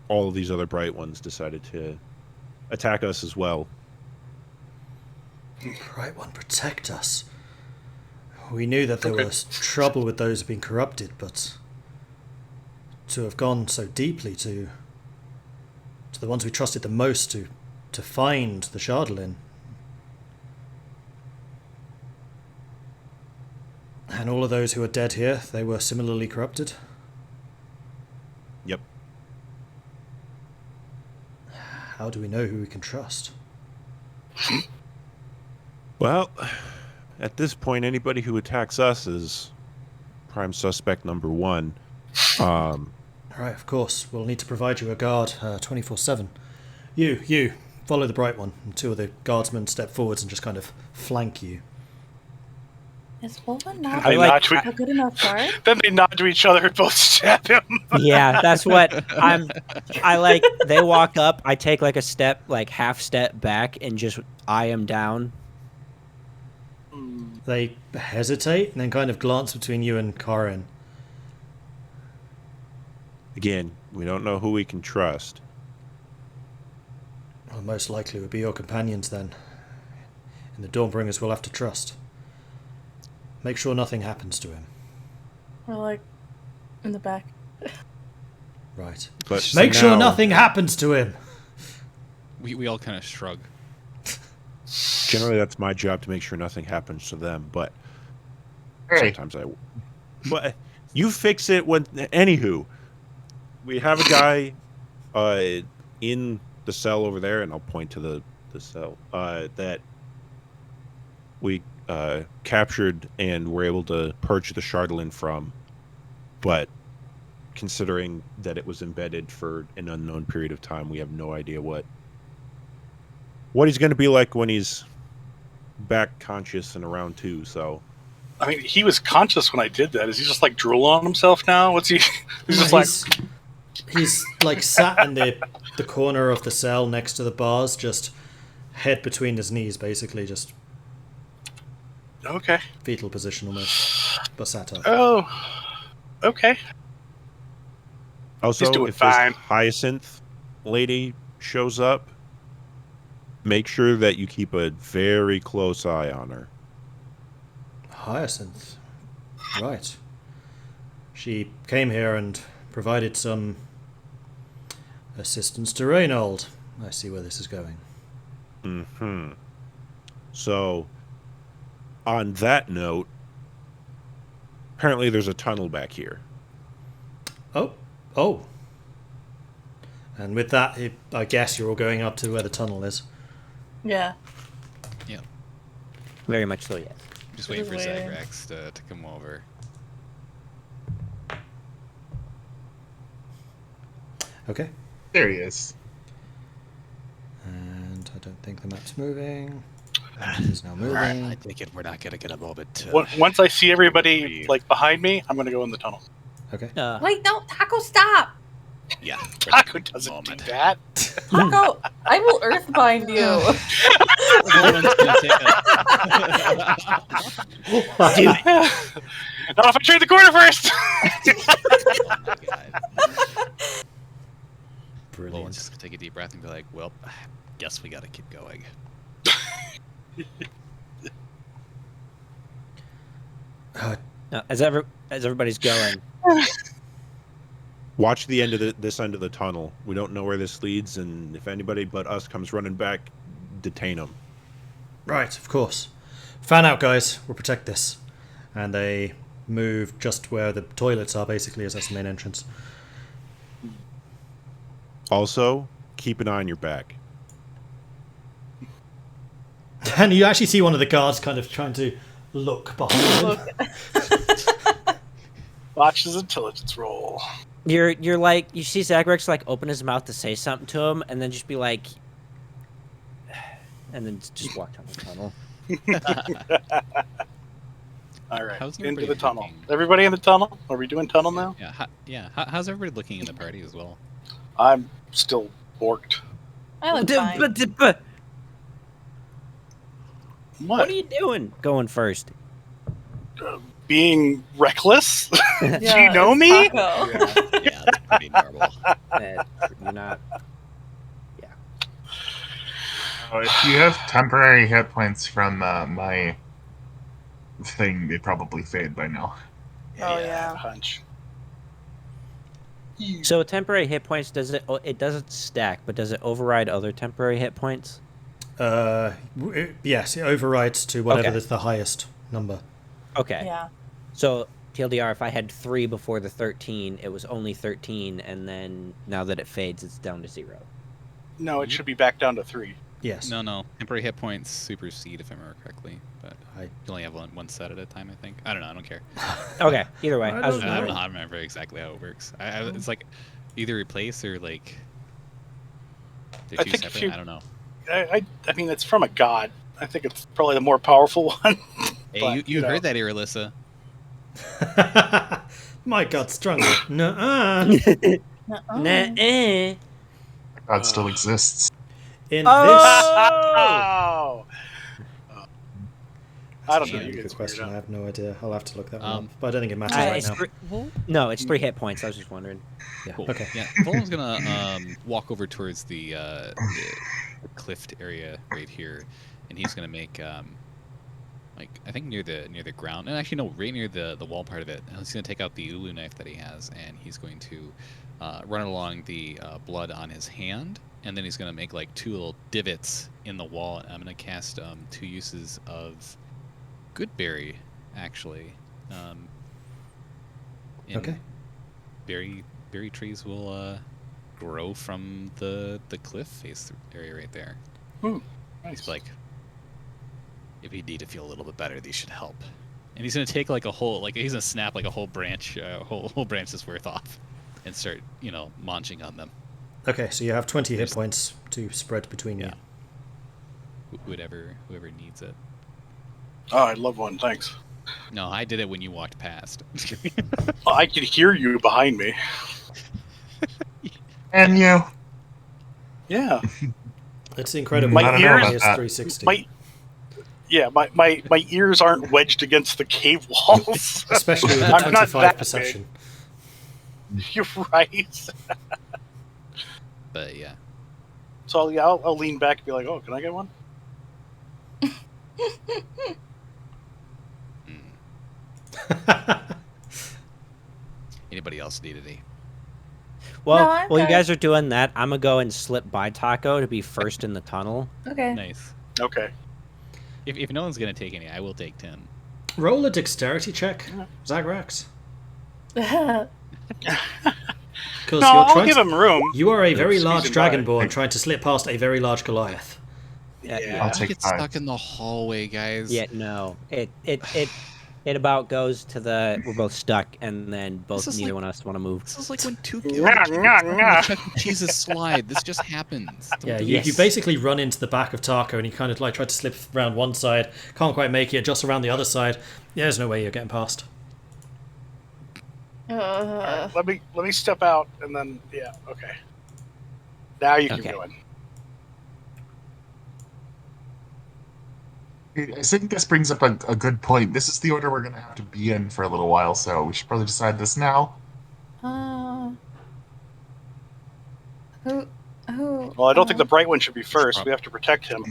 all of these other Bright Ones decided to attack us as well. Bright One, protect us. We knew that there was trouble with those being corrupted, but to have gone so deeply to the ones we trusted the most to find the Shardlin. And all of those who are dead here, they were similarly corrupted? Yep. How do we know who we can trust? Well, at this point, anybody who attacks us is prime suspect number 1. All right, of course. We'll need to provide you a guard 24/7. You, follow the bright one. And two of the guardsmen step forwards and just kind of flank you. Is Vulwin not a good enough guard? Then they nod to each other and both stab him. Yeah, that's what I like. They walk up. I take like a step, like half step back, and just eye them down. They hesitate and then kind of glance between you and Karin. Again, we don't know who we can trust. Well, most likely would be your companions then. And the Dawnbringers we'll have to trust. Make sure nothing happens to him. Or like in the back. Right. But Make sure nothing happens to him. We all kind of shrug. Generally, that's my job to make sure nothing happens to them. But Hey. sometimes I. But you fix it when. Anywho, we have a guy in the cell over there, and I'll point to the cell that we captured and were able to purge the Chardolin from. But considering that it was embedded for an unknown period of time, we have no idea what he's going to be like when he's back conscious and around too. So, I mean, he was conscious when I did that. Is he just like drooling on himself now? What's he? He's like sat in the corner of the cell next to the bars, just head between his knees, basically, just okay, fetal position almost, but sat up. Oh, okay. Also, He's doing if fine. this Hyacinth lady shows up, make sure that you keep a very close eye on her. Hyacinth. Right. She came here and provided some assistance to Reynold. I see where this is going. Mm-hmm. So, on that note, apparently there's a tunnel back here. Oh. And with that, I guess you're all going up to where the tunnel is. Yeah. Yeah. Very much so, yes. Just waiting for Just waiting. Zagrax to come over. Okay. There he is. And I don't think the map's moving. It's now moving. I think we're not gonna get a moment to... Once I see everybody like behind me, I'm gonna go in the tunnel. Okay. Wait, no, Tahko, stop! Yeah. Tahko doesn't do that. Tahko, I will earthbind you. Not if I trade the corner first. Vulwin's just gonna take a deep breath and be like, well, I guess we gotta keep going. Now, as everybody's going, Watch the end of this end of the tunnel. We don't know where this leads, and if anybody but us comes running back, detain them. Right, of course. Fan out, guys. We'll protect this. And they move just where the toilets are, basically, as that's the main entrance. Also, keep an eye on your back. And you actually see one of the guards kind of trying to look behind him. Watch his intelligence roll. you're like, you see Zagrax like open his mouth to say something to him, and then just be like, and then just walk down the tunnel. All right, How's into everybody the tunnel. looking? Everybody in the tunnel? Are we doing tunnel now? Yeah. How's everybody looking in the party as well? I'm still borked. I look fine. What are you doing? Going first. Being reckless? Do you Yeah, know it's me? Tahko. Yeah, that's pretty normal. You're not. Oh, if you have temporary hit points from my thing, they probably fade by now. Oh, yeah. Hunch. So temporary hit points, it doesn't stack, but does it override other temporary hit points? Yes, it overrides to whatever Okay. is the highest number. Okay. Yeah. So TLDR, if I had 3 before the 13, it was only 13, and then now that it fades, it's down to 0. No, it should be back down to 3. Yes. No. Temporary hit points supersede, if I remember correctly. But I you only have one set at a time, I think. I don't know. I don't care. Okay, either way. I I was don't just I don't know. know how to remember exactly how it works. It's like either replace or like they're I two think if separate. you- I don't know. I mean, it's from a god. I think it's probably the more powerful one. Hey, But, you know. heard that, Irilyssa. My God, stronger. Nuh-uh. Nuh-uh. God still exists. In Oh! I don't this. know. That's a You really guys good figure it question. I out. have no idea. I'll have to look that one up. Um, But I don't think it matters right now. No, it's 3 hit points. I was just wondering. Yeah. Cool. Okay. Yeah, Vulwin's gonna walk over towards the cliffed area right here, and he's gonna make like I think near the ground, and actually no, right near the wall part of it. And he's gonna take out the ulu knife that he has, and he's going to run along the blood on his hand, and then he's gonna make like 2 little divots in the wall. And I'm gonna cast 2 uses of Goodberry, actually. And Okay. Berry trees will grow from the cliff face area right there. Nice. He's like, if you need to feel a little bit better, these should help. And he's gonna take like a whole, like he's gonna snap like a whole branch, whole branch's worth off, and start, munching on them. Okay, so you have 20 hit There's- points to spread between you. Yeah. Whoever needs it. Oh, I love one. Thanks. No, I did it when you walked past. Well, I could hear you behind me. And you. Yeah. It's incredible. My how ears- many is 360. My ears aren't wedged against the cave walls. Especially with the I'm not 25 that perception. You're right. But yeah. So yeah, I'll lean back and be like, "Oh, can I get one?" Anybody else need any? Well, No, I'm while you good. guys are doing that, I'm gonna go and slip by Tahko to be first in the tunnel. Okay. Nice. Okay. If no one's gonna take any, I will take 10. Roll a dexterity check, Zagrax. Because No, I'll give him room. You are a very large Squeezing by. dragonborn trying to slip past a very large Goliath. Yeah. I'll I take get 5. stuck in the hallway, guys. Yeah, no. It about goes to the we're both stuck, and then This is neither like- one of us want to move. This is like when two Nyah, nyah, nyah. Chuck E. Cheese's slide. This just happens. Don't Yeah, do you this. you basically run into the back of Tahko and you kind of like try to slip around one side, can't quite make it, just around the other side. Yeah, there's no way you're getting past. Uh, Let me step out and then okay. Now you can Okay. go in. I think this brings up a good point. This is the order we're going to have to be in for a little while, so we should probably decide this now. who? Well, I don't think the bright one should be first. We have to protect him.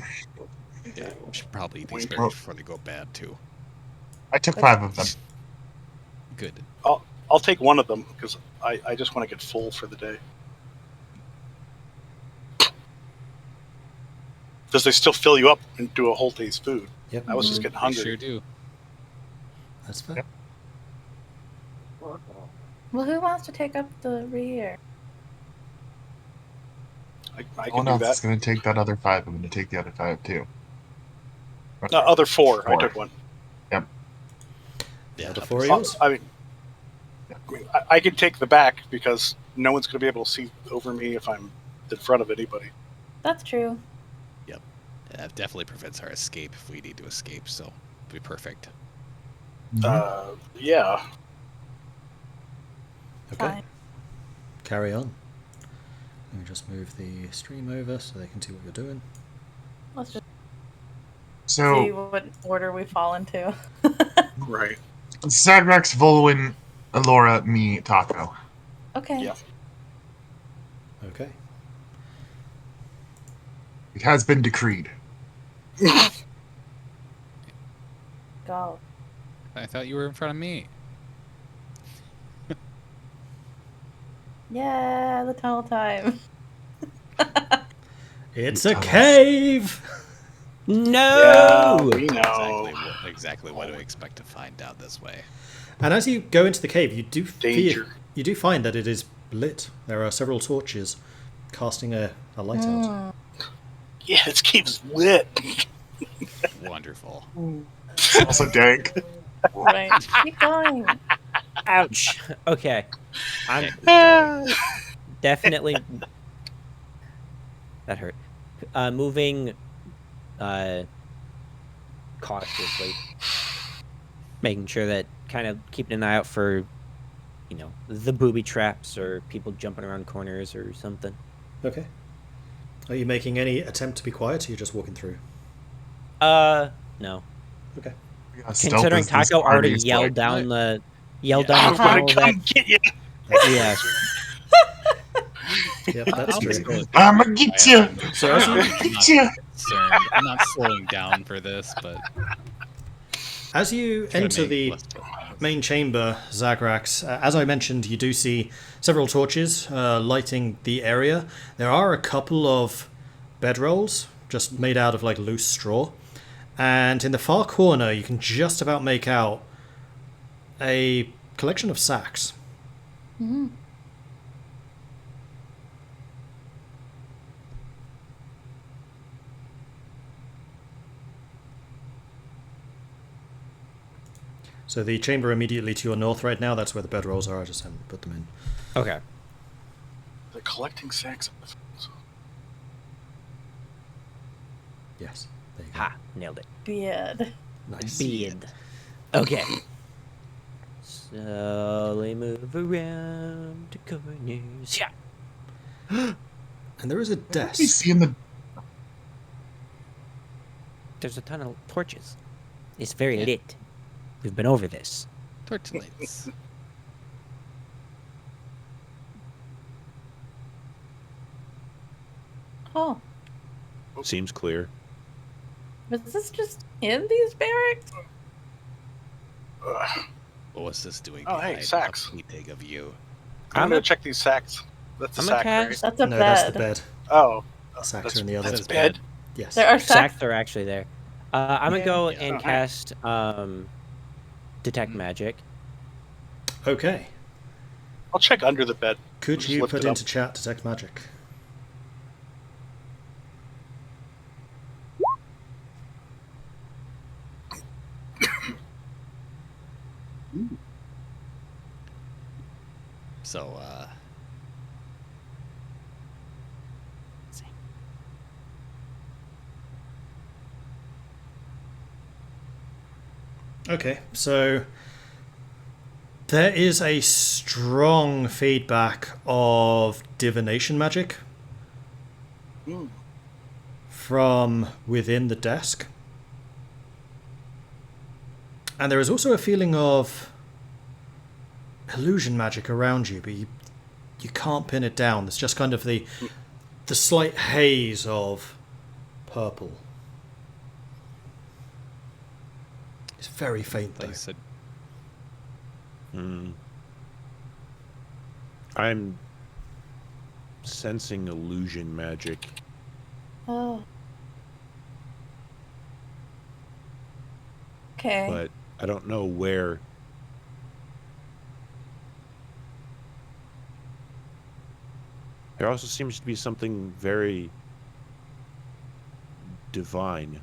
Yeah, we should probably eat these Wait. berries before they go bad too. I took 5 of them. Good. I'll take one of them because I just want to get full for the day. Because they still fill you up and do a whole day's food. Yep, I was just getting They hungry. sure do. that's fair. Yep. Well, who wants to take up the rear? I No can one do else is that. going to take that other 5. I'm going to take the other 5 too. Other 4. I 4. took one. Yeah, The 4 of yours? I mean, I can take the back because no one's going to be able to see over me if I'm in front of anybody. That's true. That definitely prevents our escape if we need to escape. So it'll be perfect. Yeah. Okay, Fine. carry on. Let me just move the stream over so they can see what you're doing. Let's just see So, what order we fall into. Right. Zagrax, Vulwin, Elora, me, Tahko. Okay. Yeah. Okay. It has been decreed. Go. I thought you were in front of me. Yeah, the tunnel time. It's a cave! No. Yeah, we know. Exactly what do we expect to find out this way? And as you go into the cave, you do Danger. you do find that it is lit. There are several torches casting a light out. Yeah, this cave's lit. Wonderful. It's also dank. Right. Keep going. Ouch. Okay. I'm definitely that hurt. Moving cautiously, making sure that kind of keeping an eye out for, the booby traps or people jumping around corners or something. Okay. Are you making any attempt to be quiet, or you're just walking through? No. Okay. Yeah, Considering stealth is this Tahko already party's yelled like- down the I'm tunnel gonna that come get you. yeah. Yep, that's true. I'ma get you. So as you, Get you. I'm not slowing down for this, but as you trying to enter make the less progress. main chamber, Zagrax, as I mentioned, you do see several torches lighting the area. There are a couple of bedrolls just made out of like loose straw, and in the far corner you can just about make out a collection of sacks. So the chamber immediately to your north right now, that's where the bedrolls are. I just haven't put them in. Okay. They're collecting sacks. Yes. There you go. Ha, nailed it. Beard. Nice. Beard. Okay. Slowly move around to corners. Yeah. And there is a We desk. see in the There's a ton of torches. It's very lit. We've been over this. Torchlights. Oh, Seems clear. was this just in these barracks? What was this doing? Oh, hey, behind sacks. a fleeting of you. I'm gonna check these sacks. That's a I'm gonna sack, right? cast. That's a No, bed. that's the bed. Oh, The sacks that's, are in the other. that's bed. Yes. There are sacks. Sacks are actually there. I'm gonna go Yeah. and cast detect magic. Okay. I'll check under the bed. Could Just you lift put it up. into chat detect magic? So, Okay, so there is a strong feedback of divination magic from within the desk. And there is also a feeling of illusion magic around you, but you can't pin it down. There's just kind of the slight haze of purple. It's very faint, though. like I said, I'm sensing illusion magic. Oh. Okay. But I don't know where. There also seems to be something very divine.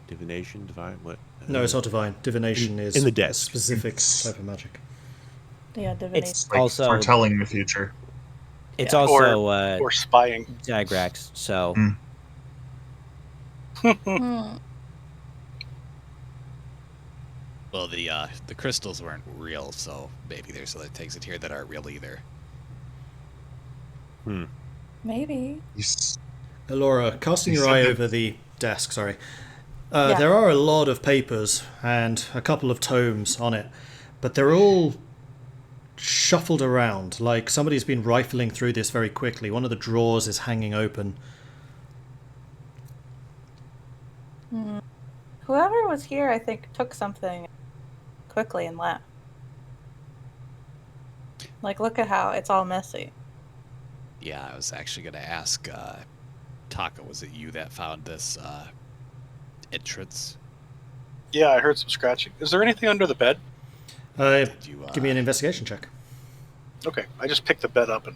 Divination? Divine? What? No, it's not divine. Divination is in the a desk. specific It's- type of magic. Yeah, divination. It's like also foretelling the future. it's Yeah. also Or spying. Zagrax. So Hmm. well, the crystals weren't real, so maybe there's other things in here that aren't real either. Maybe. He's- Elora, casting You your said eye that- over the desk, sorry. Yeah. There are a lot of papers and a couple of tomes on it, but they're all shuffled around, like somebody's been rifling through this very quickly. One of the drawers is hanging open. Whoever was here, I think, took something quickly and left. Like, look at how it's all messy. Yeah, I was actually going to ask Tahko, was it you that found this entrance? Yeah, I heard some scratching. Is there anything under the bed? Did you, Give me an investigation check. Okay, I just picked the bed up and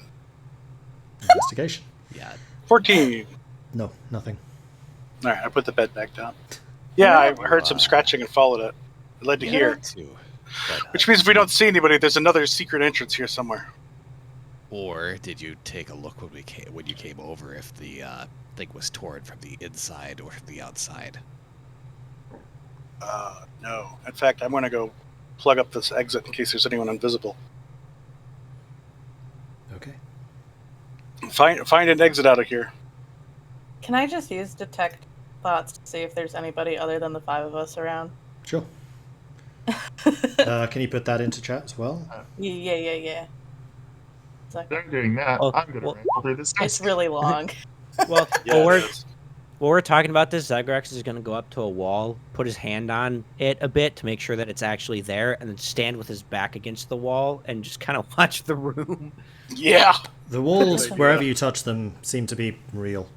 Investigation. Yeah, 14. No, nothing. All right, I put the bed back down. Yeah, I heard some scratching and followed it. It led to here. Too. But, Which means if we don't see anybody, there's another secret entrance here somewhere. Or did you take a look when you came over if the thing was torn from the inside or from the outside? No. In fact, I'm going to go plug up this exit in case there's anyone invisible. Okay. Find an exit out of here. Can I just use detect thoughts to see if there's anybody other than the 5 of us around? Sure. Can you put that into chat as well? Yeah. They're doing that. Oh, I'm going to ramble through this desk. It's really long. Well, Yeah, while it is. we're talking about this, Zagrax is going to go up to a wall, put his hand on it a bit to make sure that it's actually there, and then stand with his back against the wall and just kind of watch the room. Yeah. The walls, wherever you touch them, seem to be real.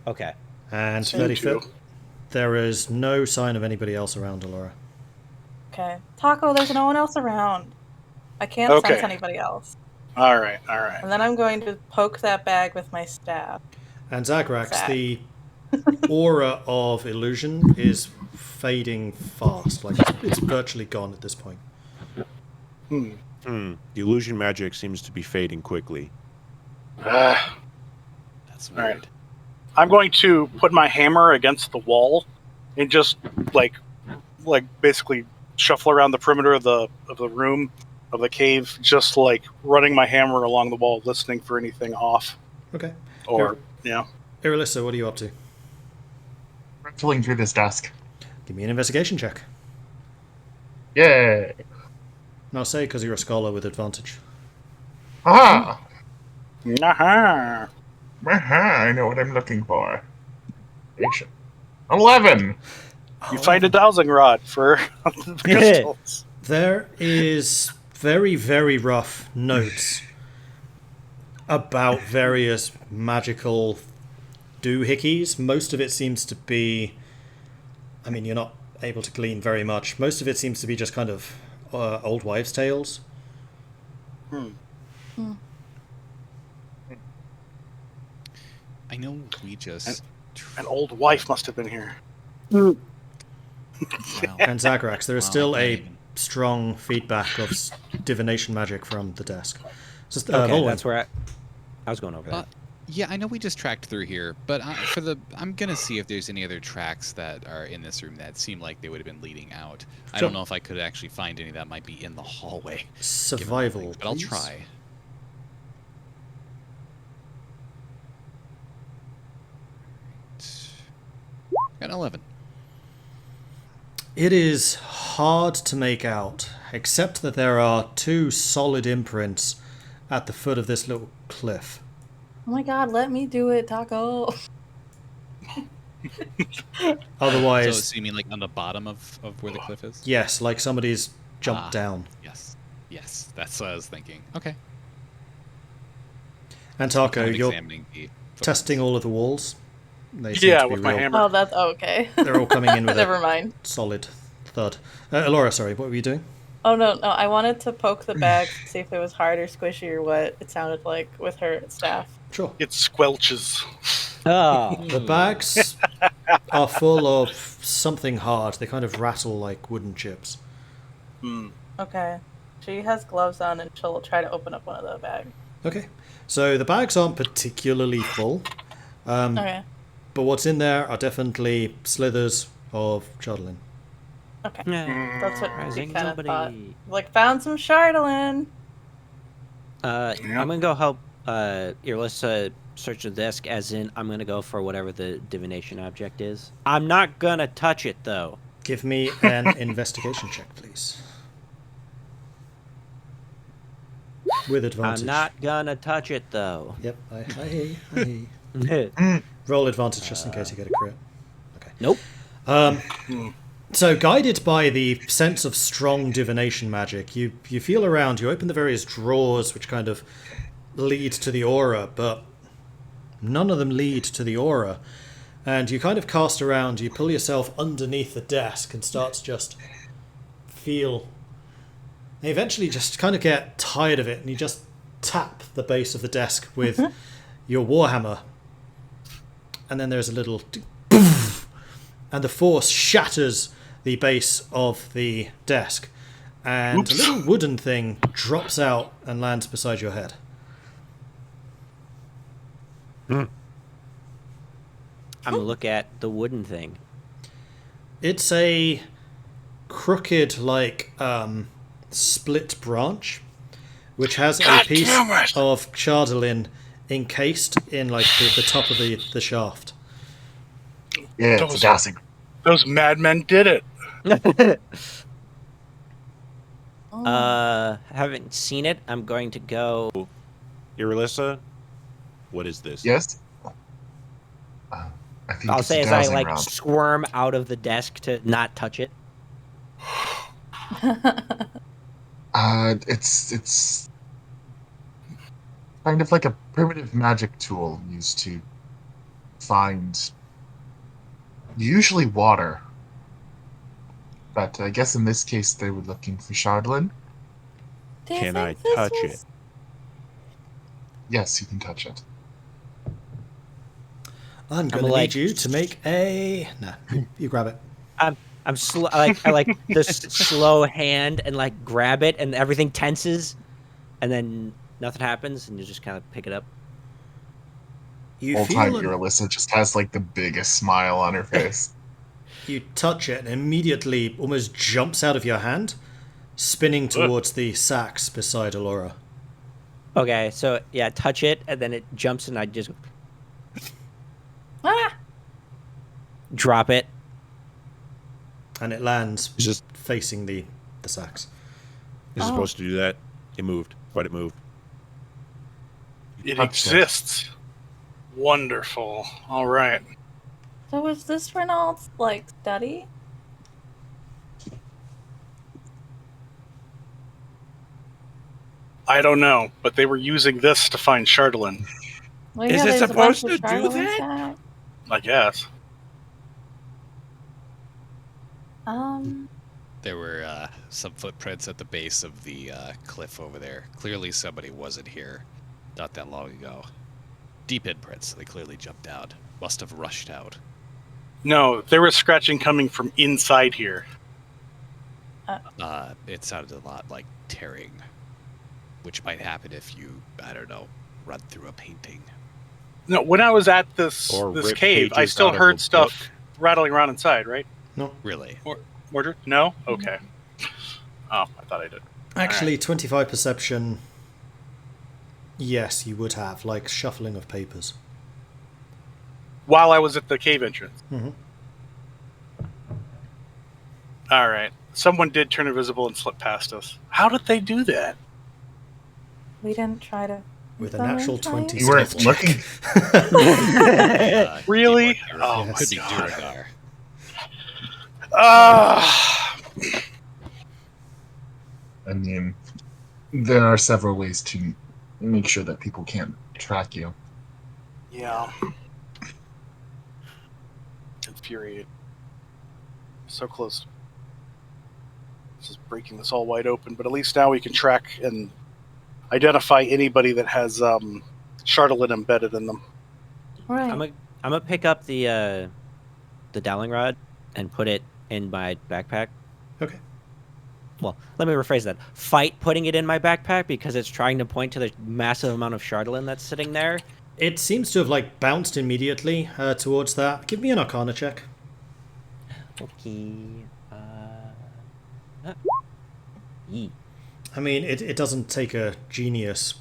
Okay. And Seem 30 to. foot, there is no sign of anybody else around, Elora. Okay. Tahko, there's no one else around. I can't Okay. sense anybody else. All right. And then I'm going to poke that bag with my staff. And Zagrax, Zag. the aura of illusion is fading fast. Like, it's virtually gone at this point. The illusion magic seems to be fading quickly. That's All weird. right. I'm going to put my hammer against the wall and just like basically shuffle around the perimeter of the room, of the cave, just like running my hammer along the wall, listening for anything off. Okay. Or yeah. Irilyssa, what are you up to? Rifling through this desk. Give me an investigation check. Yay! And I'll say because you're a scholar with advantage. Aha! Aha. Aha! I know what I'm looking for. 11! You find a dowsing rod for the crystals. There is very, very rough notes about various magical doohickeys. Most of it seems to be... I mean, you're not able to glean very much. Most of it seems to be just kind of old wives' tales. I know we just... An old wife must have been here. Wow. And Zagrax, there is Wow, still I a can't even- strong feedback of divination magic from the desk. Just, Okay, Vulwin. that's where I was going over that. Yeah, I know we just tracked through here, but I'm gonna see if there's any other tracks that are in this room that seem like they would have been leading out. I Sure. don't know if I could actually find any that might be in the hallway. given the Survival, thing, but I'll please. try. Got an 11. It is hard to make out, except that there are 2 solid imprints at the foot of this little cliff. Oh my god, let me do it, Tahko. Otherwise, So you mean like on the bottom of where the cliff is? yes, like somebody's jumped down. Yes, that's what I was thinking. Okay. And Kind Tahko, of you're examining the testing all of the walls. They seem Yeah, to be with my real. hammer. Oh, that's okay. They're all coming in with Never a mind. solid thud. Elora, sorry, what were you doing? Oh, no. I wanted to poke the bag to see if it was hard or squishy or what it sounded like with her staff. Sure. It squelches. Oh, The bags are full of something hard. They kind of rattle like wooden chips. Okay. She has gloves on and she'll try to open up one of the bags. Okay. So the bags aren't particularly full. Okay. But what's in there are definitely slithers of Chardolin. Okay. yeah. That's what we Rising kind of nobody. thought. Like, found some Chardolin. I'm gonna go help Irilyssa search the desk, as in I'm gonna go for whatever the divination object is. I'm not gonna touch it though. Give me an investigation check, please. With advantage. I'm not gonna touch it though. Yep, I hear you. Roll advantage just in case you get a crit. Okay. Nope. So, guided by the sense of strong divination magic, you feel around, you open the various drawers which kind of lead to the aura, but none of them lead to the aura. And you kind of cast around, you pull yourself underneath the desk and start to just feel... And eventually just kind of get tired of it, and you just tap the base of the desk with your warhammer. and then there's a little poof, and the force shatters the base of the desk, and Oops. a little wooden thing drops out and lands beside your head. I'm gonna look at the wooden thing. It's a crooked, split branch, which has a piece of chardalin encased in the top of the shaft. Yeah, it's a dowsing. Those madmen did it. Haven't seen it. I'm going to go. Irilyssa, what is this? Yes? I think I'll it's say a as I dowsing round. squirm out of the desk to not touch it. It's kind of like a primitive magic tool used to find usually water. But I guess in this case they were looking for chardalin. Can I touch it? Yes, you can touch it. I'm going to need you to make a... No, you grab it. I like this slow hand and grab it, and everything tenses, and then nothing happens, and you just kind of pick it up. You Whole feel time Irilyssa just has the biggest smile on her face. You touch it and immediately almost jumps out of your hand, spinning towards the sacks beside Elora. Okay, so yeah, touch it, and then it jumps, and I just drop it. And it lands Just facing the sacks. is it supposed to do that? It moved. Why'd it move? It exists. Wonderful. All right. So was this Renault's study? I don't know, but they were using this to find chardalin. Well, Is it there's a supposed bunch of to do Charlotte that? sack. I guess. There were some footprints at the base of the cliff over there. Clearly somebody wasn't here not that long ago. Deep imprints. They clearly jumped out. Must have rushed out. No, there was scratching coming from inside here. It sounded a lot like tearing, which might happen if you, I don't know, run through a painting. No, when I was at this Or rip cave, I pages still out of heard a stuff rattling around inside, right? Really? Mordred? No? Okay. Oh, I thought I did. Actually, 25 perception. Yes, you would have, shuffling of papers. While I was at the cave entrance. Mm-hmm. All right. Someone did turn invisible and slip past us. How did they do that? We didn't try to. With a natural 20 You weren't stealth check. looking. Really? Oh, Yes. could be God. Duragar. I mean, there are several ways to make sure that people can't track you. Yeah. Infuriated. So close. This is breaking this all wide open, but at least now we can track and identify anybody that has chardalin embedded in them. Right. I'm gonna pick up the dowling rod and put it in my backpack. Okay. Well, let me rephrase that. Fight putting it in my backpack because it's trying to point to the massive amount of chardalin that's sitting there. It seems to have bounced immediately towards that. Give me an Arcana check. Okay. I mean, it doesn't take a genius.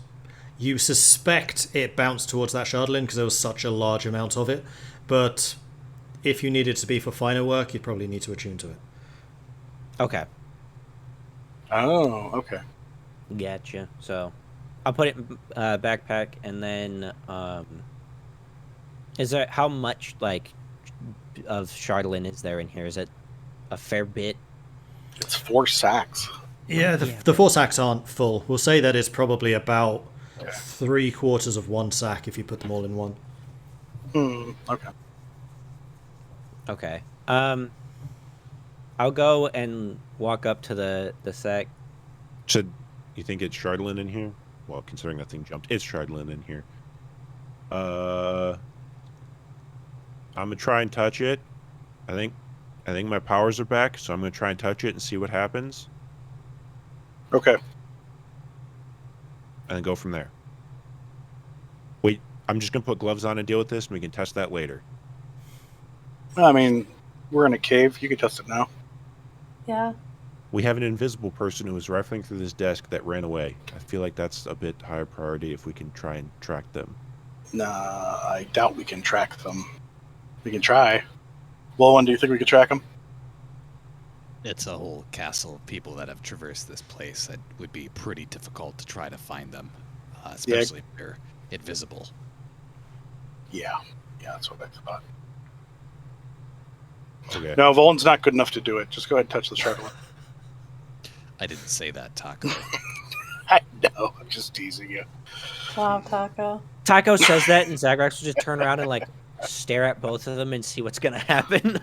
You suspect it bounced towards that chardalin because there was such a large amount of it, but if you need it to be for finer work, you'd probably need to attune to it. Okay. Oh, okay. Gotcha. So, I'll put it in backpack, and then is there how much of chardalin is there in here? Is it a fair bit? It's 4 sacks. Yeah, the 4 sacks aren't full. We'll say that it's probably about 3/4 of 1 sack if you put them all in one. Okay. Okay. I'll go and walk up to the sack. So, you think it's chardalin in here? Well, considering that thing jumped, it's chardalin in here. I'm gonna try and touch it. I think my powers are back, so I'm gonna try and touch it and see what happens, Okay. and then go from there. Wait, I'm just gonna put gloves on and deal with this, and we can test that later. I mean, we're in a cave. You can test it now. Yeah. We have an invisible person who was rifling through this desk that ran away. I feel like that's a bit higher priority if we can try and track them. Nah, I doubt we can track them. We can try. Vulwin, do you think we could track them? It's a whole castle of people that have traversed this place. It would be pretty difficult to try to find them, especially if they're invisible. Yeah, that's what I thought. Okay. No, Vulwin's not good enough to do it. Just go ahead and touch the struggler. I didn't say that, Tahko. I know, I'm just teasing you. Wow, Tahko. Tahko says that, and Zagrax will just turn around and like stare at both of them and see what's gonna happen.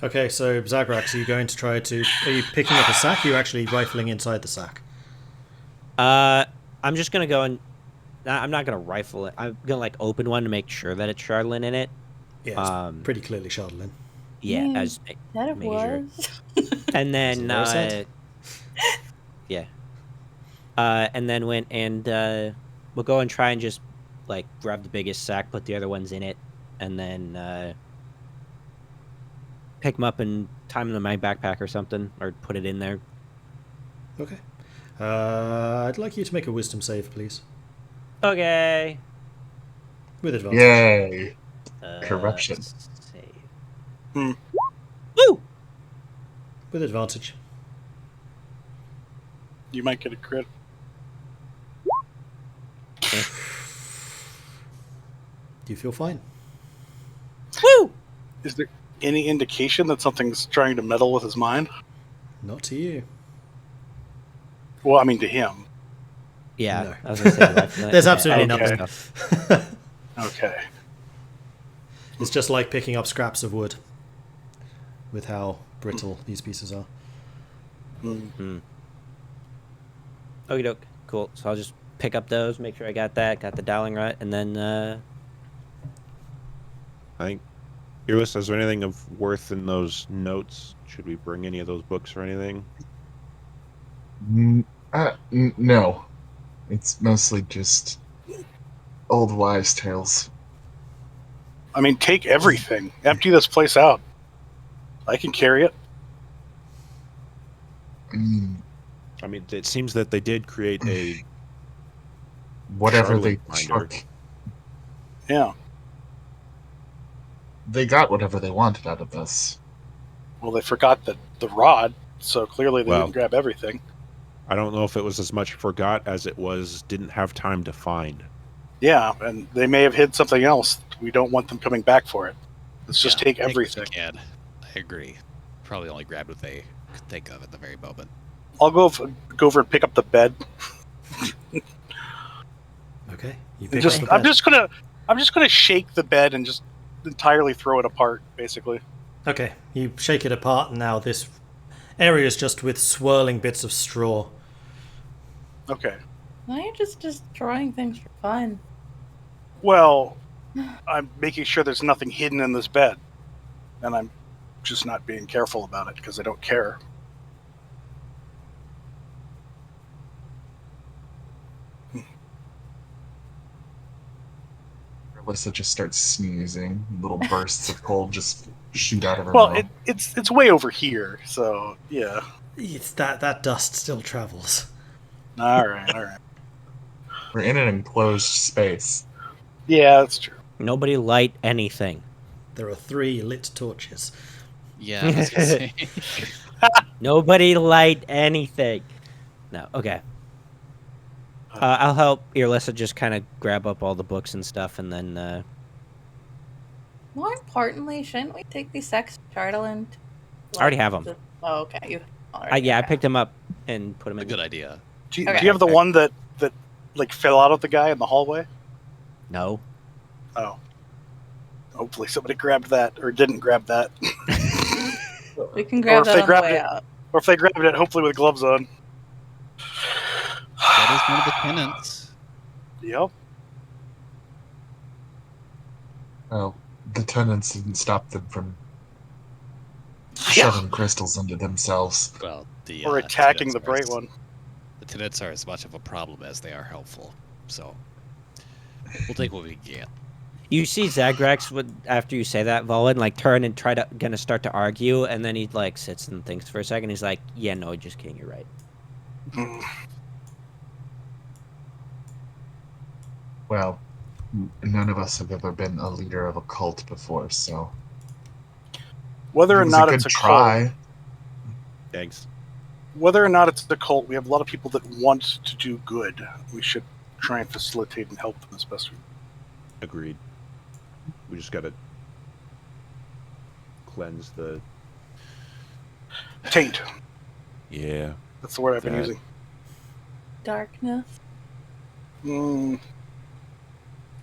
Okay, so Zagrax, are you going to try to... Are you picking up a sack, or are you actually rifling inside the sack? I'm just gonna go and... I'm not gonna rifle it. I'm gonna like open one to make sure that it's Charlene in it. Yeah, it's pretty clearly Shardlin. Yeah, as That it major. was. And then Yeah. and then went and we'll go and try and just like grab the biggest sack, put the other ones in it, and then pick them up and tie them in my backpack or something, or put it in there. Okay. I'd like you to make a wisdom save, please. Okay. With advantage. Yay! Corruption. Save. Hmm. Woo! With advantage. You might get a crit. Do you feel fine? Woo! Is there any indication that something's trying to meddle with his mind? Not to you. Well, I mean to him. Yeah, No. I was gonna say that. There's absolutely Okay. nothing. Okay. It's just like picking up scraps of wood with how brittle these pieces are. Hmm. Okie doke. Cool. So I'll just pick up those, make sure I got the dialing right, and then I think, Irilyssa, is there anything of worth in those notes? Should we bring any of those books or anything? No. It's mostly just old wives' tales. I mean, take everything. Empty this place out. I can carry it. Mm, I mean, it seems that they did create a whatever they Charlotte finder. took, Yeah. they got whatever they wanted out of this. Well, they forgot the rod, so clearly they Well. didn't grab everything. I don't know if it was as much forgot as it was didn't have time to find. Yeah, and they may have hid something else. We don't want them coming back for it. Let's just take what everything. they can. I agree. Probably only grabbed what they could think of at the very moment. I'll go over and pick up the bed. Okay. You And pick just, up the I'm bed. just gonna shake the bed and just entirely throw it apart, basically. Okay. You shake it apart, and now this area is just with swirling bits of straw. Okay. Why are you just destroying things for fun? Well, I'm making sure there's nothing hidden in this bed, and I'm just not being careful about it because I don't care. Irilyssa just starts sneezing. Little bursts of cold just shoot out of her Well, mouth. it's way over here, so yeah. It's that dust still travels. All right. We're in an enclosed space. Yeah, that's true. nobody light anything. There are 3 lit torches. Yeah, I was gonna say. Nobody light anything. No, okay. I'll help Irilyssa just kind of grab up all the books and stuff, and then More importantly, shouldn't we take these sacks to Charlene? I already have them. Oh, okay. You already I have picked them up and put them A in. good idea. Do you, Okay. do you have the one that like fell out of the guy in the hallway? No. Oh. Hopefully somebody grabbed that or didn't grab that. We can grab if that they on the grabbed way it- out. Or if they grabbed it, hopefully with gloves on. That is one of the tenants. Yep. Well, the tenants didn't stop them from shoving crystals into themselves. Well, the Or attacking tenants the bright one. The tenants are as much of a problem as they are helpful. So we'll take what we can get. You see Zagrax would, after you say that, Vulwin, like turn and gonna start to argue, and then he like sits and thinks for a second. He's like, "Yeah, no, just kidding. You're right." Well, none of us have ever been a leader of a cult before, so Whether or it was not a it's good a try. cult, Thanks. whether or not it's a cult, we have a lot of people that want to do good. We should try and facilitate and help them as best we can. Agreed. We just gotta cleanse the. Taint. Yeah. That's the word I've been That. using. Darkness. Mm,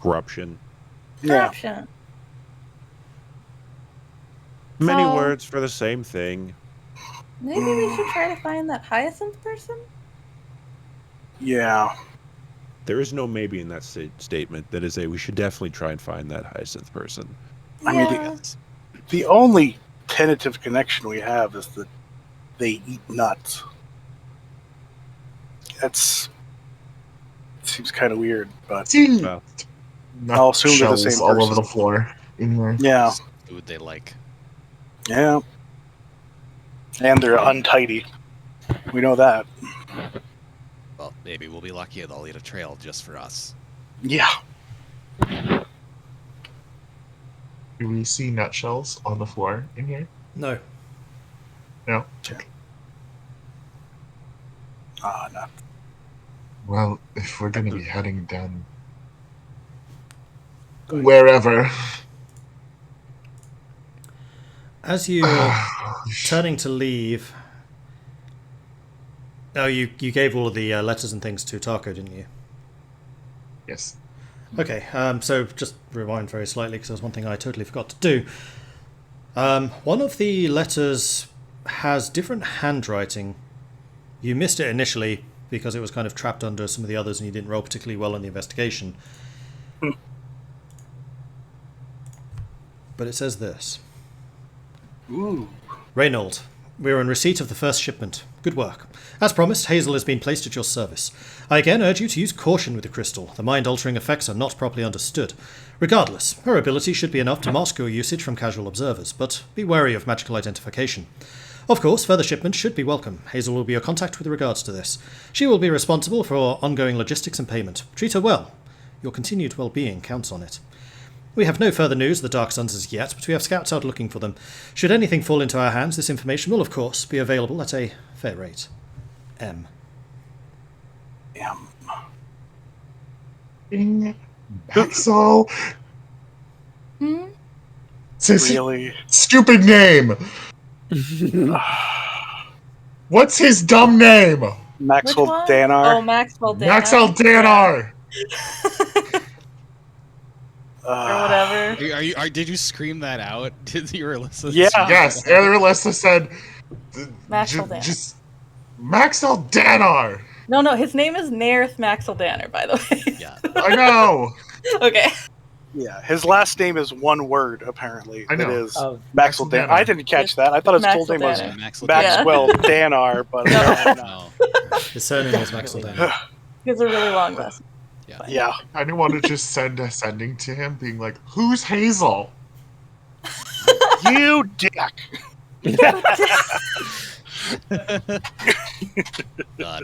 Corruption. yeah. Corruption. Many So- words for the same thing. Maybe we should try to find that hyacinth person? Yeah. There is no maybe in that statement. That is we should definitely try and find that hyacinth person. I mean, Yeah. The only tentative connection we have is that they eat nuts. It seems kind of weird, but See, Well, I'll assume they're the shells same all person. over the floor in here. yeah, Food they like. yeah. And they're untidy. We know that. Well, maybe we'll be lucky and they'll lead a trail just for us. Yeah. Do we see nutshells on the floor in here? No. No. No. Well, if we're going to be heading down wherever, As you're turning to leave... Oh, you gave all of the letters and things to Tahko, didn't you? yes. Okay, so just rewind very slightly because there's one thing I totally forgot to do. One of the letters has different handwriting. You missed it initially because it was kind of trapped under some of the others and you didn't roll particularly well on the investigation. But it says this. Ooh. Reynold, we are in receipt of the first shipment. Good work. As promised, Hazel has been placed at your service. I again urge you to use caution with the crystal. The mind-altering effects are not properly understood. Regardless, her ability should be enough to mask your usage from casual observers, but be wary of magical identification. Of course, further shipments should be welcome. Hazel will be your contact with regards to this. She will be responsible for ongoing logistics and payment. Treat her well. Your continued well-being counts on it. We have no further news of the Dark Suns as yet, but we have scouts out looking for them. Should anything fall into our hands, this information will, of course, be available at a fair rate. M. Maxwell. Hmm? Really? Stupid name. What's his dumb name? Maxwell Which one? Danar. Oh, Maxwell Danar. Maxwell Danar. Or whatever. Did you scream that out? Did Irilyssa? Yeah. Yes, Irilyssa said. Maxwell Danar. Just Maxwell Danar. No, his name is Nairth Maxwell Danar, by the way. Yeah. I know. Okay. Yeah, his last name is one word, apparently. I know. It is Oh, Maxwell Danar. I didn't catch that. I thought his full Maxwell name was Danar. Maxwell Danar, but No. His surname is Maxwell Danar. He has a really long last name. yeah. I didn't want to just send a sending to him, being like, "Who's Hazel?" You dick.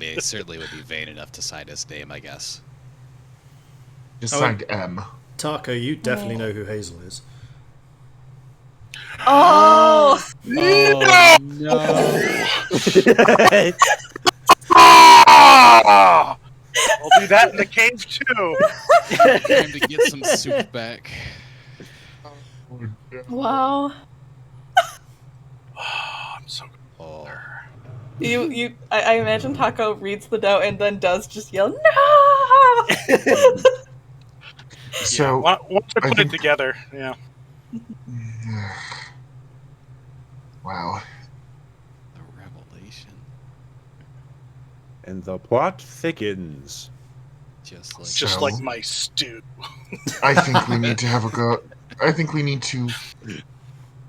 He certainly would be vain enough to sign his name, I guess. Just Oh, signed M. Tahko, you definitely know who Hazel is. Oh! Oh, no. Ah! I'll do that in the cave too. Time to get some soup back. Wow. I'm so Oh. I imagine Tahko reads the note and then does just yell, no! So, once I put think- it together, yeah. wow. The revelation. And the plot thickens. Just like my stew. I think we need to have a go. I think we need to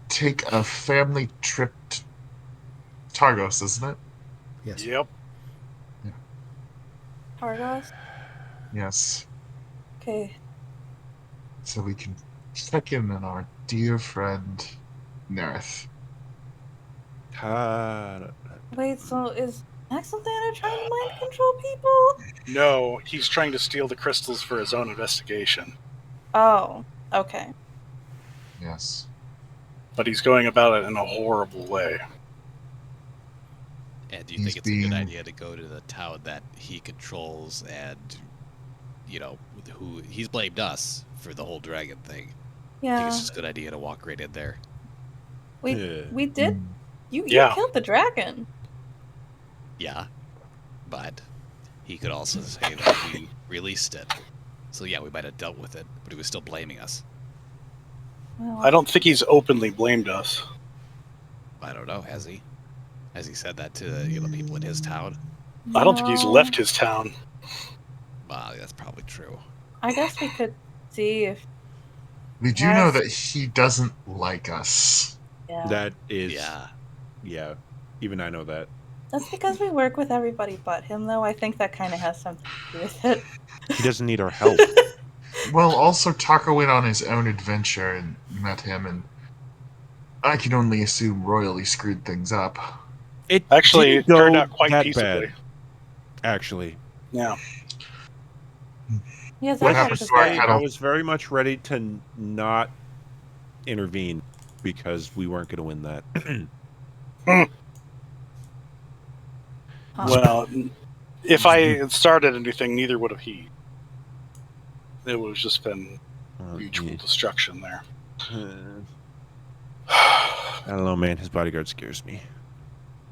take a family trip to Targos, isn't it? Yes. Yep. Targos? Yes. Okay. So we can check in on our dear friend, Nerith. Wait, so is Axelthander trying to mind control people? No, he's trying to steal the crystals for his own investigation. Oh, okay. Yes. But he's going about it in a horrible way. And do you think it's a good idea to go to the town that he controls and, who he's blamed us for the whole dragon thing? I think Yeah. it's just a good idea to walk right in there. We did. You Yeah. killed the dragon. Yeah, but he could also say that we released it. So yeah, we might have dealt with it, but he was still blaming us. Well, I don't think he's openly blamed us. I don't know, has he? Has he said that to the people in his town? I don't think he's no. left his town. Wow, that's probably true. I guess we could see if. We do know that he doesn't like us. Yeah. That is. Yeah. Even I know that. That's because we work with everybody but him, though. I think that kind of has something to do with it. He doesn't need our help. Well, also Tahko went on his own adventure and met him, and I can only assume royally screwed things up. It Actually, didn't it turned go out quite that peaceably. bad. Actually, Yeah. Yeah, What Zagrax happened is to our right. cattle? I was very much ready to not intervene because we weren't going to win that. Well, if I had started anything, neither would have he. It would have just been mutual destruction there. I don't know, man. His bodyguard scares me.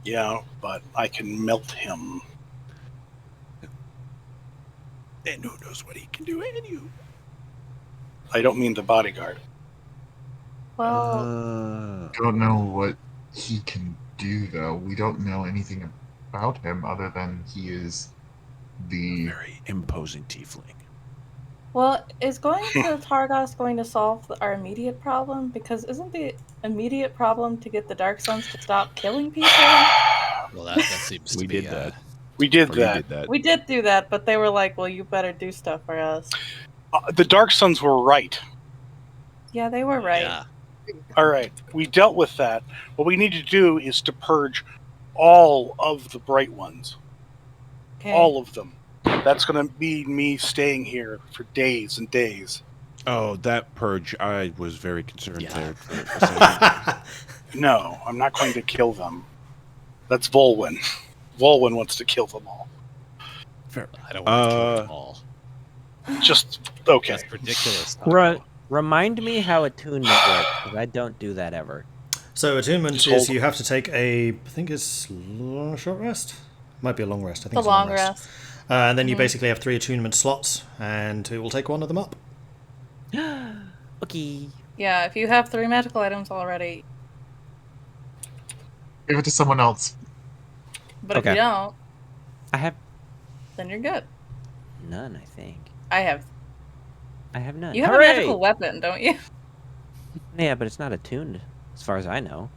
Yeah, but I can melt him. And who knows what he can do anyway. I don't mean the bodyguard. Well, Don't know what he can do, though. We don't know anything about him other than he is the... Very imposing tiefling. is going to Targos going to solve our immediate problem? Because isn't the immediate problem to get the Dark Suns to stop killing people? Well, that seems to We be did that. We did Or that. you did that. We did do that, but they were like, well, you better do stuff for us. The Dark Suns were right. Yeah, they were right. Yeah. All right, we dealt with that. What we need to do is to purge all of the Bright Ones. Okay. All of them. That's going to mean me staying here for days and days. Oh, that purge. I was very concerned Yeah. there for a second. No, I'm not going to kill them. That's Vulwin. Vulwin wants to kill them all. Fair. I don't want to kill them all. Just, okay. That's ridiculous. Tahko. Remind me how attunement works, because I don't do that ever. So attunement Just is hold- you have to take I think it's a short rest? Might be a long rest. I think The it's a long long rest. rest. And then you basically have 3 attunement slots, and it will take one of them up. Okay. Yeah, if you have 3 magical items already, Give it to someone else. but if Okay. you don't, I have then you're good. none, I think. I have. I have none. You have Hooray! a magical weapon, don't you? Yeah, but it's not attuned, as far as I know.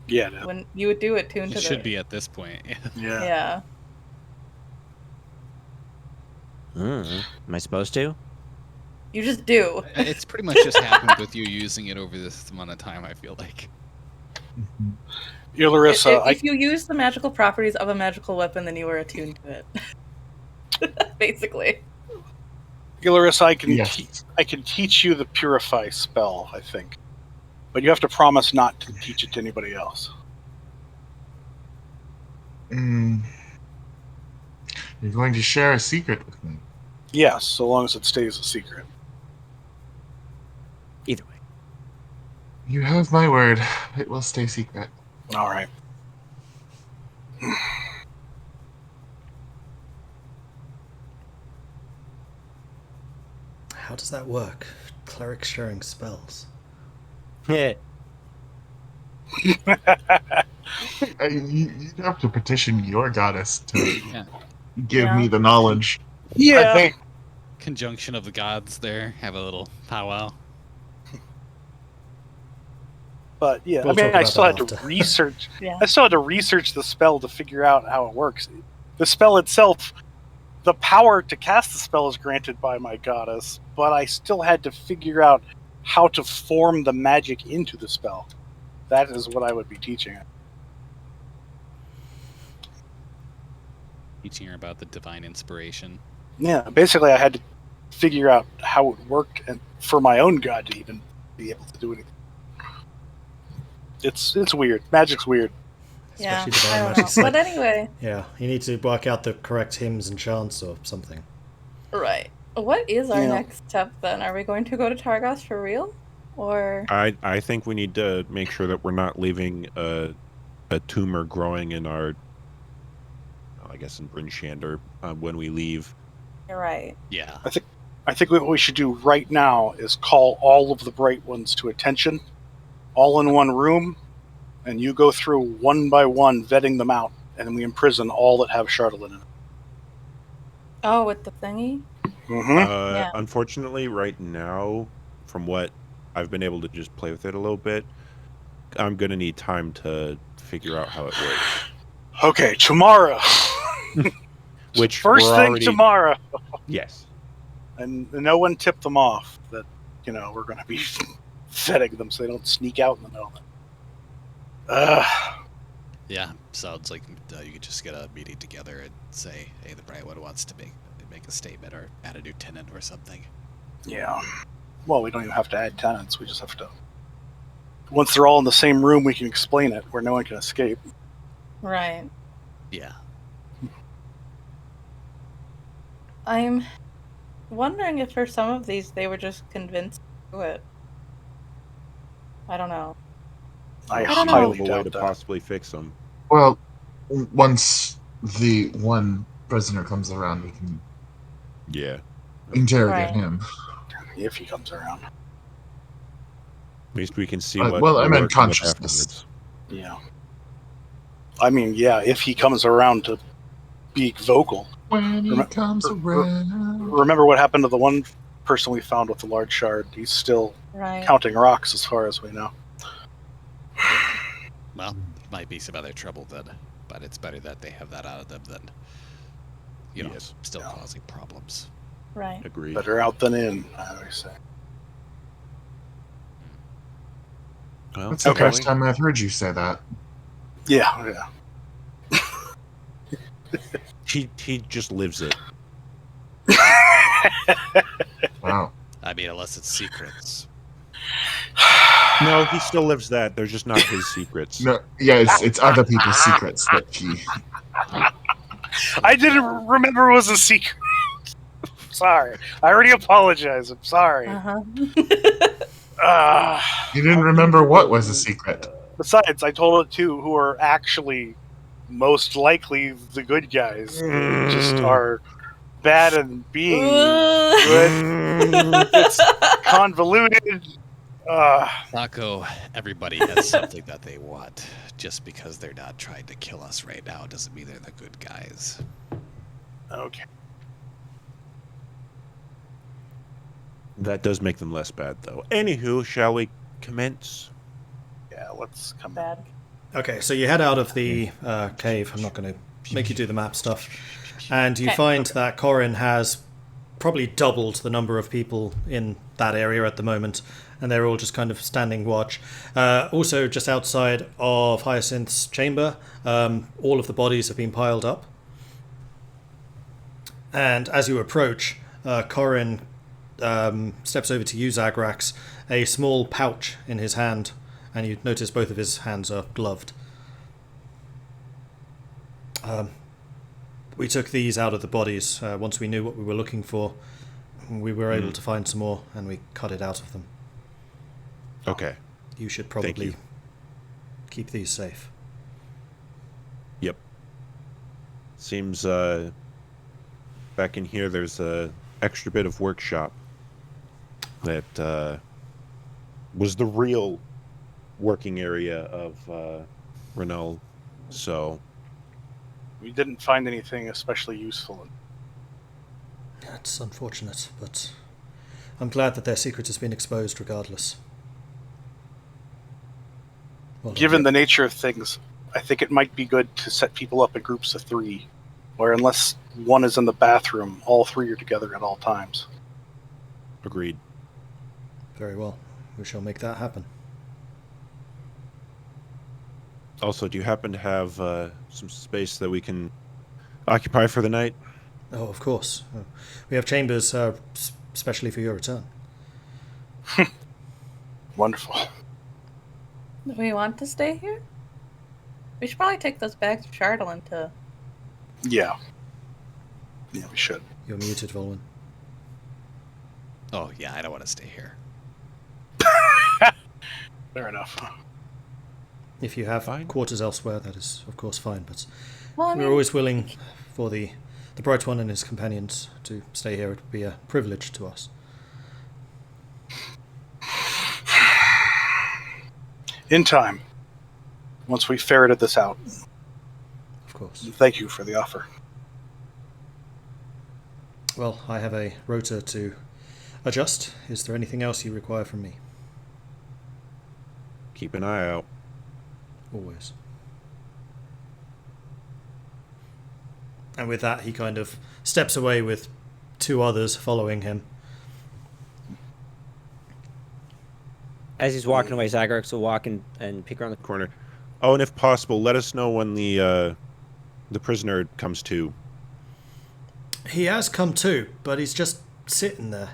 Yeah, no. When you would do it tuned It to should the. be at this point. Yeah. Yeah. Am I supposed to? You just do. It's pretty much just happened with you using it over this amount of time, I feel like. Irilyssa, If you use the magical properties of a magical weapon, then you are attuned to it. Basically. Irilyssa, Yes. I can teach you the Purify spell, I think. But you have to promise not to teach it to anybody else. You're going to share a secret with me. Yes, so long as it stays a secret. Either way. You have my word. It will stay secret. All right. How does that work? Clerics sharing spells. Yeah. You'd have to petition your goddess to Yeah. give Yeah. me the knowledge. Yeah. conjunction of the gods there have a little powwow. But yeah, We'll I mean, talk I about still that had to after. research. Yeah. I still had to research the spell to figure out how it works. The spell itself, the power to cast the spell is granted by my goddess, but I still had to figure out how to form the magic into the spell. That is what I would be teaching. Teaching her about the divine inspiration. Yeah, basically, I had to figure out how it worked, and for my own god to even be able to do anything. It's weird. Magic's weird. Yeah, Especially divine I don't know. magic's like- But anyway, Yeah, you need to work out the correct hymns and chants or something. right. What is our Yeah. next step then? Are we going to go to Targos for real? Or I think we need to make sure that we're not leaving a tumor growing in our, I guess in Bryn Shander, when we leave. you're right. Yeah. I think what we should do right now is call all of the Bright Ones to attention, all in one room, and you go through one by one, vetting them out, and then we imprison all that have Charlatan in it. Oh, with the thingy? Mm-hmm. Yeah. Unfortunately, right now, from what I've been able to just play with it a little bit, I'm gonna need time to figure out how it works. Okay, tomorrow. Which First we're thing already- tomorrow. Yes. And no one tipped them off that, we're going to be vetting them so they don't sneak out in the middle of it. Yeah, sounds like you could just get a meeting together and say, hey, the Bright One wants to make a statement or add a new tenant or something. Yeah. Well, we don't even have to add tenants. We just have to... Once they're all in the same room, we can explain it where no one can escape. Right. Yeah. I'm wondering if for some of these they were just convinced to do it. I don't know. I don't know. highly Have a way doubt to that. possibly fix them. Well, once the one prisoner comes around, we can Yeah. interrogate Right. him. If he comes around. At least we can see Well, what. I we're meant working with consciousness. afterwards. Yeah. I mean, yeah, if he comes around to be vocal. When he Remem- comes around. Remember what happened to the one person we found with the large shard? He's still Right. counting rocks as far as we know. Well, might be some other trouble then, but it's better that they have that out of them than, Yes. still Yeah. causing problems. Right. Agreed. Better out than in, I always say. Well, That's the Okay. first time I've heard you say that. Yeah. He just lives it. Wow. I mean, unless it's secrets. No, he still lives that. They're just not his secrets. No, yeah, it's other people's secrets that he. I didn't remember it was a secret. Sorry. I already apologize. I'm sorry. Uh-huh. You didn't remember what was a secret. Besides, I told it to who are actually most likely the good guys. They just are bad and being good. It's convoluted. Tahko, everybody has something that they want. Just because they're not trying to kill us right now doesn't mean they're the good guys. Okay. That does make them less bad, though. Anywho, shall we commence? Yeah, let's come Bad. Okay, so you head out of the cave. I'm not going to make you do the map stuff. And you Okay. find that Corin has probably doubled the number of people in that area at the moment, and they're all just kind of standing watch. Also, just outside of Hyacinth's chamber, all of the bodies have been piled up. And as you approach, Corin steps over to you, Zagrax, a small pouch in his hand, and you notice both of his hands are gloved. We took these out of the bodies once we knew what we were looking for. We were able to find some more, and we cut it out of them. Okay. You should Thank probably you. keep these safe. Yep. Seems back in here there's a extra bit of workshop that was the real working area of Renal. So We didn't find anything especially useful. That's unfortunate, but I'm glad that their secret has been exposed regardless. Well, Given the nature of things, I think it might be good to set people up in groups of 3, where unless one is in the bathroom, all 3 are together at all times. Agreed. Very well. We shall make that happen. Also, do you happen to have some space that we can occupy for the night? Oh, of course. We have chambers especially for your return. Wonderful. Do we want to stay here? We should probably take those bags of Chardolin to... Yeah. Yeah, we should. You're muted, Vulwin. Oh, yeah, I don't want to stay here. Fair enough. If you have Fine. quarters elsewhere, that is, of course, fine, but Well, I mean, we're always willing for the Bright One and his companions to stay here. It would be a privilege to us. In time. Once we ferreted this out. Of course. Thank you for the offer. Well, I have a rota to adjust. Is there anything else you require from me? Keep an eye out. Always. And with that, he kind of steps away with 2 others following him. As he's walking away, Zagrax will walk and peek around the Corner. Oh, and if possible, let us know when the prisoner comes to. He has come to, but he's just sitting there.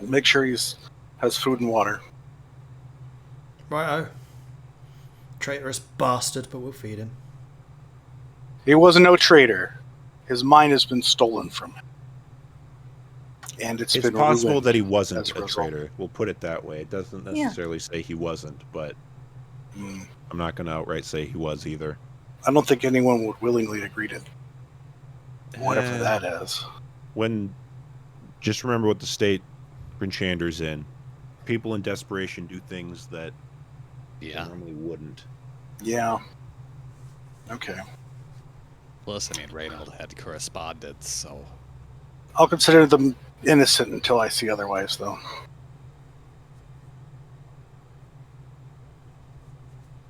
Make sure has food and water. Righto. Traitorous bastard, but we'll feed him. He was no traitor. His mind has been stolen from him. And it's been possible ruined that he wasn't as a a result. traitor. We'll put it that way. It doesn't necessarily say he wasn't, but I'm not going to outright say he was either. I don't think anyone would willingly agree to whatever that is. Just remember what the state Bryn Shander's in. People in desperation do things that they normally wouldn't. Yeah. Okay. Plus, I mean, Reynald had correspondence, so... I'll consider them innocent until I see otherwise, though.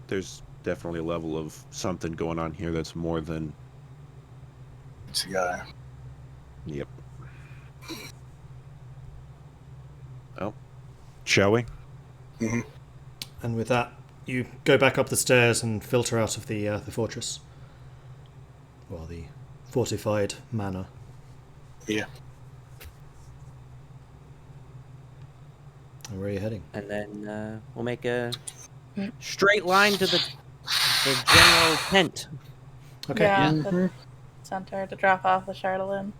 There's definitely a level of something going on here that's more than... It's a guy. Yep. Well, shall we? Mm-hmm. And with that, you go back up the stairs and filter out of the fortress. Well, the fortified manor. Yeah. And where are you heading? and then we'll make a straight line to the general tent. Okay. Yeah, the center to drop off the Chardolin.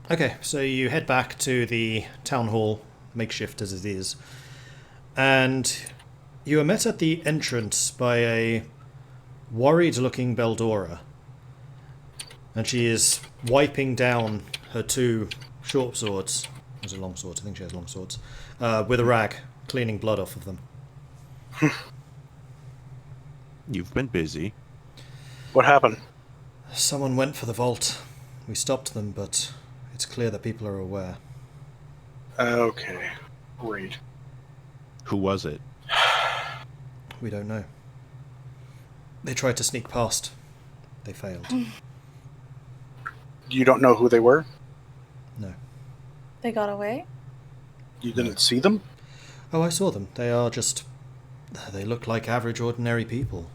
Okay, so you head back to the town hall, makeshift as it is, and you are met at the entrance by a worried-looking Beldora, and she is wiping down her 2 short swords. Those are long swords. I think she has long swords. With a rag, cleaning blood off of them. You've been busy. What happened? Someone went for the vault. We stopped them, but it's clear that people are aware. Okay. Great. Who was it? We don't know. They tried to sneak past. They failed. You don't know who they were? No. They got away? You didn't see them? Oh, I saw them. They are just... They look like average, ordinary people.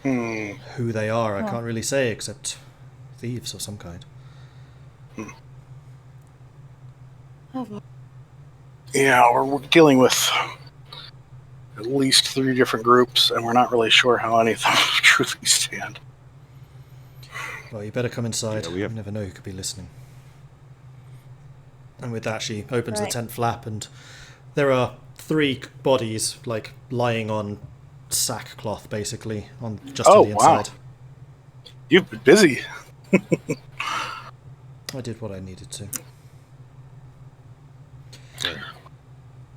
Who they are, I can't really say, except thieves of some kind. Yeah, we're dealing with at least 3 different groups, and we're not really sure how any of them truly stand. Well, you better come inside. Yeah, You never know who could be listening. And with that, she opens the tent flap, and there are 3 bodies, like, lying on sackcloth, basically, on just on the inside. Wow. You've been busy. I did what I needed to.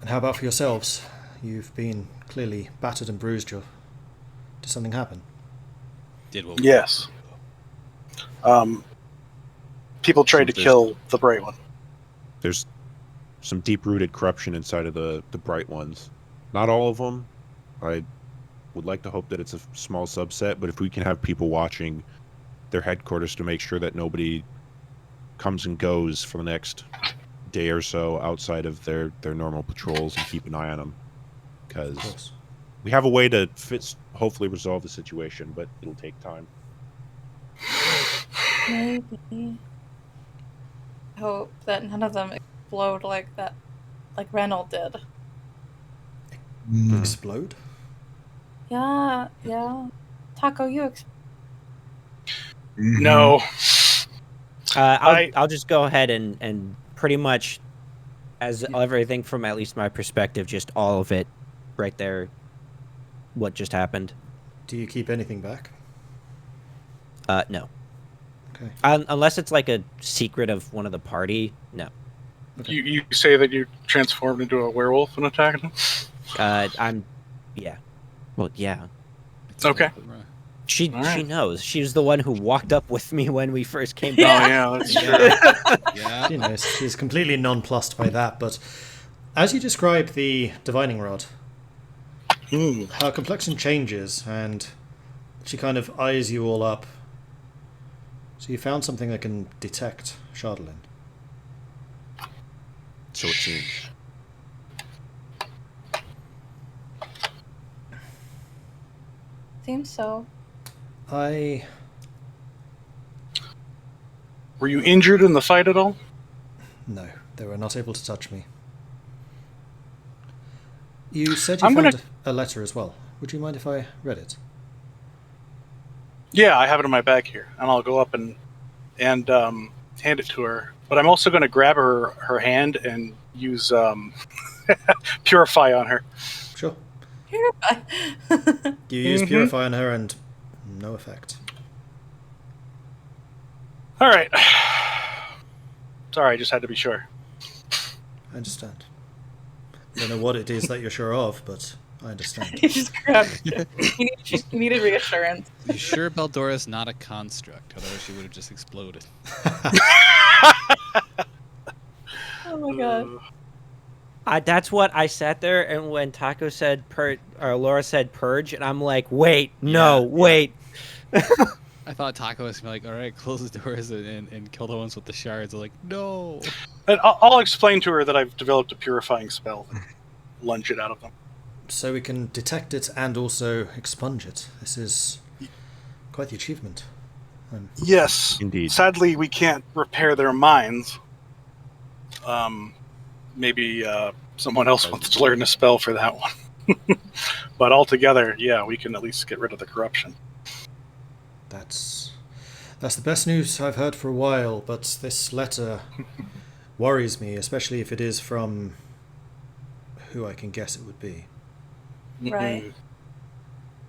And how about for yourselves? You've been clearly battered and bruised. Did something happen? Did what? Yes. People tried to kill the Bright One. There's some deep-rooted corruption inside of the Bright Ones. Not all of them. I would like to hope that it's a small subset, but if we can have people watching their headquarters to make sure that nobody comes and goes for the next day or so outside of their normal patrols, and keep an eye on them. Because we have a way to hopefully resolve the situation, but it'll take time. Maybe. I hope that none of them explode like Reynold did. Explode? Yeah. Tahko, you No. I'll just go ahead and pretty much, as everything from at least my perspective, just all of it right there, what just happened. Do you keep anything back? No. Okay. Unless it's like a secret of one of the party, no. Okay. You say that you transformed into a werewolf and attacked him? Yeah. Well, yeah. Okay. She knows. She was the one who walked up with me when we first came Oh, back. yeah, that's true. Yeah. She knows. She's completely nonplussed by that, but as you describe the divining rod, her complexion changes, and she kind of eyes you all up. So you found something that can detect Shardolin. So it seems. seems so. I... Were you injured in the fight at all? No, they were not able to touch me. You said you I'm found gonna- a letter as well. Would you mind if I read it? Yeah, I have it in my bag here, and I'll go up and hand it to her. But I'm also going to grab her hand and use Purify on her. Sure. Purify. You use Purify on her and no effect. All right. Sorry, I just had to be sure. I understand. I don't know what it is that you're sure of, but I understand. He just grabbed it. He needed reassurance. You sure Baldora's not a construct? Otherwise she would have just exploded. Oh my god. That's what I sat there, and when Tahko said Elora said purge, and I'm like, wait, no, wait. I thought Tahko was gonna be like, all right, close the doors and kill the ones with the shards. I'm like, no. And I'll explain to her that I've developed a purifying spell. Lunge it out of them. So we can detect it and also expunge it. This is quite the achievement. Yes. Indeed. Sadly, we can't repair their minds. Maybe someone else wants to learn a spell for that one. But altogether, yeah, we can at least get rid of the corruption. That's the best news I've heard for a while, but this letter worries me, especially if it is from who I can guess it would be. Right.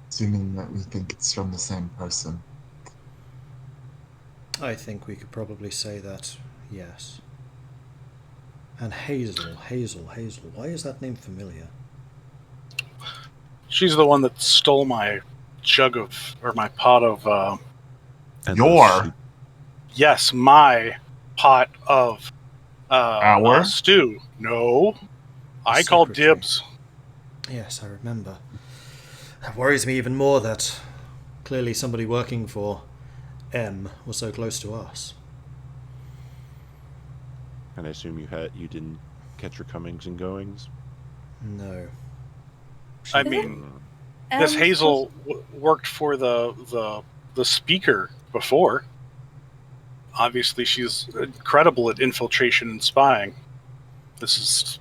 Assuming that we think it's from the same person. I think we could probably say that, yes. And Hazel. Why is that name familiar? She's the one that stole my my pot of. Yes, my pot of. Our? Stew. No, I called secretary. dibs. Yes, I remember. It worries me even more that clearly somebody working for M was so close to us. And I assume you didn't catch her comings and goings? No. I mean, this Hazel worked for the speaker before. Obviously, she's incredible at infiltration and spying. That's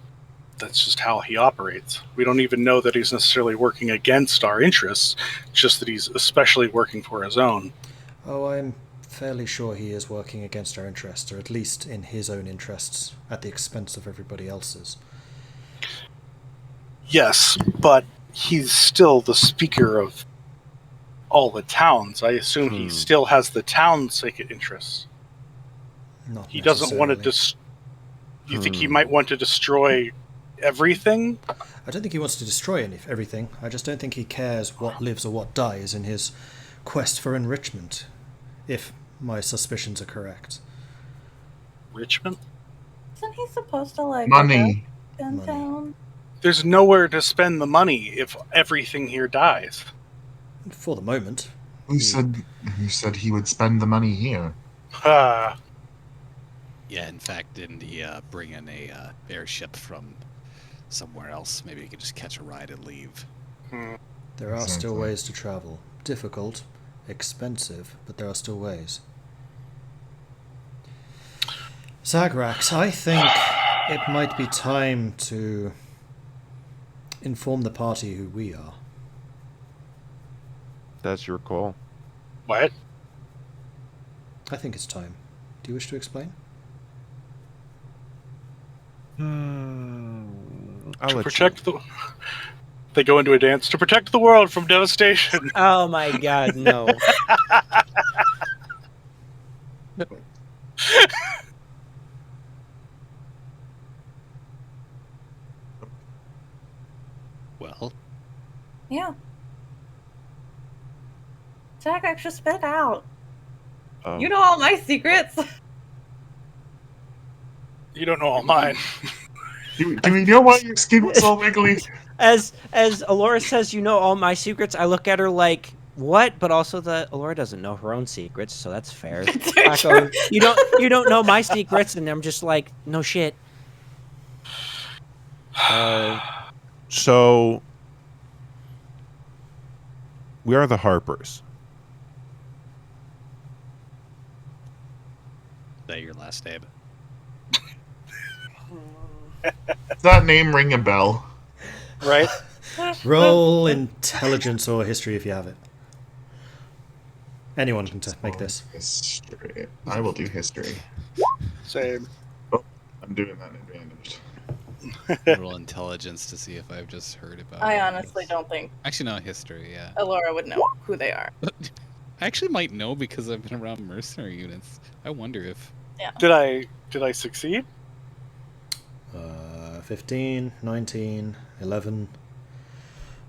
just how he operates. We don't even know that he's necessarily working against our interests, just that he's especially working for his own. Oh, I'm fairly sure he is working against our interests, or at least in his own interests, at the expense of everybody else's. Yes, but he's still the speaker of all the towns. I assume he still has the town's sacred interests. Not He doesn't want to necessarily. You think he might want to destroy everything? I don't think he wants to destroy everything. I just don't think he cares what lives or what dies in his quest for enrichment, if my suspicions are correct. Richmond? Isn't he supposed to like Money. look up in town? There's nowhere to spend the money if everything here dies. For the moment. Who said he would spend the money here? Ah, Yeah, in fact, didn't he bring in a airship from somewhere else? Maybe he could just catch a ride and leave. There are still Exactly. ways to travel. Difficult, expensive, but there are still ways. Zagrax, I think it might be time to inform the party who we are. That's your call. what? I think it's time. Do you wish to explain? I'll To let protect the. They go into a dance to protect the world from devastation. Oh my god, no. Well, Yeah. Zagrax, just spit it out. you. You know all my secrets. You don't know all mine. Do we know why your skin was all wiggly? As Elora says, you know all my secrets, I look at her like, what? But also Elora doesn't know her own secrets, so that's fair. Tahko, you don't know my secrets, and I'm just like, no shit. So we are the Harpers. is that your last name? Does that name ring a bell? Right? Roll intelligence or history if you have it. Anyone can make this. History. I will do history. Same. I'm doing that advantage. Roll intelligence to see if I've just heard about I it. honestly don't think Actually, no, history, yeah. Elora would know who they are. I actually might know because I've been around mercenary units. I wonder if... Did I succeed? 15, 19, 11.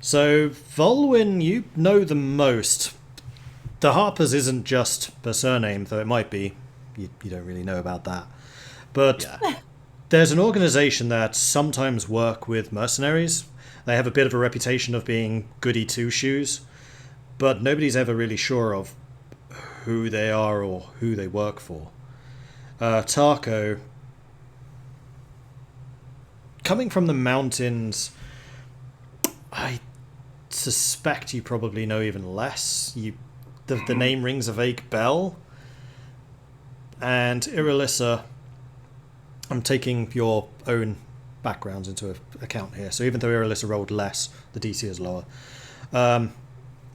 So, Vulwin, you know the most. The Harpers isn't just a surname, though it might be. You don't really know about that. But Yeah. there's an organization that sometimes work with mercenaries. They have a bit of a reputation of being goody two-shoes, but nobody's ever really sure of who they are or who they work for. Tahko, coming from the mountains, I suspect you probably know even less. The name rings a vague bell. And Irilyssa, I'm taking your own backgrounds into account here. So even though Irilyssa rolled less, the DC is lower.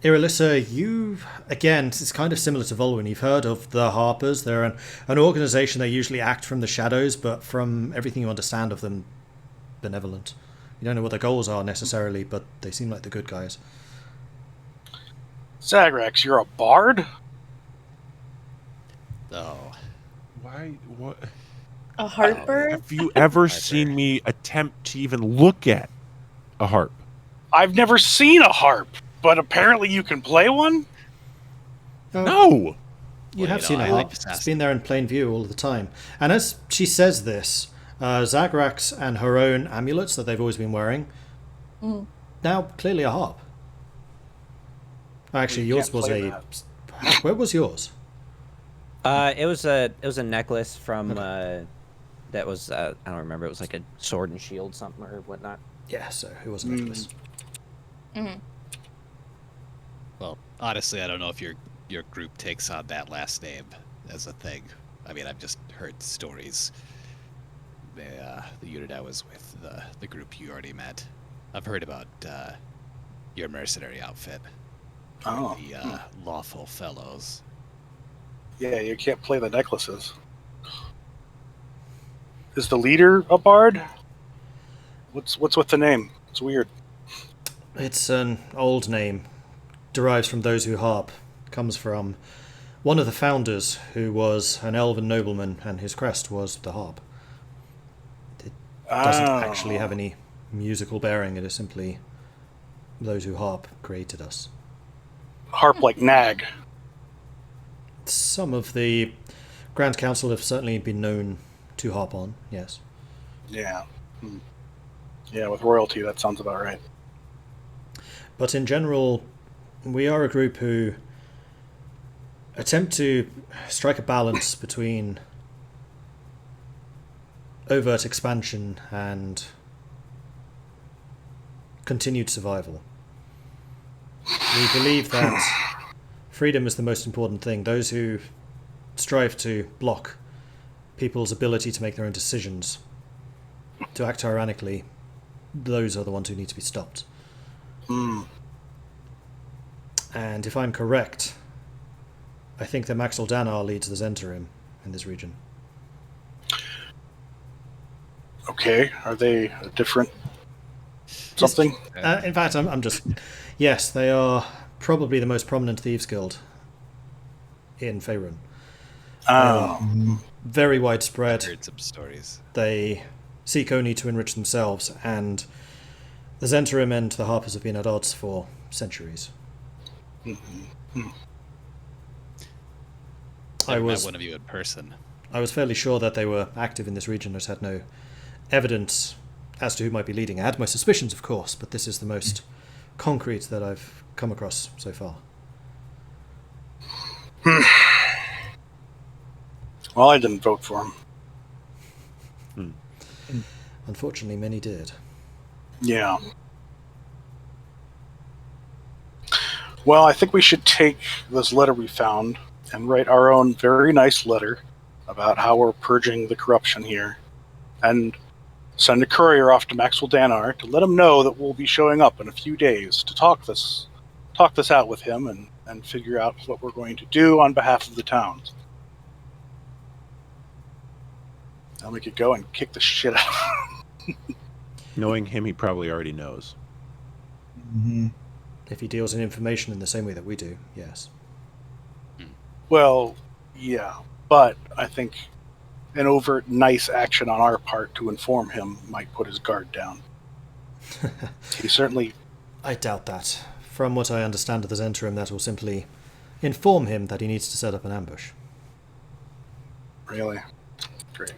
Irilyssa, you, again, it's kind of similar to Vulwin. You've heard of the Harpers. They're an organization that usually act from the shadows, but from everything you understand of them, benevolent. You don't know what their goals are necessarily, but they seem like the good guys. Zagrax, you're a bard? Oh. Why? What? A harper? Have you ever seen me attempt to even look at a harp? I've never seen a harp, but apparently you can play one? No. You Well, have you seen know, a I harp. like It's assassin. been there in plain view all the time. And as she says this, Zagrax and her own amulets that they've always been wearing, now clearly a harp. Actually, You yours can't was play a... Where was yours? It was a necklace from that was I don't remember. It was like a sword and shield something or whatnot. Yeah, so it was a necklace. Well, honestly, I don't know if your group takes on that last name as a thing. I mean, I've just heard stories. The unit I was with, the group you already met, I've heard about your mercenary outfit. Oh. The lawful fellows. Yeah, you can't play the necklaces. Is the leader a bard? What's with the name? It's weird. It's an old name. Derives from those who harp. Comes from one of the founders who was an elven nobleman, and his crest was the harp. It doesn't actually have any musical bearing. It is simply those who harp created us. harp-like nag. Some of the Grand Council have certainly been known to harp on, yes. Yeah. Yeah, with royalty, that sounds about right. But in general, we are a group who attempt to strike a balance between overt expansion and continued survival. We believe that freedom is the most important thing. Those who strive to block people's ability to make their own decisions, to act tyrannically, those are the ones who need to be stopped. And if I'm correct, I think that Maxwell Danar leads the Zentarim in this region. Okay, are they a different something? In fact, I'm just... Yes, they are probably the most prominent thieves guild in Faerun. Very widespread. I've heard some stories. They seek only to enrich themselves, and the Zentarim and the Harpers have been at odds for centuries. I met one of you in person. I was fairly sure that they were active in this region. I just had no evidence as to who might be leading. I had my suspicions, of course, but this is the most concrete that I've come across so far. Well, I didn't vote for him. Unfortunately, many did. Yeah. Well, I think we should take this letter we found and write our own very nice letter about how we're purging the corruption here, and send a courier off to Maxwell Danar to let him know that we'll be showing up in a few days to talk this out with him and figure out what we're going to do on behalf of the towns. Then we could go and kick the shit out. Knowing him, he probably already knows. If he deals in information in the same way that we do, yes. Well, yeah, but I think an overt nice action on our part to inform him might put his guard down. He certainly... I doubt that. From what I understand of the Zentarim, that will simply inform him that he needs to set up an ambush. Really? Great.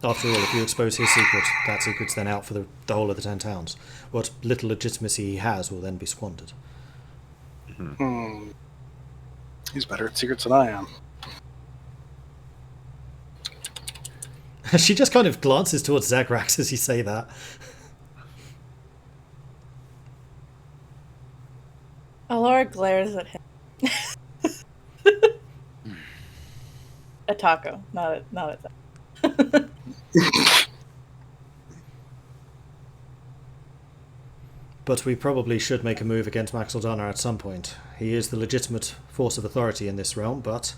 After all, if you expose his secret, that secret's then out for the whole of the 10 towns. What little legitimacy he has will then be squandered. He's better at secrets than I am. She just kind of glances towards Zagrax as you say that. Elora glares at him. At Tahko, not at Zach. But we probably should make a move against Maxwell Danar at some point. He is the legitimate force of authority in this realm, but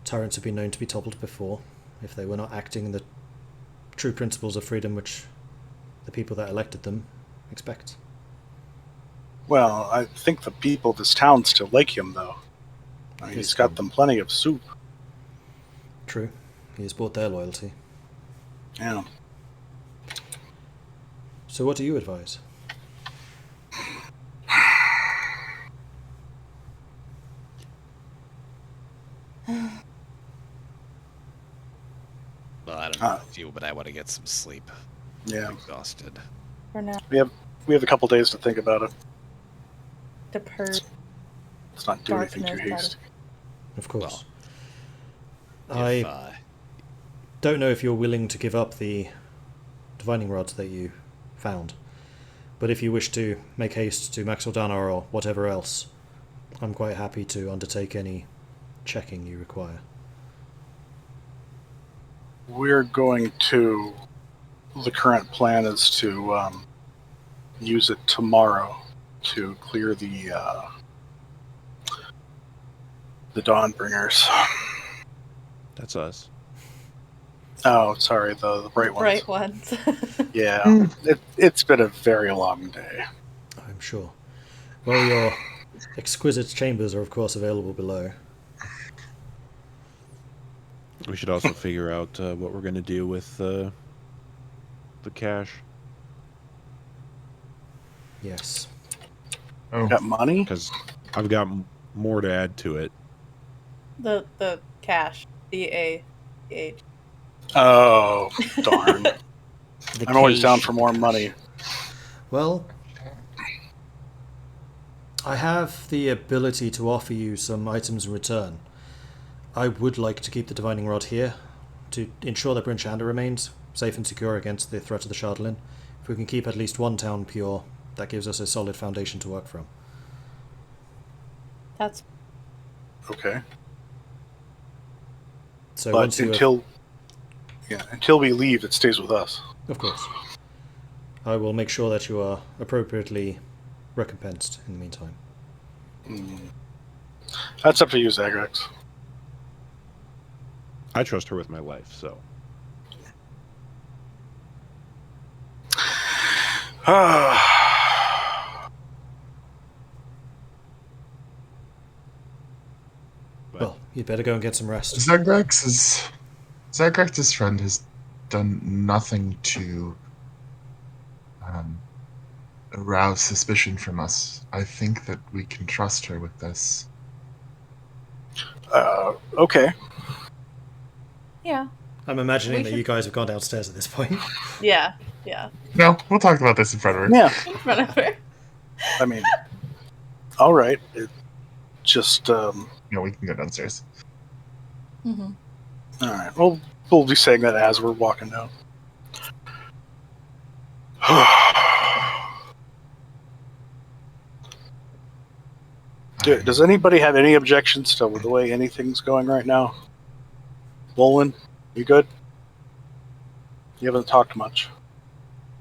tyrants have been known to be toppled before, if they were not acting in the true principles of freedom which the people that elected them expect. Well, I think the people of this town still like him, though. I mean, he's got them plenty of soup. True. He has bought their loyalty. Yeah. So what do you advise? Well, I don't know about you, but I want to get some sleep. Yeah. I'm exhausted. For now, We have a couple days to think about it. to purge. Let's not do anything too hasty. Of course. If, I don't know if you're willing to give up the divining rods that you found, but if you wish to make haste to Maxwell Danar or whatever else, I'm quite happy to undertake any checking you require. We're going to... The current plan is to use it tomorrow to clear the Dawnbringers. That's us. Oh, sorry, the bright ones. Bright ones. Yeah, it's been a very long day. I'm sure. Well, your exquisite chambers are of course available below. We should also figure out what we're going to do with the cash. Yes. Oh, Got money? because I've got more to add to it. The cash. CAH. Oh, darn. The I'm always down cash. for more money. Well, I have the ability to offer you some items in return. I would like to keep the divining rod here to ensure that Bryn Shander remains safe and secure against the threat of the Shardlin. If we can keep at least one town pure, that gives us a solid foundation to work from. That's Okay. So But once you until we leave, it stays with us. of course, I will make sure that you are appropriately recompensed in the meantime. That's up to you, Zagrax. I trust her with my life, so. Well, you'd better go and get some rest. Zagrax's friend has done nothing to arouse suspicion from us. I think that we can trust her with this. Okay. yeah. I'm imagining We that should- you guys have gone downstairs at this point. Yeah. No, we'll talk about this in front of her. Yeah. In front of her. I mean, all right. It just, No, we can go downstairs. Mm-hmm. all right. Well, we'll be saying that as we're walking down. Does anybody have any objections to the way anything's going right now? Vulwin, you good? You haven't talked much.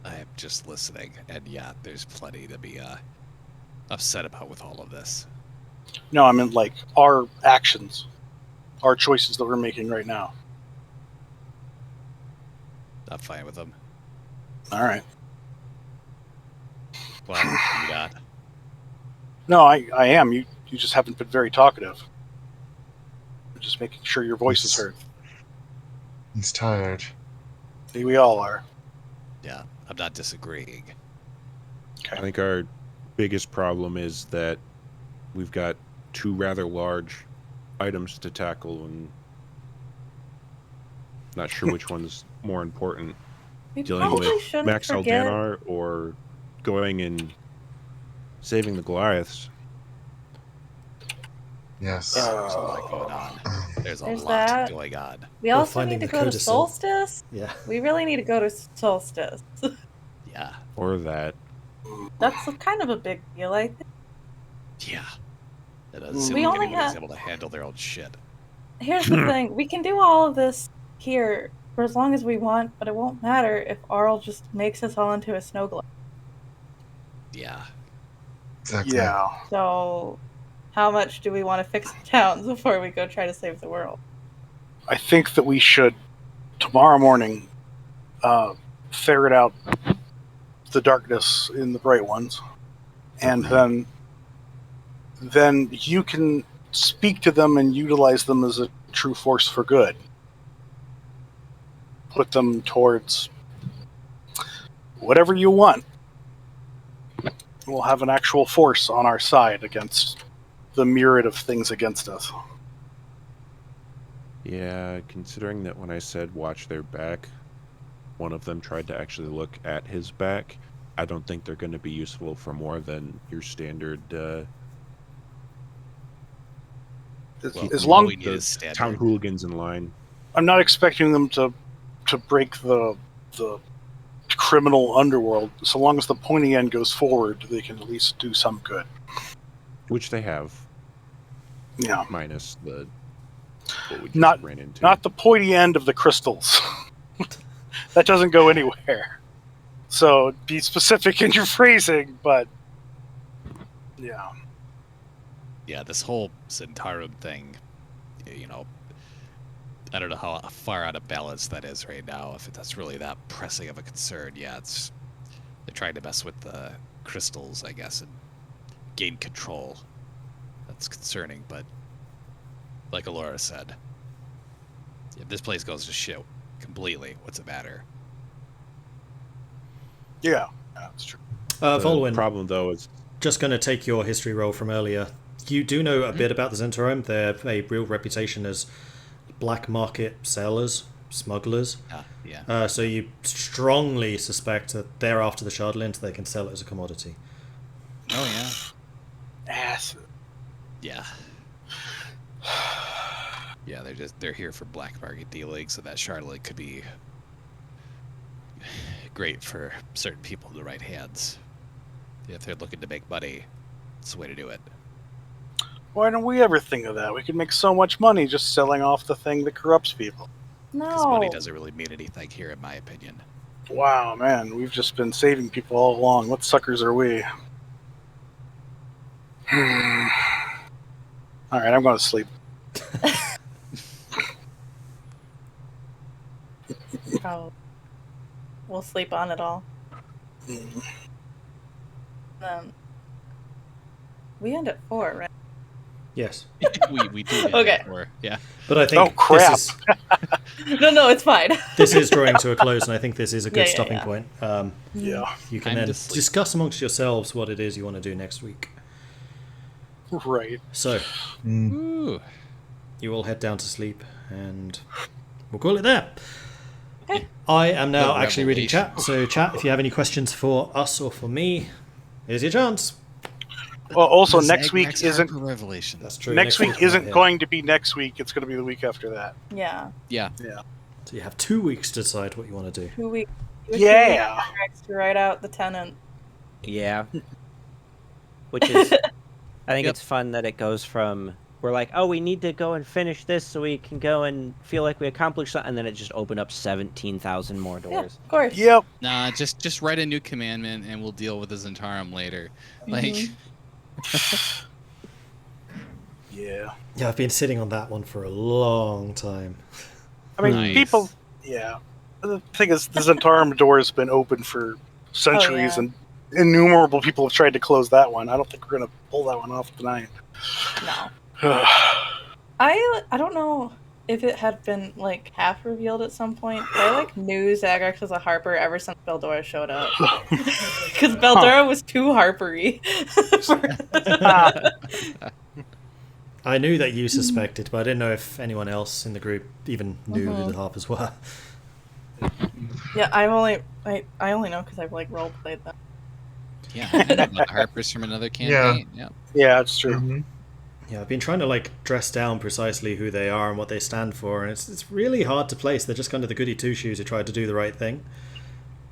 I'm just listening, and yeah, there's plenty to be upset about with all of this. No, I mean like our actions, our choices that we're making right now. I'm fine with them. All right. Well, you got. No, I am. You just haven't been very talkative. We're just making sure your voice is heard. He's tired. We all are. Yeah, I'm not disagreeing. I think our biggest problem is that we've got two rather large items to tackle, and not sure which one's more important. We Dealing probably with shouldn't Max forget. Aldanar or going and saving the Goliaths. Yes. There's a lot going on. There's There's lot that. going on. We Or also finding need to the go to codicil. Solstice. Yeah. We really need to go to Solstice. Yeah, Or that. That's kind of a big deal, I think. yeah. It doesn't seem We like only anybody's have- able to handle their own shit. Here's the thing. We can do all of this here for as long as we want, but it won't matter if Arl just makes us all into a snow globe. Yeah. Exactly. Yeah. So, how much do we want to fix the towns before we go try to save the world? I think that we should tomorrow morning ferret out the darkness in the bright ones, and then you can speak to them and utilize them as a true force for good. Put them towards whatever you want. We'll have an actual force on our side against the myriad of things against us. Yeah, considering that when I said watch their back, one of them tried to actually look at his back, I don't think they're going to be useful for more than your standard As long we need is standard. town hooligans in line. I'm not expecting them to break the criminal underworld. So long as the pointy end goes forward, they can at least do some good. Which they have, Yeah. minus the what we just Not- ran into. Not the pointy end of the crystals. That doesn't go anywhere. So be specific in your phrasing, but yeah. Yeah, this whole Zentarum thing, you know, I don't know how far out of balance that is right now. If that's really that pressing of a concern, yeah, they're trying to mess with the crystals, I guess, and gain control. That's concerning, but like Elora said, if this place goes to shit completely, what's it matter? Yeah, that's true. The Vulwin, problem, though, is just going to take your history roll from earlier. You do know a bit about the Zentarum. They're a real reputation as black market sellers, smugglers. Yeah. So you strongly suspect that they're after the Shardlint, they can sell it as a commodity. Oh, yeah. Ass. Yeah. Yeah, they're here for black market dealing, so that Charlotte could be great for certain people in the right hands. If they're looking to make money, it's the way to do it. Why don't we ever think of that? We could make so much money just selling off the thing that corrupts people. Because money No. doesn't really mean anything here, in my opinion. Wow, man, we've just been saving people all along. What suckers are we? Alright, I'm going to sleep. Oh. We'll sleep on it all. We end at 4, right? Yes. we do get Okay. that for, yeah. But I think Oh, crap. No, it's fine. this is drawing to a close, and I think this is a good Yeah, stopping yeah. point. Yeah, You can Time then to sleep. discuss amongst yourselves what it is you want to do next week. right. So, Ooh. you all head down to sleep, and we'll call it there. Okay. I am now The actually reading revelation. chat, so chat, if you have any questions for us or for me, here's your chance. Well, also, The next Zagrax week isn't... Harper Revelation. That's true. Next week I'm isn't not here. going to be next week. It's going to be the week after that. Yeah. Yeah. So you have 2 weeks to decide what you want to do. 2 weeks. Yeah. To write out the tenant. Yeah. Which is, I think Yep. it's fun that it goes from, we're like, oh, we need to go and finish this so we can go and feel like we accomplished something, and then it just opened up 17,000 more Yeah, doors. of course. Yep. Nah, just write a new commandment and we'll deal with the Zentarum later. Like, Yeah. Yeah, I've been sitting on that one for a long time. I mean, Nice. people... Yeah. The thing is, the Zentarum door has been open for centuries, yeah. and innumerable people have tried to close that one. I don't think we're going to pull that one off tonight. No. I don't know if it had been like half revealed at some point. But I like knew Zagrax was a Harper ever since Beldora showed up. Because Beldora was too Harpery. I knew that you suspected, but I didn't know if anyone else in the group even knew who the Harpers were. Yeah, I only know because I've like role played them. yeah, I know about Harper's from another campaign. Yeah. Yeah, it's true. Mhm. Yeah, I've been trying to like dress down precisely who they are and what they stand for, and it's really hard to place. They're just kind of the goody two shoes who tried to do the right thing.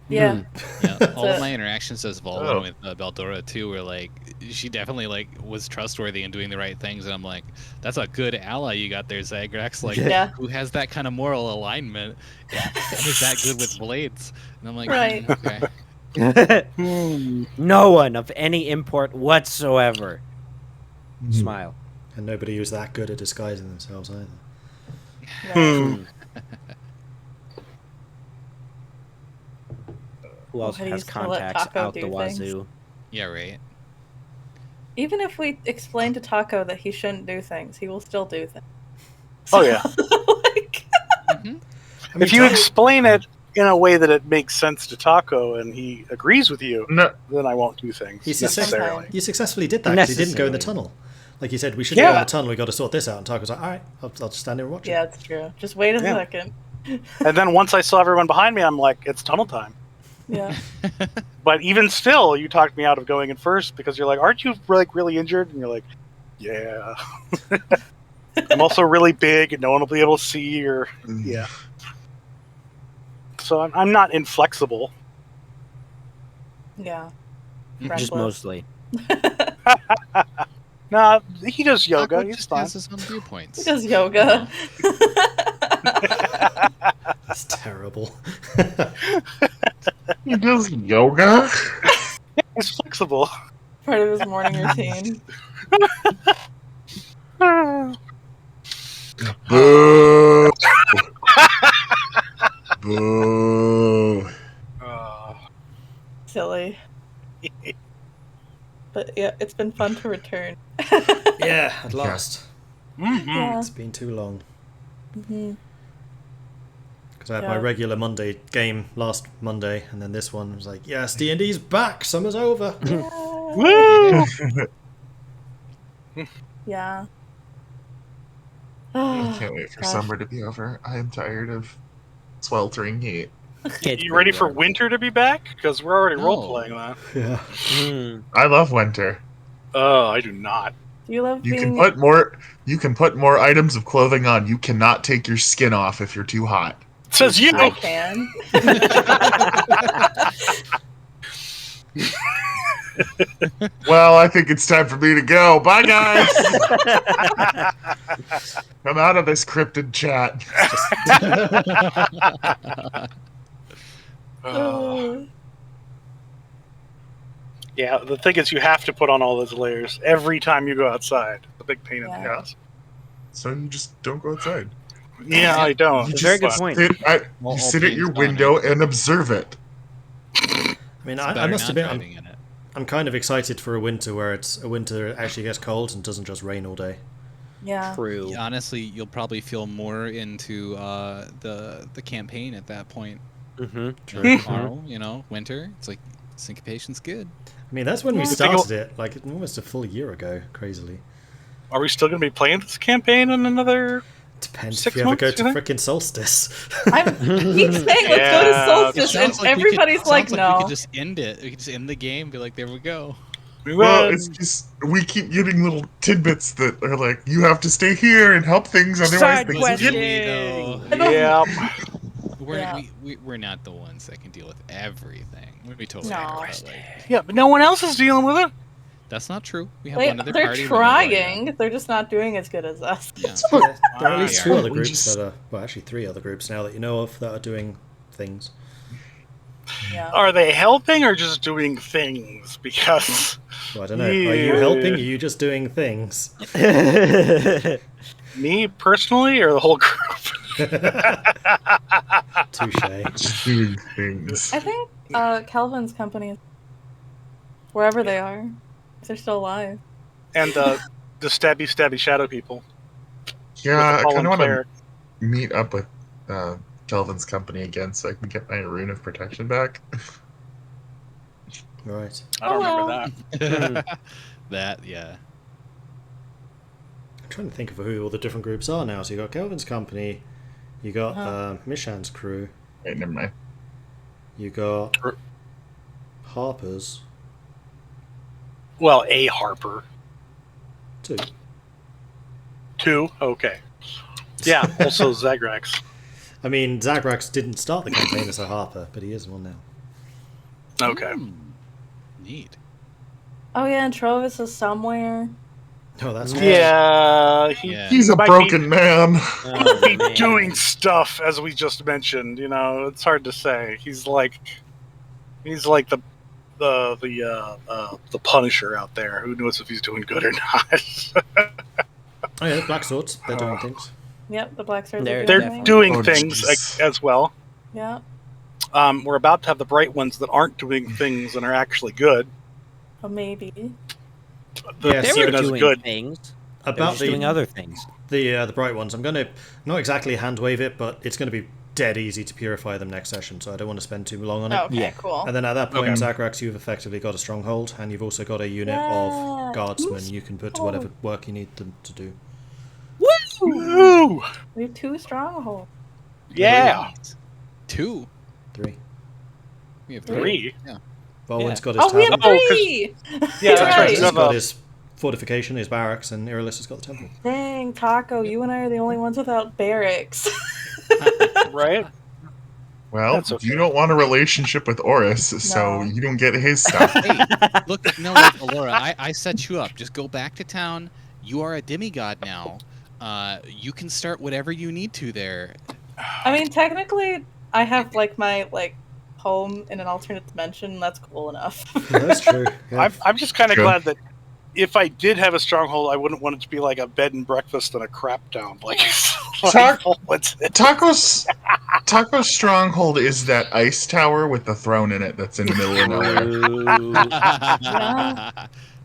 Yeah. Yeah, all it. of my interactions as Vulwin Oh. with Beldora too were like, she definitely like was trustworthy and doing the right things, and I'm like, that's a good ally you got there, Zagrax. Like, Yeah. who has that kind of moral alignment? And is that good with blades? And I'm like, Right. okay. No one of any import whatsoever. Smile. And nobody who's that good at disguising themselves either. Hmm. Who else How do you has still let contacts Tahko out the do things? wazoo? Yeah, right. Even if we explain to Tahko that he shouldn't do things, he will still do things. Oh, yeah. Like, I mean, If you Tahko- explain it in a way that it makes sense to Tahko and he agrees with you, No, then I won't do things He necessarily. you successfully did that because he didn't go in the Necessarily. tunnel. Like you said, we should go in Yeah. the tunnel, we got to sort this out. And Taco's like, alright, I'll just stand here and watch yeah, it. it's true. Just wait a Yeah. second. And then once I saw everyone behind me, I'm like, it's tunnel time. Yeah. But even still, you talked me out of going in first because you're like, aren't you like really injured? And you're like, yeah. I'm also really big and no one will be able to see or yeah. So I'm not inflexible. Yeah. Just Reckless. Just mostly. Nah, he does yoga. Taco He's just fine. has his own viewpoints. He does yoga. It's terrible. he does yoga. He's flexible. Part of his morning routine. Boo. Boo. Silly. But yeah, it's been fun to return. Yeah, at last. Mhm. Yeah. It's been too long. Mhm. Because I had my Yeah. regular Monday game last Monday, and then this one was like, yes, D&D's back, summer's over. Yay. Woo! Yeah. I can't wait for summer to be over. I am tired of sweltering heat. You ready for winter to be back? Because we're already role playing that. Yeah. I love winter. Oh, I do not. Do you love You being... can put more. You can put more items of clothing on. You cannot take your skin off if you're too hot. Says you. I can. Well, I think it's time for me to go. Bye, guys. I'm out of this cryptid chat. Yeah, the thing is, you have to put on all those layers every time you go outside. It's a big pain in the Yeah. ass. So you just don't go outside. Yeah, I don't. You It's a very just good point. You sit at your window and observe it. I mean, I Better must not admit, driving in it. I'm kind of excited for a winter where it's a winter that actually gets cold and doesn't just rain all day. Yeah. True. Yeah, honestly, you'll probably feel more into the campaign at that point. Mm-hmm. Tomorrow, you know, winter. It's like syncopation's good. I mean, that's when we Yeah. started it, like almost a full year ago, crazily. Are we still going to be playing this campaign in another... Depends 6 if you ever go months, to you think? frickin' Solstice. I keep saying, let's go to Yeah, Solstice, and Sounds like we everybody's could, like, sounds no. we could just end it. We could just end the game. Be like, there we go. We Well, win. it's just we keep getting little tidbits that are like, you have to stay here and help things, otherwise Side things quest. get. Really, though. Yeah. Yeah. We're not the ones that can deal with everything. We totally No. are, but, like, Yeah, but no one else is dealing with it. that's not true. We have one other They're party. we know about it. trying. They're just not doing as good as us. Yeah. There are at least Yeah. two other We groups just- that are, well, actually 3 other groups now that you know of that are doing things. Yeah. Are they helping or just doing things? Because Well, I don't know. Are you helping? Or are you just doing things? me personally or the whole group? Touche. Just doing things. I think Kelvin's company, wherever they are, if they're still alive. And the stabby shadow people. Yeah, I with the kind of want cleric. to meet up with Kelvin's company again so I can get my rune of protection back. Right. I don't Oh, remember that. That, yeah. I'm trying to think of who all the different groups are now. So you got Kelvin's company, you got Uh-huh. Mishan's crew, Wait, never mind. you got Er- Harper's Well, a Harper. 2. 2? Okay. Yeah, also Zagrax. I mean, Zagrax didn't start the campaign as a Harper, but he is one now. Okay. Neat. Oh yeah, and Trovis is somewhere. Oh, that's Yeah, Yeah. He's a might broken man. Might be doing stuff, as we just mentioned. You know, it's hard to say. He's like the Punisher out there. Who knows if he's doing good or not? Oh yeah, Black Swords. They're doing things. Yep, the Black Swords They're are They're doing doing Oh, things jeez. as well. Yeah. We're about to have the bright ones that aren't doing things and are actually good. Or maybe. Yes, They so were even as doing good. things. They were About just doing the other things. the bright ones, I'm going to not exactly hand wave it, but it's going to be dead easy to purify them next session, so I don't want to spend too long on it. Oh, okay, Yeah. cool. And then at that point, Okay. Zagrax, you've effectively got a stronghold, and you've also got a unit Yeah. of guardsmen you can put to whatever work you need them to do. Woo! We have 2 strongholds. Yeah, 2. 3. We have 3. Vulwin's got his Oh, we have tavern. Oh, 3! Yeah, that's right. Right. He's You have got a- his fortification, his barracks, and Irilissa's got the temple. Dang, Tahko, you and I are the only ones without barracks. right? Well, That's okay. you don't want a relationship with Oris, so No. you don't get his stuff. Hey, look, Elora, I set you up. Just go back to town. You are a demigod now. You can start whatever you need to there. I mean, technically, I have, like, my, like, home in an alternate dimension. That's cool enough. Yeah, that's true. Yeah. I'm just kind of Good. glad that if I did have a stronghold, I wouldn't want it to be like a bed and breakfast and a crap town. Like, what's it? Taco's stronghold is that ice tower with the throne in it that's in the middle of nowhere.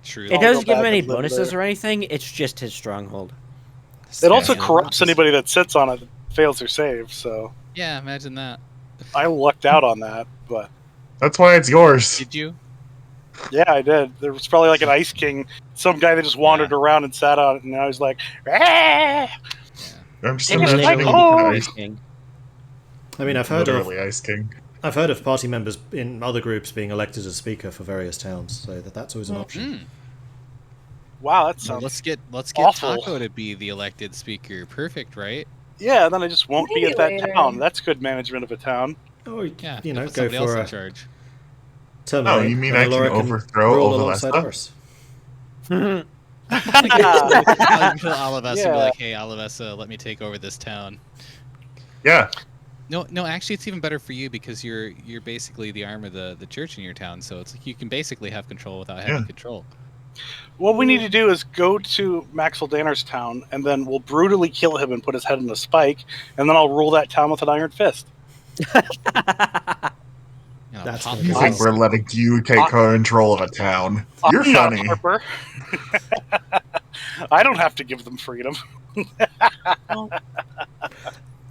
True. It I'll doesn't go give him back any and live bonuses there. or anything. It's just his stronghold. It also Yeah. corrupts anybody that sits on it and fails their save. So Yeah, imagine that. I lucked out on that. But That's why it's yours. Did you? Yeah, I did. There was probably like an Ice King, some guy that just wandered around and sat on it, and I was like, "Ah!" I'm just It was imagining like, the oh. Ice King. I mean, I've heard literally Ice King. of party members in other groups being elected as speaker for various towns, so that's always an option. Wow, that Well, sounds. let's get awful. Tahko to be the elected speaker. Perfect, right? Yeah, then I just won't be at that Maybe later. town. That's good management of a town. Oh, Yeah, you know, put go somebody else for in a charge. terminate. Oh, you mean and I can Elora overthrow rule Ovalessa? alongside Oris. I'll kill Irilyssa and be Yeah. like, "Hey, Irilyssa, let me take over this town." Yeah. No, actually, it's even better for you because you're basically the arm of the church in your town, so it's like you can basically have control without having control. What we need to do is go to Maxwell Danner's town, and then we'll brutally kill him and put his head in a spike, and then I'll rule that town with an iron fist. You know, That's pop gonna You be think awesome. we're letting you take control of a town? You're I'm not funny. Harper. I don't have to give them freedom.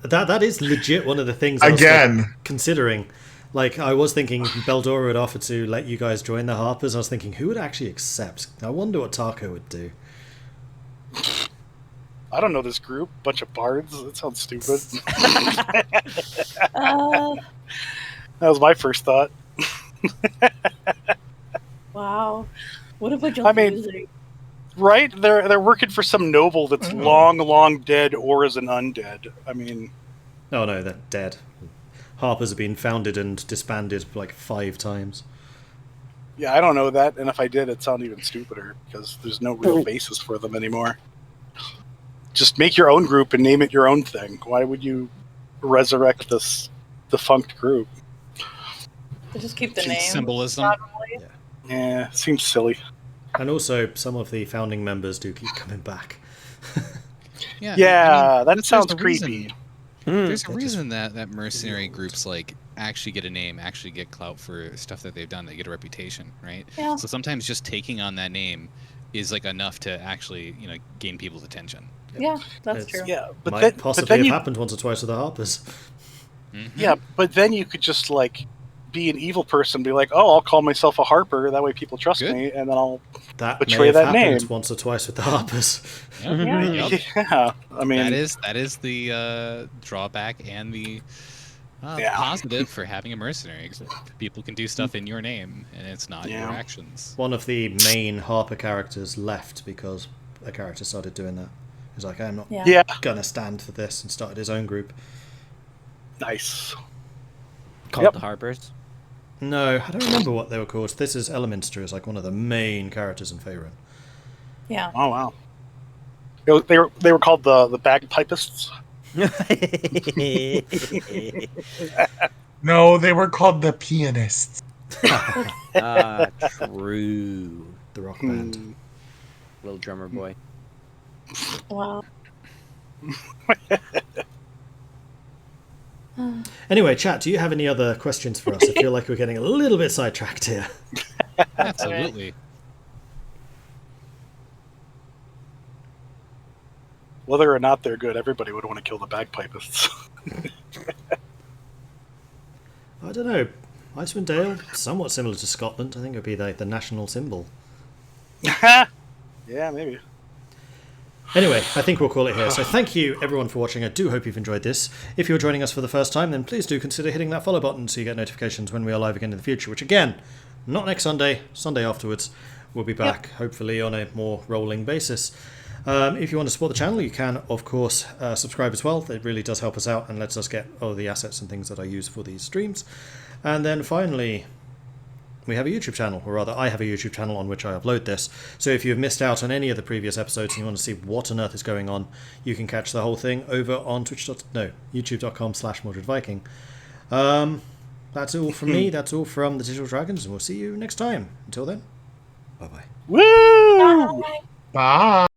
That is legit one of the things I was Again. considering. Like, I was thinking Beldora would offer to let you guys join the Harpers. I was thinking, who would actually accept? I wonder what Tahko would do. I don't know this group. Bunch of bards. That sounds stupid. That was my first thought. Wow. What a bunch of I mean- losers. Right? They're working for some noble that's long dead or is an undead. I mean, Oh no, they're dead. Harpers have been founded and disbanded like 5 times. yeah, I don't know that, and if I did, it'd sound even stupider because there's no real basis for them anymore. Just make your own group and name it your own thing. Why would you resurrect this defunct group? They just keep the Seems name. symbolism. Probably. Yeah, seems silly. And also, some of the founding members do keep coming back. Yeah, Yeah, that there's sounds a creepy. reason- There's a reason that mercenary groups like actually get a name, actually get clout for stuff that they've done. They get a reputation, right? Yeah. So sometimes just taking on that name is like enough to actually, gain people's attention. Yeah, that's It's- true. Yeah, but Might then, possibly but then have you, happened once or twice with the Harpers. yeah, but then you could just like be an evil person, be like, oh, I'll call myself a Harper. That way, people trust Good. me, and then I'll. That Betray may have that happened name. once or twice with the Harpers. Yeah. Yep. Yeah, I mean, That is the drawback and the Yeah. positive for having a mercenary. 'Cause people can do stuff in your name, and it's not your Yeah. actions. One of the main Harper characters left because a character started doing that. He's like, I'm not Yeah. yeah, gonna stand for this, and started his own group. nice. Called Yep. the Harpers. No, I don't remember what they were called. This is Eleminster, is like one of the main characters in Faerun. Yeah. Oh wow. They were called the bagpipists. No, they were called the pianists. True. The rock band. Hmm. Little drummer boy. Wow. Anyway, chat, do you have any other questions for us? I feel like we're getting a little bit sidetracked here. Absolutely. Whether or not they're good, everybody would want to kill the bagpipists. I don't know. Icewind Dale, somewhat similar to Scotland. I think it would be the national symbol. Yeah, maybe. Anyway, I think we'll call it here. So thank you everyone for watching. I do hope you've enjoyed this. If you're joining us for the first time, then please do consider hitting that follow button so you get notifications when we are live again in the future, which again, not next Sunday, Sunday afterwards, we'll be back, hopefully on a more rolling basis. If you want to support the channel, you can, of course, subscribe as well. It really does help us out and lets us get all the assets and things that I use for these streams. And then finally, we have a YouTube channel, or rather I have a YouTube channel on which I upload this. So if you've missed out on any of the previous episodes and you want to see what on earth is going on, you can catch the whole thing over on youtube.com/MordredViking. That's all from me, that's all from the Digital Dragons, and we'll see you next time. Until then, bye-bye. Woo! Bye. Bye.